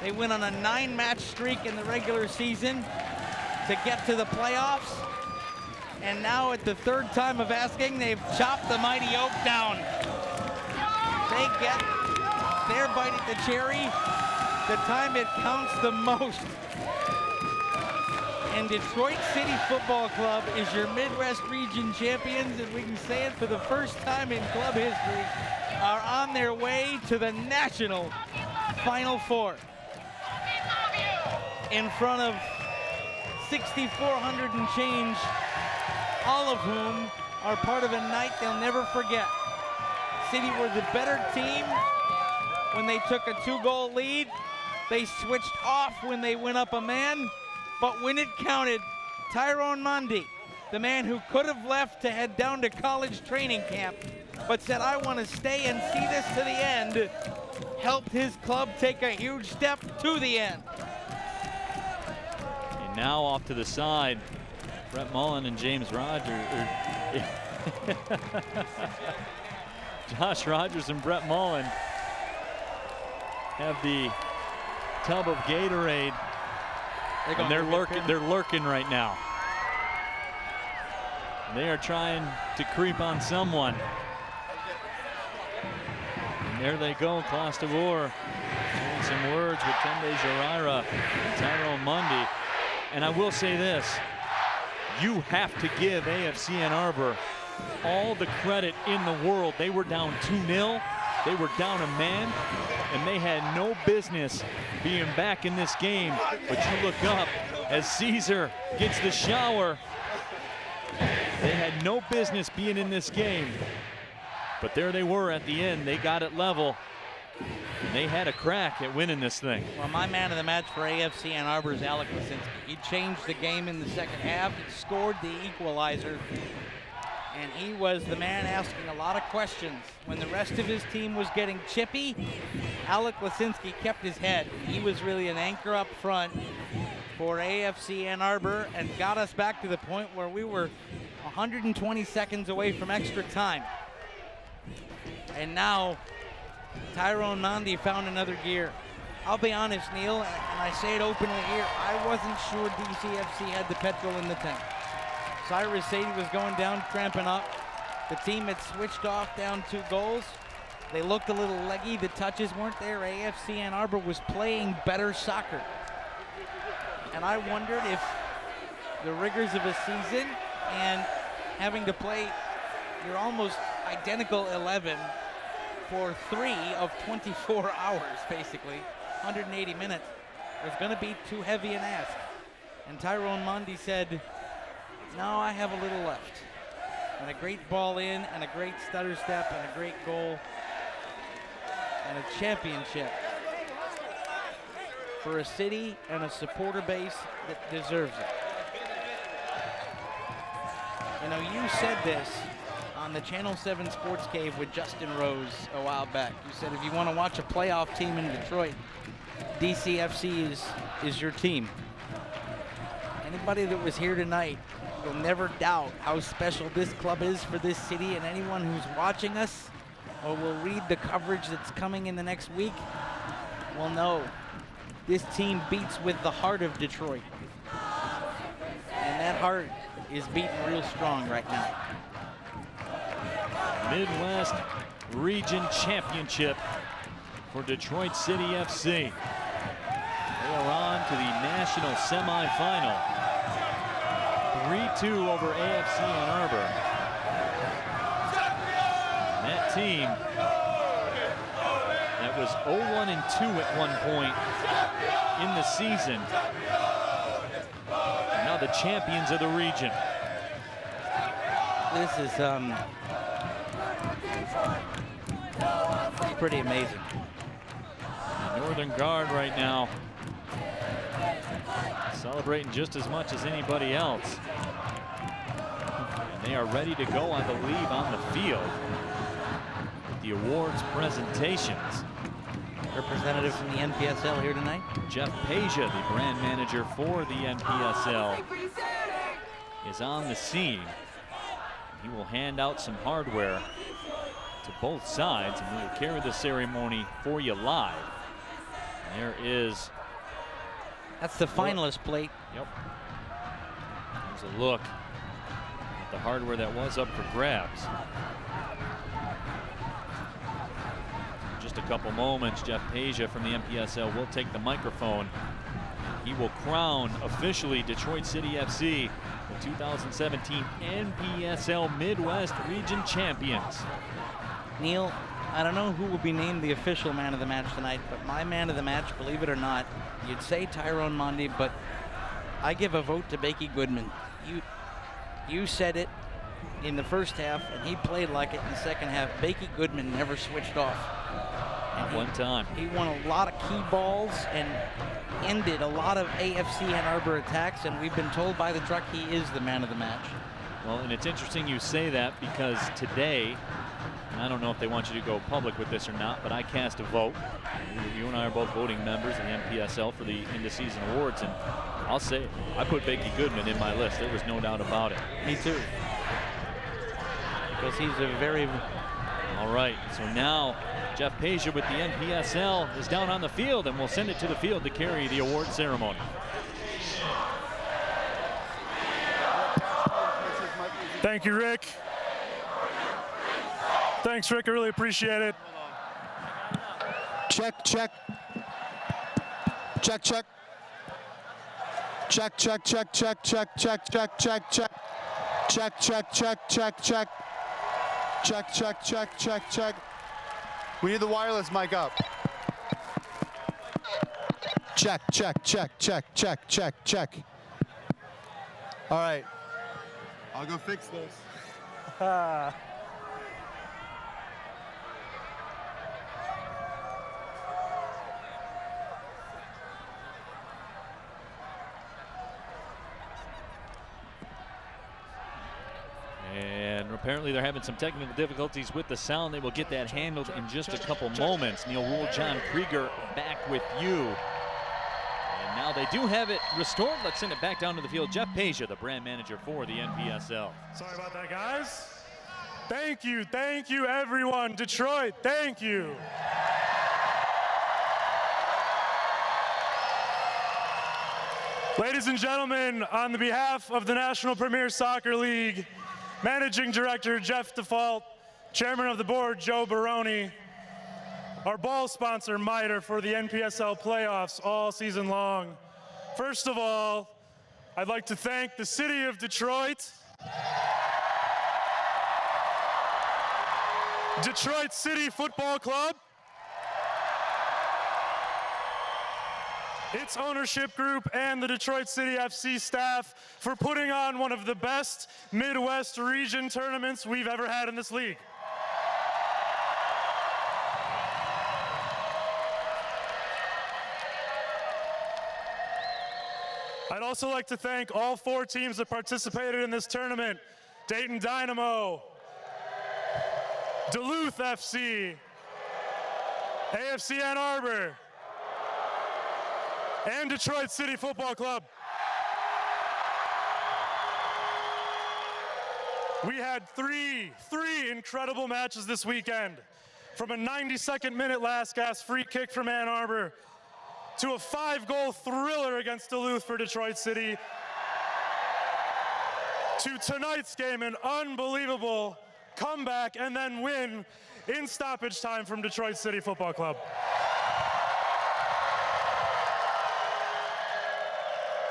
They went on a 9-match streak in the regular season to get to the playoffs. And now at the 3rd time of asking, they've chopped the mighty Oak down. They get their bite at the cherry the time it counts the most. And Detroit City Football Club is your Midwest Region champions, and we can say it for the first time in club history, are on their way to the national Final Four. In front of 6,400 and change, all of whom are part of a night they'll never forget. City were the better team when they took a 2-goal lead. They switched off when they went up a man. But when it counted, Tyrone Mundy, the man who could have left to head down to college training camp, but said, I want to stay and see this to the end, helped his club take a huge step to the end. And now off to the side, Brett Mullen and James Rogers. Josh Rogers and Brett Mullen have the tub of Gatorade. And they're lurking right now. They are trying to creep on someone. And there they go, Klaus DeVore sharing some words with Tunde Jarira and Tyrone Mundy. And I will say this, you have to give AFC Ann Arbor all the credit in the world. They were down 2-0. They were down a man, and they had no business being back in this game. But you look up as Caesar gets the shower. They had no business being in this game. But there they were at the end. They got it level. And they had a crack at winning this thing. Well, my man of the match for AFC Ann Arbor is Alec Lasinski. He changed the game in the second half. He scored the equalizer. And he was the man asking a lot of questions. When the rest of his team was getting chippy, Alec Lasinski kept his head. He was really an anchor up front for AFC Ann Arbor and got us back to the point where we were 120 seconds away from extra time. And now Tyrone Mondi found another gear. I'll be honest, Neil, and I say it openly here, I wasn't sure DCFC had the petrol in the tank. Cyrus Sadie was going down, cramping up. The team had switched off down 2 goals. They looked a little leggy. The touches weren't there. AFC Ann Arbor was playing better soccer. And I wondered if the rigors of a season and having to play your almost identical 11 for 3 of 24 hours, basically, 180 minutes, was going to be too heavy an ask. And Tyrone Mondi said, no, I have a little left. And a great ball in, and a great stutter step, and a great goal, and a championship for a city and a supporter base that deserves it. You know, you said this on the Channel 7 Sports Cave with Justin Rose a while back. You said if you want to watch a playoff team in Detroit, DCFC is your team. Anybody that was here tonight will never doubt how special this club is for this city, and anyone who's watching us or will read the coverage that's coming in the next week will know this team beats with the heart of Detroit. And that heart is beating real strong right now. Midwest Region Championship for Detroit City FC. They are on to the national semifinal. 3-2 over AFC Ann Arbor. And that team that was 0-1-2 at one point in the season. And now the champions of the region. This is pretty amazing. The Northern Guard right now celebrating just as much as anybody else. And they are ready to go, I believe, on the field with the awards presentations. Representative from the NPSL here tonight. Jeff Peja, the brand manager for the NPSL, is on the scene. He will hand out some hardware to both sides, and we will carry the ceremony for you live. And there is... That's the finalist plate. Yep. There's a look at the hardware that was up for grabs. In just a couple moments, Jeff Peja from the NPSL will take the microphone. He will crown officially Detroit City FC the 2017 NPSL Midwest Region Champions. Neil, I don't know who will be named the official man of the match tonight, but my man of the match, believe it or not, you'd say Tyrone Mondi, but I give a vote to Bakey Goodman. You said it in the first half, and he played like it in the second half. Bakey Goodman never switched off. Not one time. He won a lot of key balls and ended a lot of AFC Ann Arbor attacks, and we've been told by the truck he is the man of the match. Well, and it's interesting you say that, because today, and I don't know if they want you to go public with this or not, but I cast a vote. You and I are both voting members of the NPSL for the end-of-season awards, and I'll say it, I put Bakey Goodman in my list. There was no doubt about it. Me too. Because he's a very... All right, so now Jeff Peja with the NPSL is down on the field, and we'll send it to the field to carry the award ceremony. Thank you, Rick. Thanks, Rick. I really appreciate it. Check, check. Check, check. Check, check, check, check, check, check, check, check, check. Check, check, check, check, check. Check, check, check, check, check. We need the wireless mic up. Check, check, check, check, check, check, check. All right. I'll go fix this. And apparently they're having some technical difficulties with the sound. They will get that handled in just a couple moments. Neil Rule, John Krieger back with you. And now they do have it restored. Let's send it back down to the field. Jeff Peja, the brand manager for the NPSL. Sorry about that, guys. Thank you, everyone. Detroit, thank you. Ladies and gentlemen, on the behalf of the National Premier Soccer League, Managing Director Jeff Default, Chairman of the Board Joe Baroni, our ball sponsor Mitre for the NPSL playoffs all season long. First of all, I'd like to thank the City of Detroit, Detroit City Football Club, its ownership group, and the Detroit City FC staff for putting on one of the best Midwest region tournaments we've ever had in this league. I'd also like to thank all 4 teams that participated in this tournament: Dayton Dynamo, Duluth FC, AFC Ann Arbor, and Detroit City Football Club. We had three incredible matches this weekend, from a 92nd minute last gasp free kick from Ann Arbor to a 5-goal thriller against Duluth for Detroit City, to tonight's game, an unbelievable comeback and then win in stoppage time from Detroit City Football Club.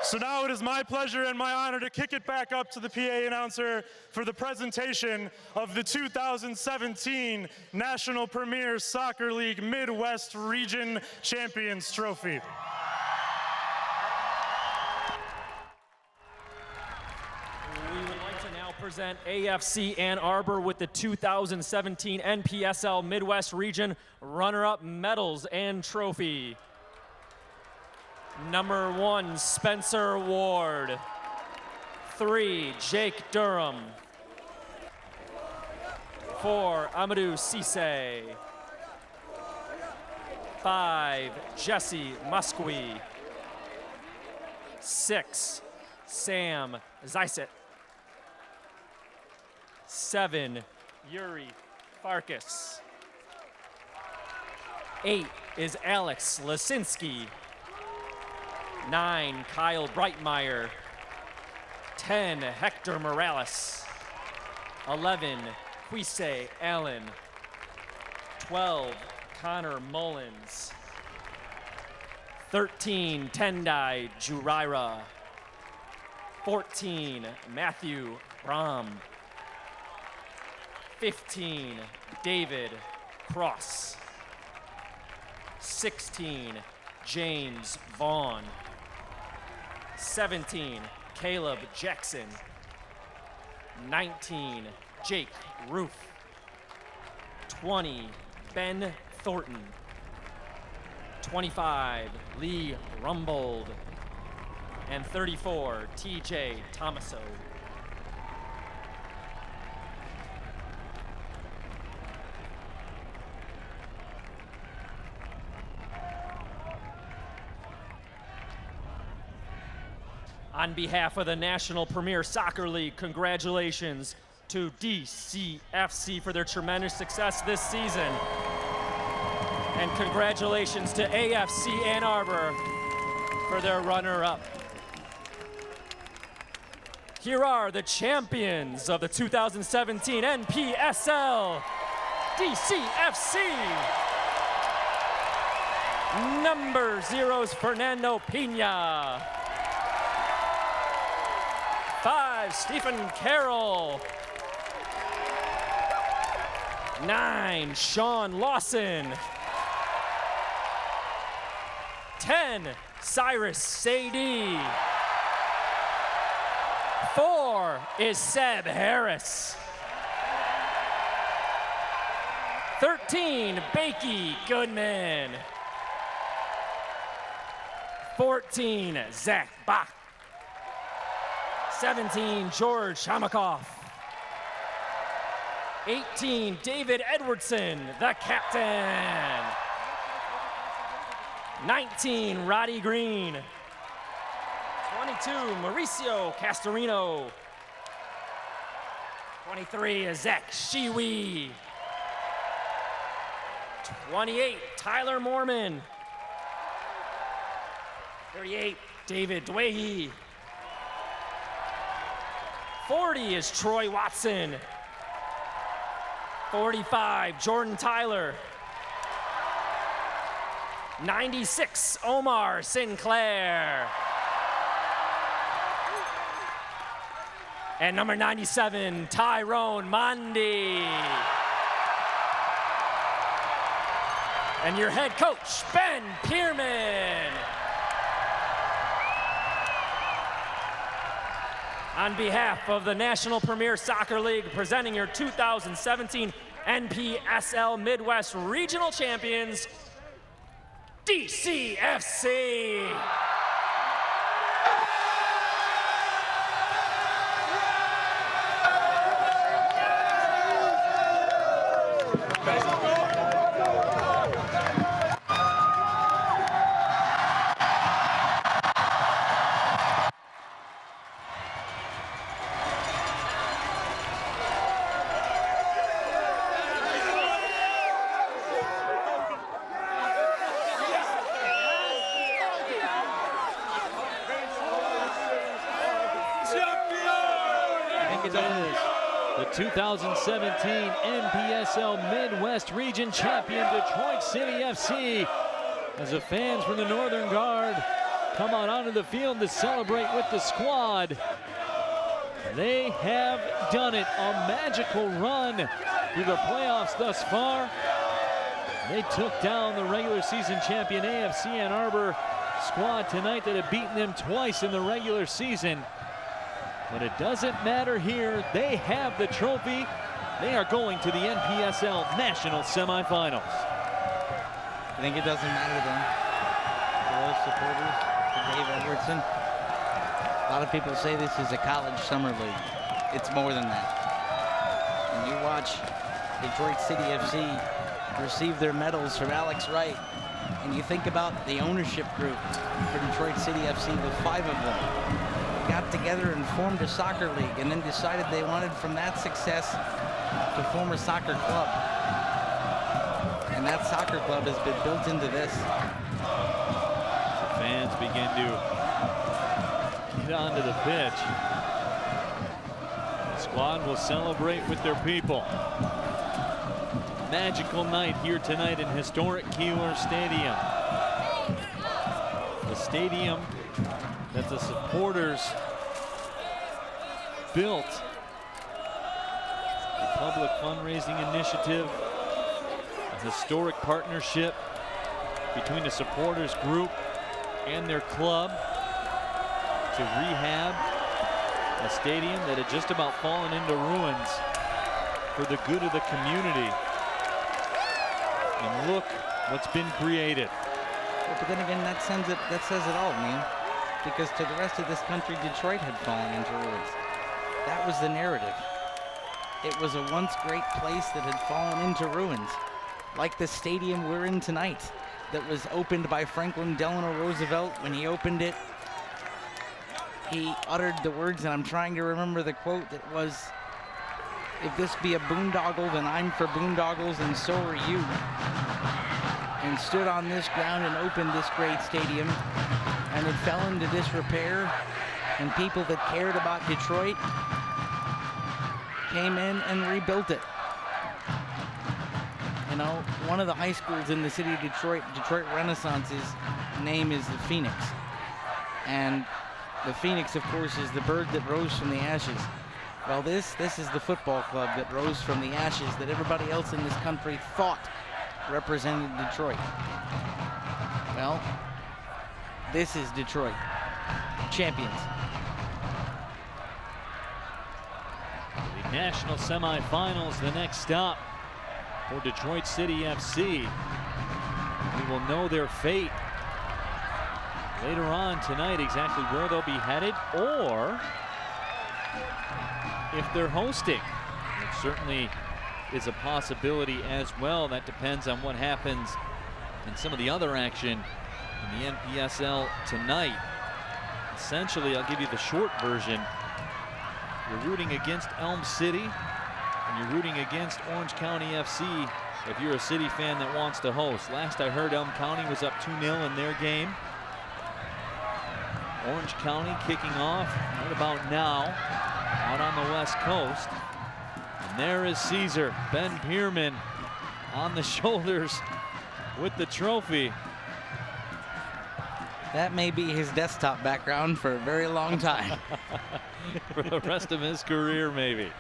So now it is my pleasure and my honor to kick it back up to the PA announcer for the presentation of the 2017 National Premier Soccer League Midwest Region Champions Trophy. We would like to now present AFC Ann Arbor with the 2017 NPSL Midwest Region runner-up medals and trophy. Number 1, Spencer Ward. 3, Jake Durham. 4, Amadou Cisse. 5, Jesse Musqui. 6, Sam Zeiset. 7, Yuri Farkas. 8 is Alex Lasinski. 9, Kyle Breitmeyer. 10, Hector Morales. 11, Quise Allen. 12, Connor Mullins. 13, Tendai Juraira. 14, Matthew Brom. 15, David Cross. 16, James Vaughn. 17, Caleb Jackson. 19, Jake Roof. 20, Ben Thornton. 25, Lee Rumbold. And 34, TJ Tomaso. On behalf of the National Premier Soccer League, congratulations to DCFC for their tremendous success this season. And congratulations to AFC Ann Arbor for their runner-up. Here are the champions of the 2017 NPSL, DCFC. Number 0 is Fernando Pina. 5, Stephen Carroll. 9, Sean Lawson. 10, Cyrus Sadie. 4 is Seb Harris. 13, Bakey Goodman. 14, Zach Bach. 17, George Hamakoff. 18, David Edwardson, the captain. 19, Roddy Green. 22, Mauricio Castorino. 23 is Zach Shiwi. 28, Tyler Mormon. 38, David Dwahey. 40 is Troy Watson. 45, Jordan Tyler. 96, Omar Sinclair. And number 97, Tyrone Mondi. And your head coach, Ben Pierman. On behalf of the National Premier Soccer League, presenting your 2017 NPSL Midwest Regional Champions, DCFC. The 2017 NPSL Midwest Region Champion Detroit City FC, as the fans from the Northern Guard come out onto the field to celebrate with the squad. They have done it, a magical run through the playoffs thus far. They took down the regular season champion AFC Ann Arbor squad tonight that had beaten them twice in the regular season. But it doesn't matter here. They have the trophy. They are going to the NPSL National Semifinals. I think it doesn't matter to them. To those supporters, to Dave Edwardson. A lot of people say this is a college summer league. It's more than that. When you watch Detroit City FC receive their medals from Alex Wright, and you think about the ownership group for Detroit City FC, the 5 of them got together and formed a soccer league and then decided they wanted from that success to form a soccer club. And that soccer club has been built into this. The fans begin to get onto the pitch. The squad will celebrate with their people. Magical night here tonight in historic Keeler Stadium. The stadium that the supporters built. A public fundraising initiative, a historic partnership between the supporters group and their club to rehab a stadium that had just about fallen into ruins for the good of the community. And look what's been created. Well, but then again, that says it all, man. Because to the rest of this country, Detroit had fallen into ruins. That was the narrative. It was a once great place that had fallen into ruins. Like the stadium we're in tonight, that was opened by Franklin Delano Roosevelt. When he opened it, he uttered the words, and I'm trying to remember the quote, that was, "If this be a boondoggle, then I'm for boondoggles, and so are you." And stood on this ground and opened this great stadium, and it fell into disrepair, and people that cared about Detroit came in and rebuilt it. You know, one of the high schools in the city of Detroit, Detroit Renaissance's name is the Phoenix. And The phoenix, of course, is the bird that rose from the ashes. Well, this is the football club that rose from the ashes that everybody else in this country thought represented Detroit. Well, this is Detroit. Champions. The national semifinals, the next stop for Detroit City FC. We will know their fate later on tonight, exactly where they'll be headed, or if they're hosting. It certainly is a possibility as well. That depends on what happens in some of the other action in the NPSL tonight. Essentially, I'll give you the short version. You're rooting against Elm City, and you're rooting against Orange County FC if you're a City fan that wants to host. Last I heard, Elm County was up 2-0 in their game. Orange County kicking off right about now out on the West Coast. And there is Caesar, Ben Pierman, on the shoulders with the trophy. That may be his desktop background for a very long time. For the rest of his career, maybe.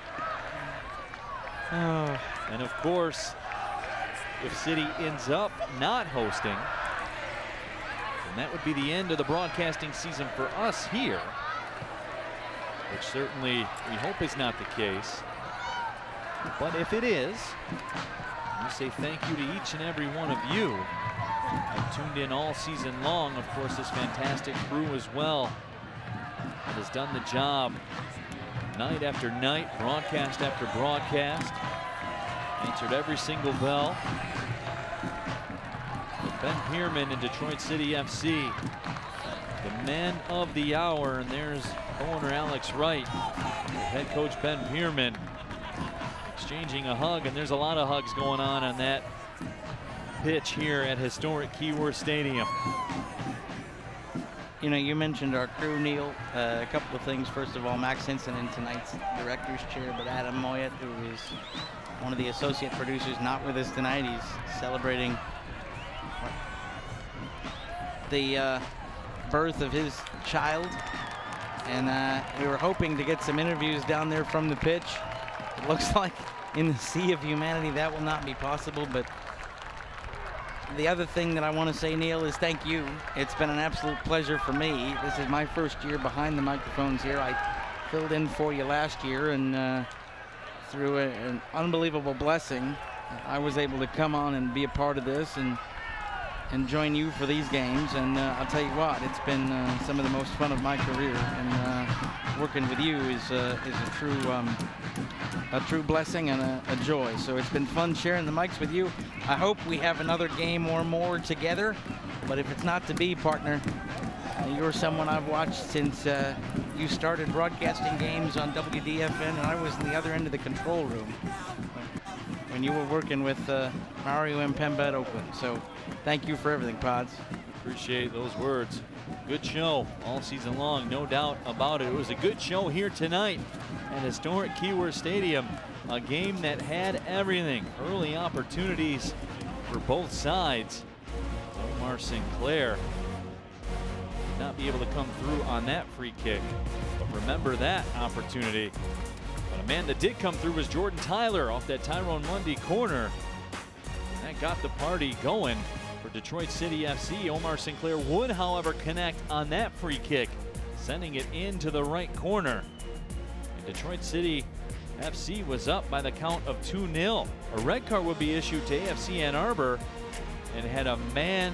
And of course, if City ends up not hosting, then that would be the end of the broadcasting season for us here, which certainly we hope is not the case. But if it is, we say thank you to each and every one of you who have tuned in all season long. Of course, this fantastic crew as well that has done the job night after night, broadcast after broadcast, answered every single bell. But Ben Pierman in Detroit City FC, the man of the hour, and there's owner Alex Wright, head coach Ben Pierman, exchanging a hug, and there's a lot of hugs going on that pitch here at historic Keyworth Stadium. You know, you mentioned our crew, Neil. A couple of things. First of all, Max Hinson in tonight's director's chair, but Adam Moyet, who is one of the associate producers, not with us tonight. He's celebrating the birth of his child, and we were hoping to get some interviews down there from the pitch. It looks like in the sea of humanity that will not be possible, but the other thing that I want to say, Neil, is thank you. It's been an absolute pleasure for me. This is my first year behind the microphones here. I filled in for you last year, and through an unbelievable blessing, I was able to come on and be a part of this and join you for these games. And I'll tell you what, it's been some of the most fun of my career, and working with you is a true blessing and a joy. So it's been fun sharing the mics with you. I hope we have another game or more together, but if it's not to be, partner, you're someone I've watched since you started broadcasting games on WDFN, and I was in the other end of the control room when you were working with Mario Mpemba at Oakland. So thank you for everything, Pods. Appreciate those words. Good show all season long, no doubt about it. It was a good show here tonight at historic Keyworth Stadium. A game that had everything. Early opportunities for both sides. Omar Sinclair did not be able to come through on that free kick, but remember that opportunity. But a man that did come through was Jordan Tyler off that Tyrone Mundy corner. And that got the party going for Detroit City FC. Omar Sinclair would, however, connect on that free kick, sending it into the right corner. And Detroit City FC was up by the count of 2-0. A red card would be issued to AFC Ann Arbor and had a man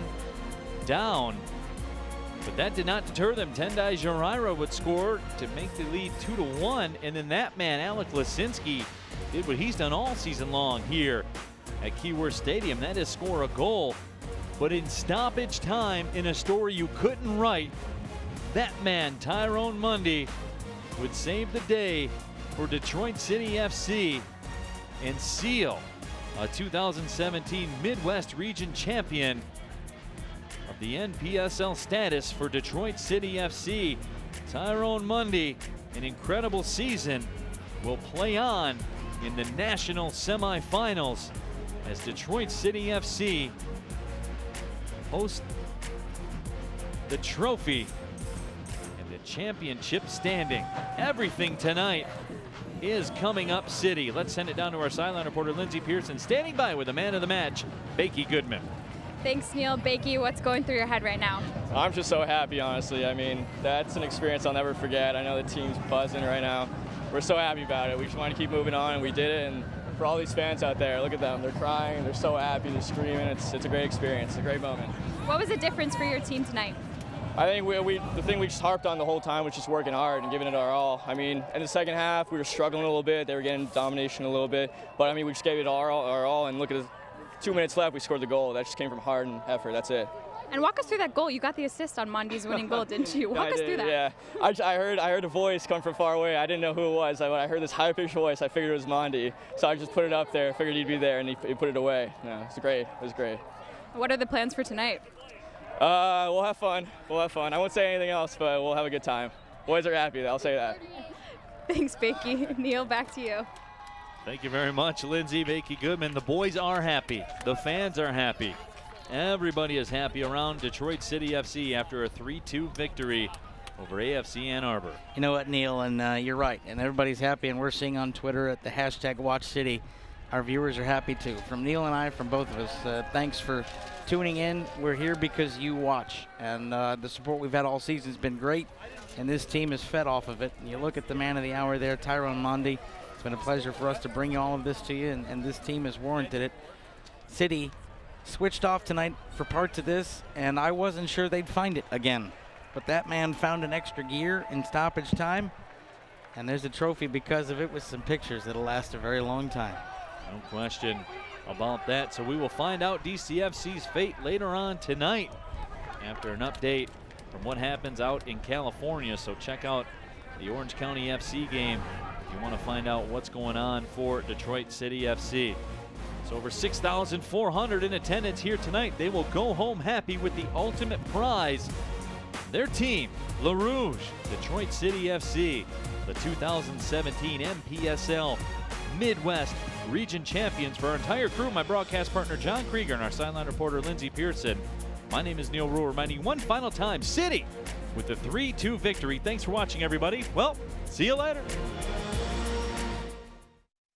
down, but that did not deter them. Tendai Jarira would score to make the lead 2-1, and then that man, Alec Lasinski, did what he's done all season long here at Keyworth Stadium. That is score a goal. But in stoppage time, in a story you couldn't write, that man, Tyrone Mundy, would save the day for Detroit City FC and seal a 2017 Midwest Region champion of the NPSL status for Detroit City FC. Tyrone Mundy, an incredible season, will play on in the national semifinals as Detroit City FC host the trophy and the championship standing. Everything tonight is coming up City. Let's send it down to our sideline reporter, Lindsey Pearson, standing by with the man of the match, Bakey Goodman. Thanks, Neil. Bakey, what's going through your head right now? I'm just so happy, honestly. I mean, that's an experience I'll never forget. I know the team's buzzing right now. We're so happy about it. We just want to keep moving on, and we did it. And for all these fans out there, look at them. They're crying. They're so happy. They're screaming. It's a great experience. It's a great moment. What was the difference for your team tonight? I think the thing we just harped on the whole time was just working hard and giving it our all. I mean, in the second half, we were struggling a little bit. They were getting domination a little bit. But, I mean, we just gave it our all, and look at it. 2 minutes left, we scored the goal. That just came from heart and effort. That's it. And walk us through that goal. You got the assist on Mondi's winning goal, didn't you? Walk us through that. Yeah, I heard a voice come from far away. I didn't know who it was. When I heard this high-pitched voice, I figured it was Mondi. So I just put it up there, figured he'd be there, and he put it away. No, it was great. It was great. What are the plans for tonight? We'll have fun. We'll have fun. I won't say anything else, but we'll have a good time. Boys are happy, I'll say that. Thanks, Bakey. Neil, back to you. Thank you very much, Lindsey. Bakey Goodman. The boys are happy. The fans are happy. Everybody is happy around Detroit City FC after a 3-2 victory over AFC Ann Arbor. You know what, Neil, and you're right, and everybody's happy, and we're seeing on Twitter at the hashtag WatchCity, our viewers are happy too. From Neil and I, from both of us, thanks for tuning in. We're here because you watch, and the support we've had all season has been great, and this team is fed off of it. And you look at the man of the hour there, Tyrone Mondi. It's been a pleasure for us to bring all of this to you, and this team has warranted it. City switched off tonight for parts of this, and I wasn't sure they'd find it again. But that man found an extra gear in stoppage time, and there's a trophy because of it with some pictures that'll last a very long time. No question about that. So we will find out DCFC's fate later on tonight after an update from what happens out in California. So check out the Orange County FC game if you want to find out what's going on for Detroit City FC. So over 6,400 in attendance here tonight. They will go home happy with the ultimate prize. Their team, Le Rouge, Detroit City FC, the 2017 NPSL Midwest Region Champions. For our entire crew, my broadcast partner John Krieger and our sideline reporter Lindsey Pearson, my name is Neil Rule, reminding you one final time, City with the 3-2 victory. Thanks for watching, everybody. Well, see you later.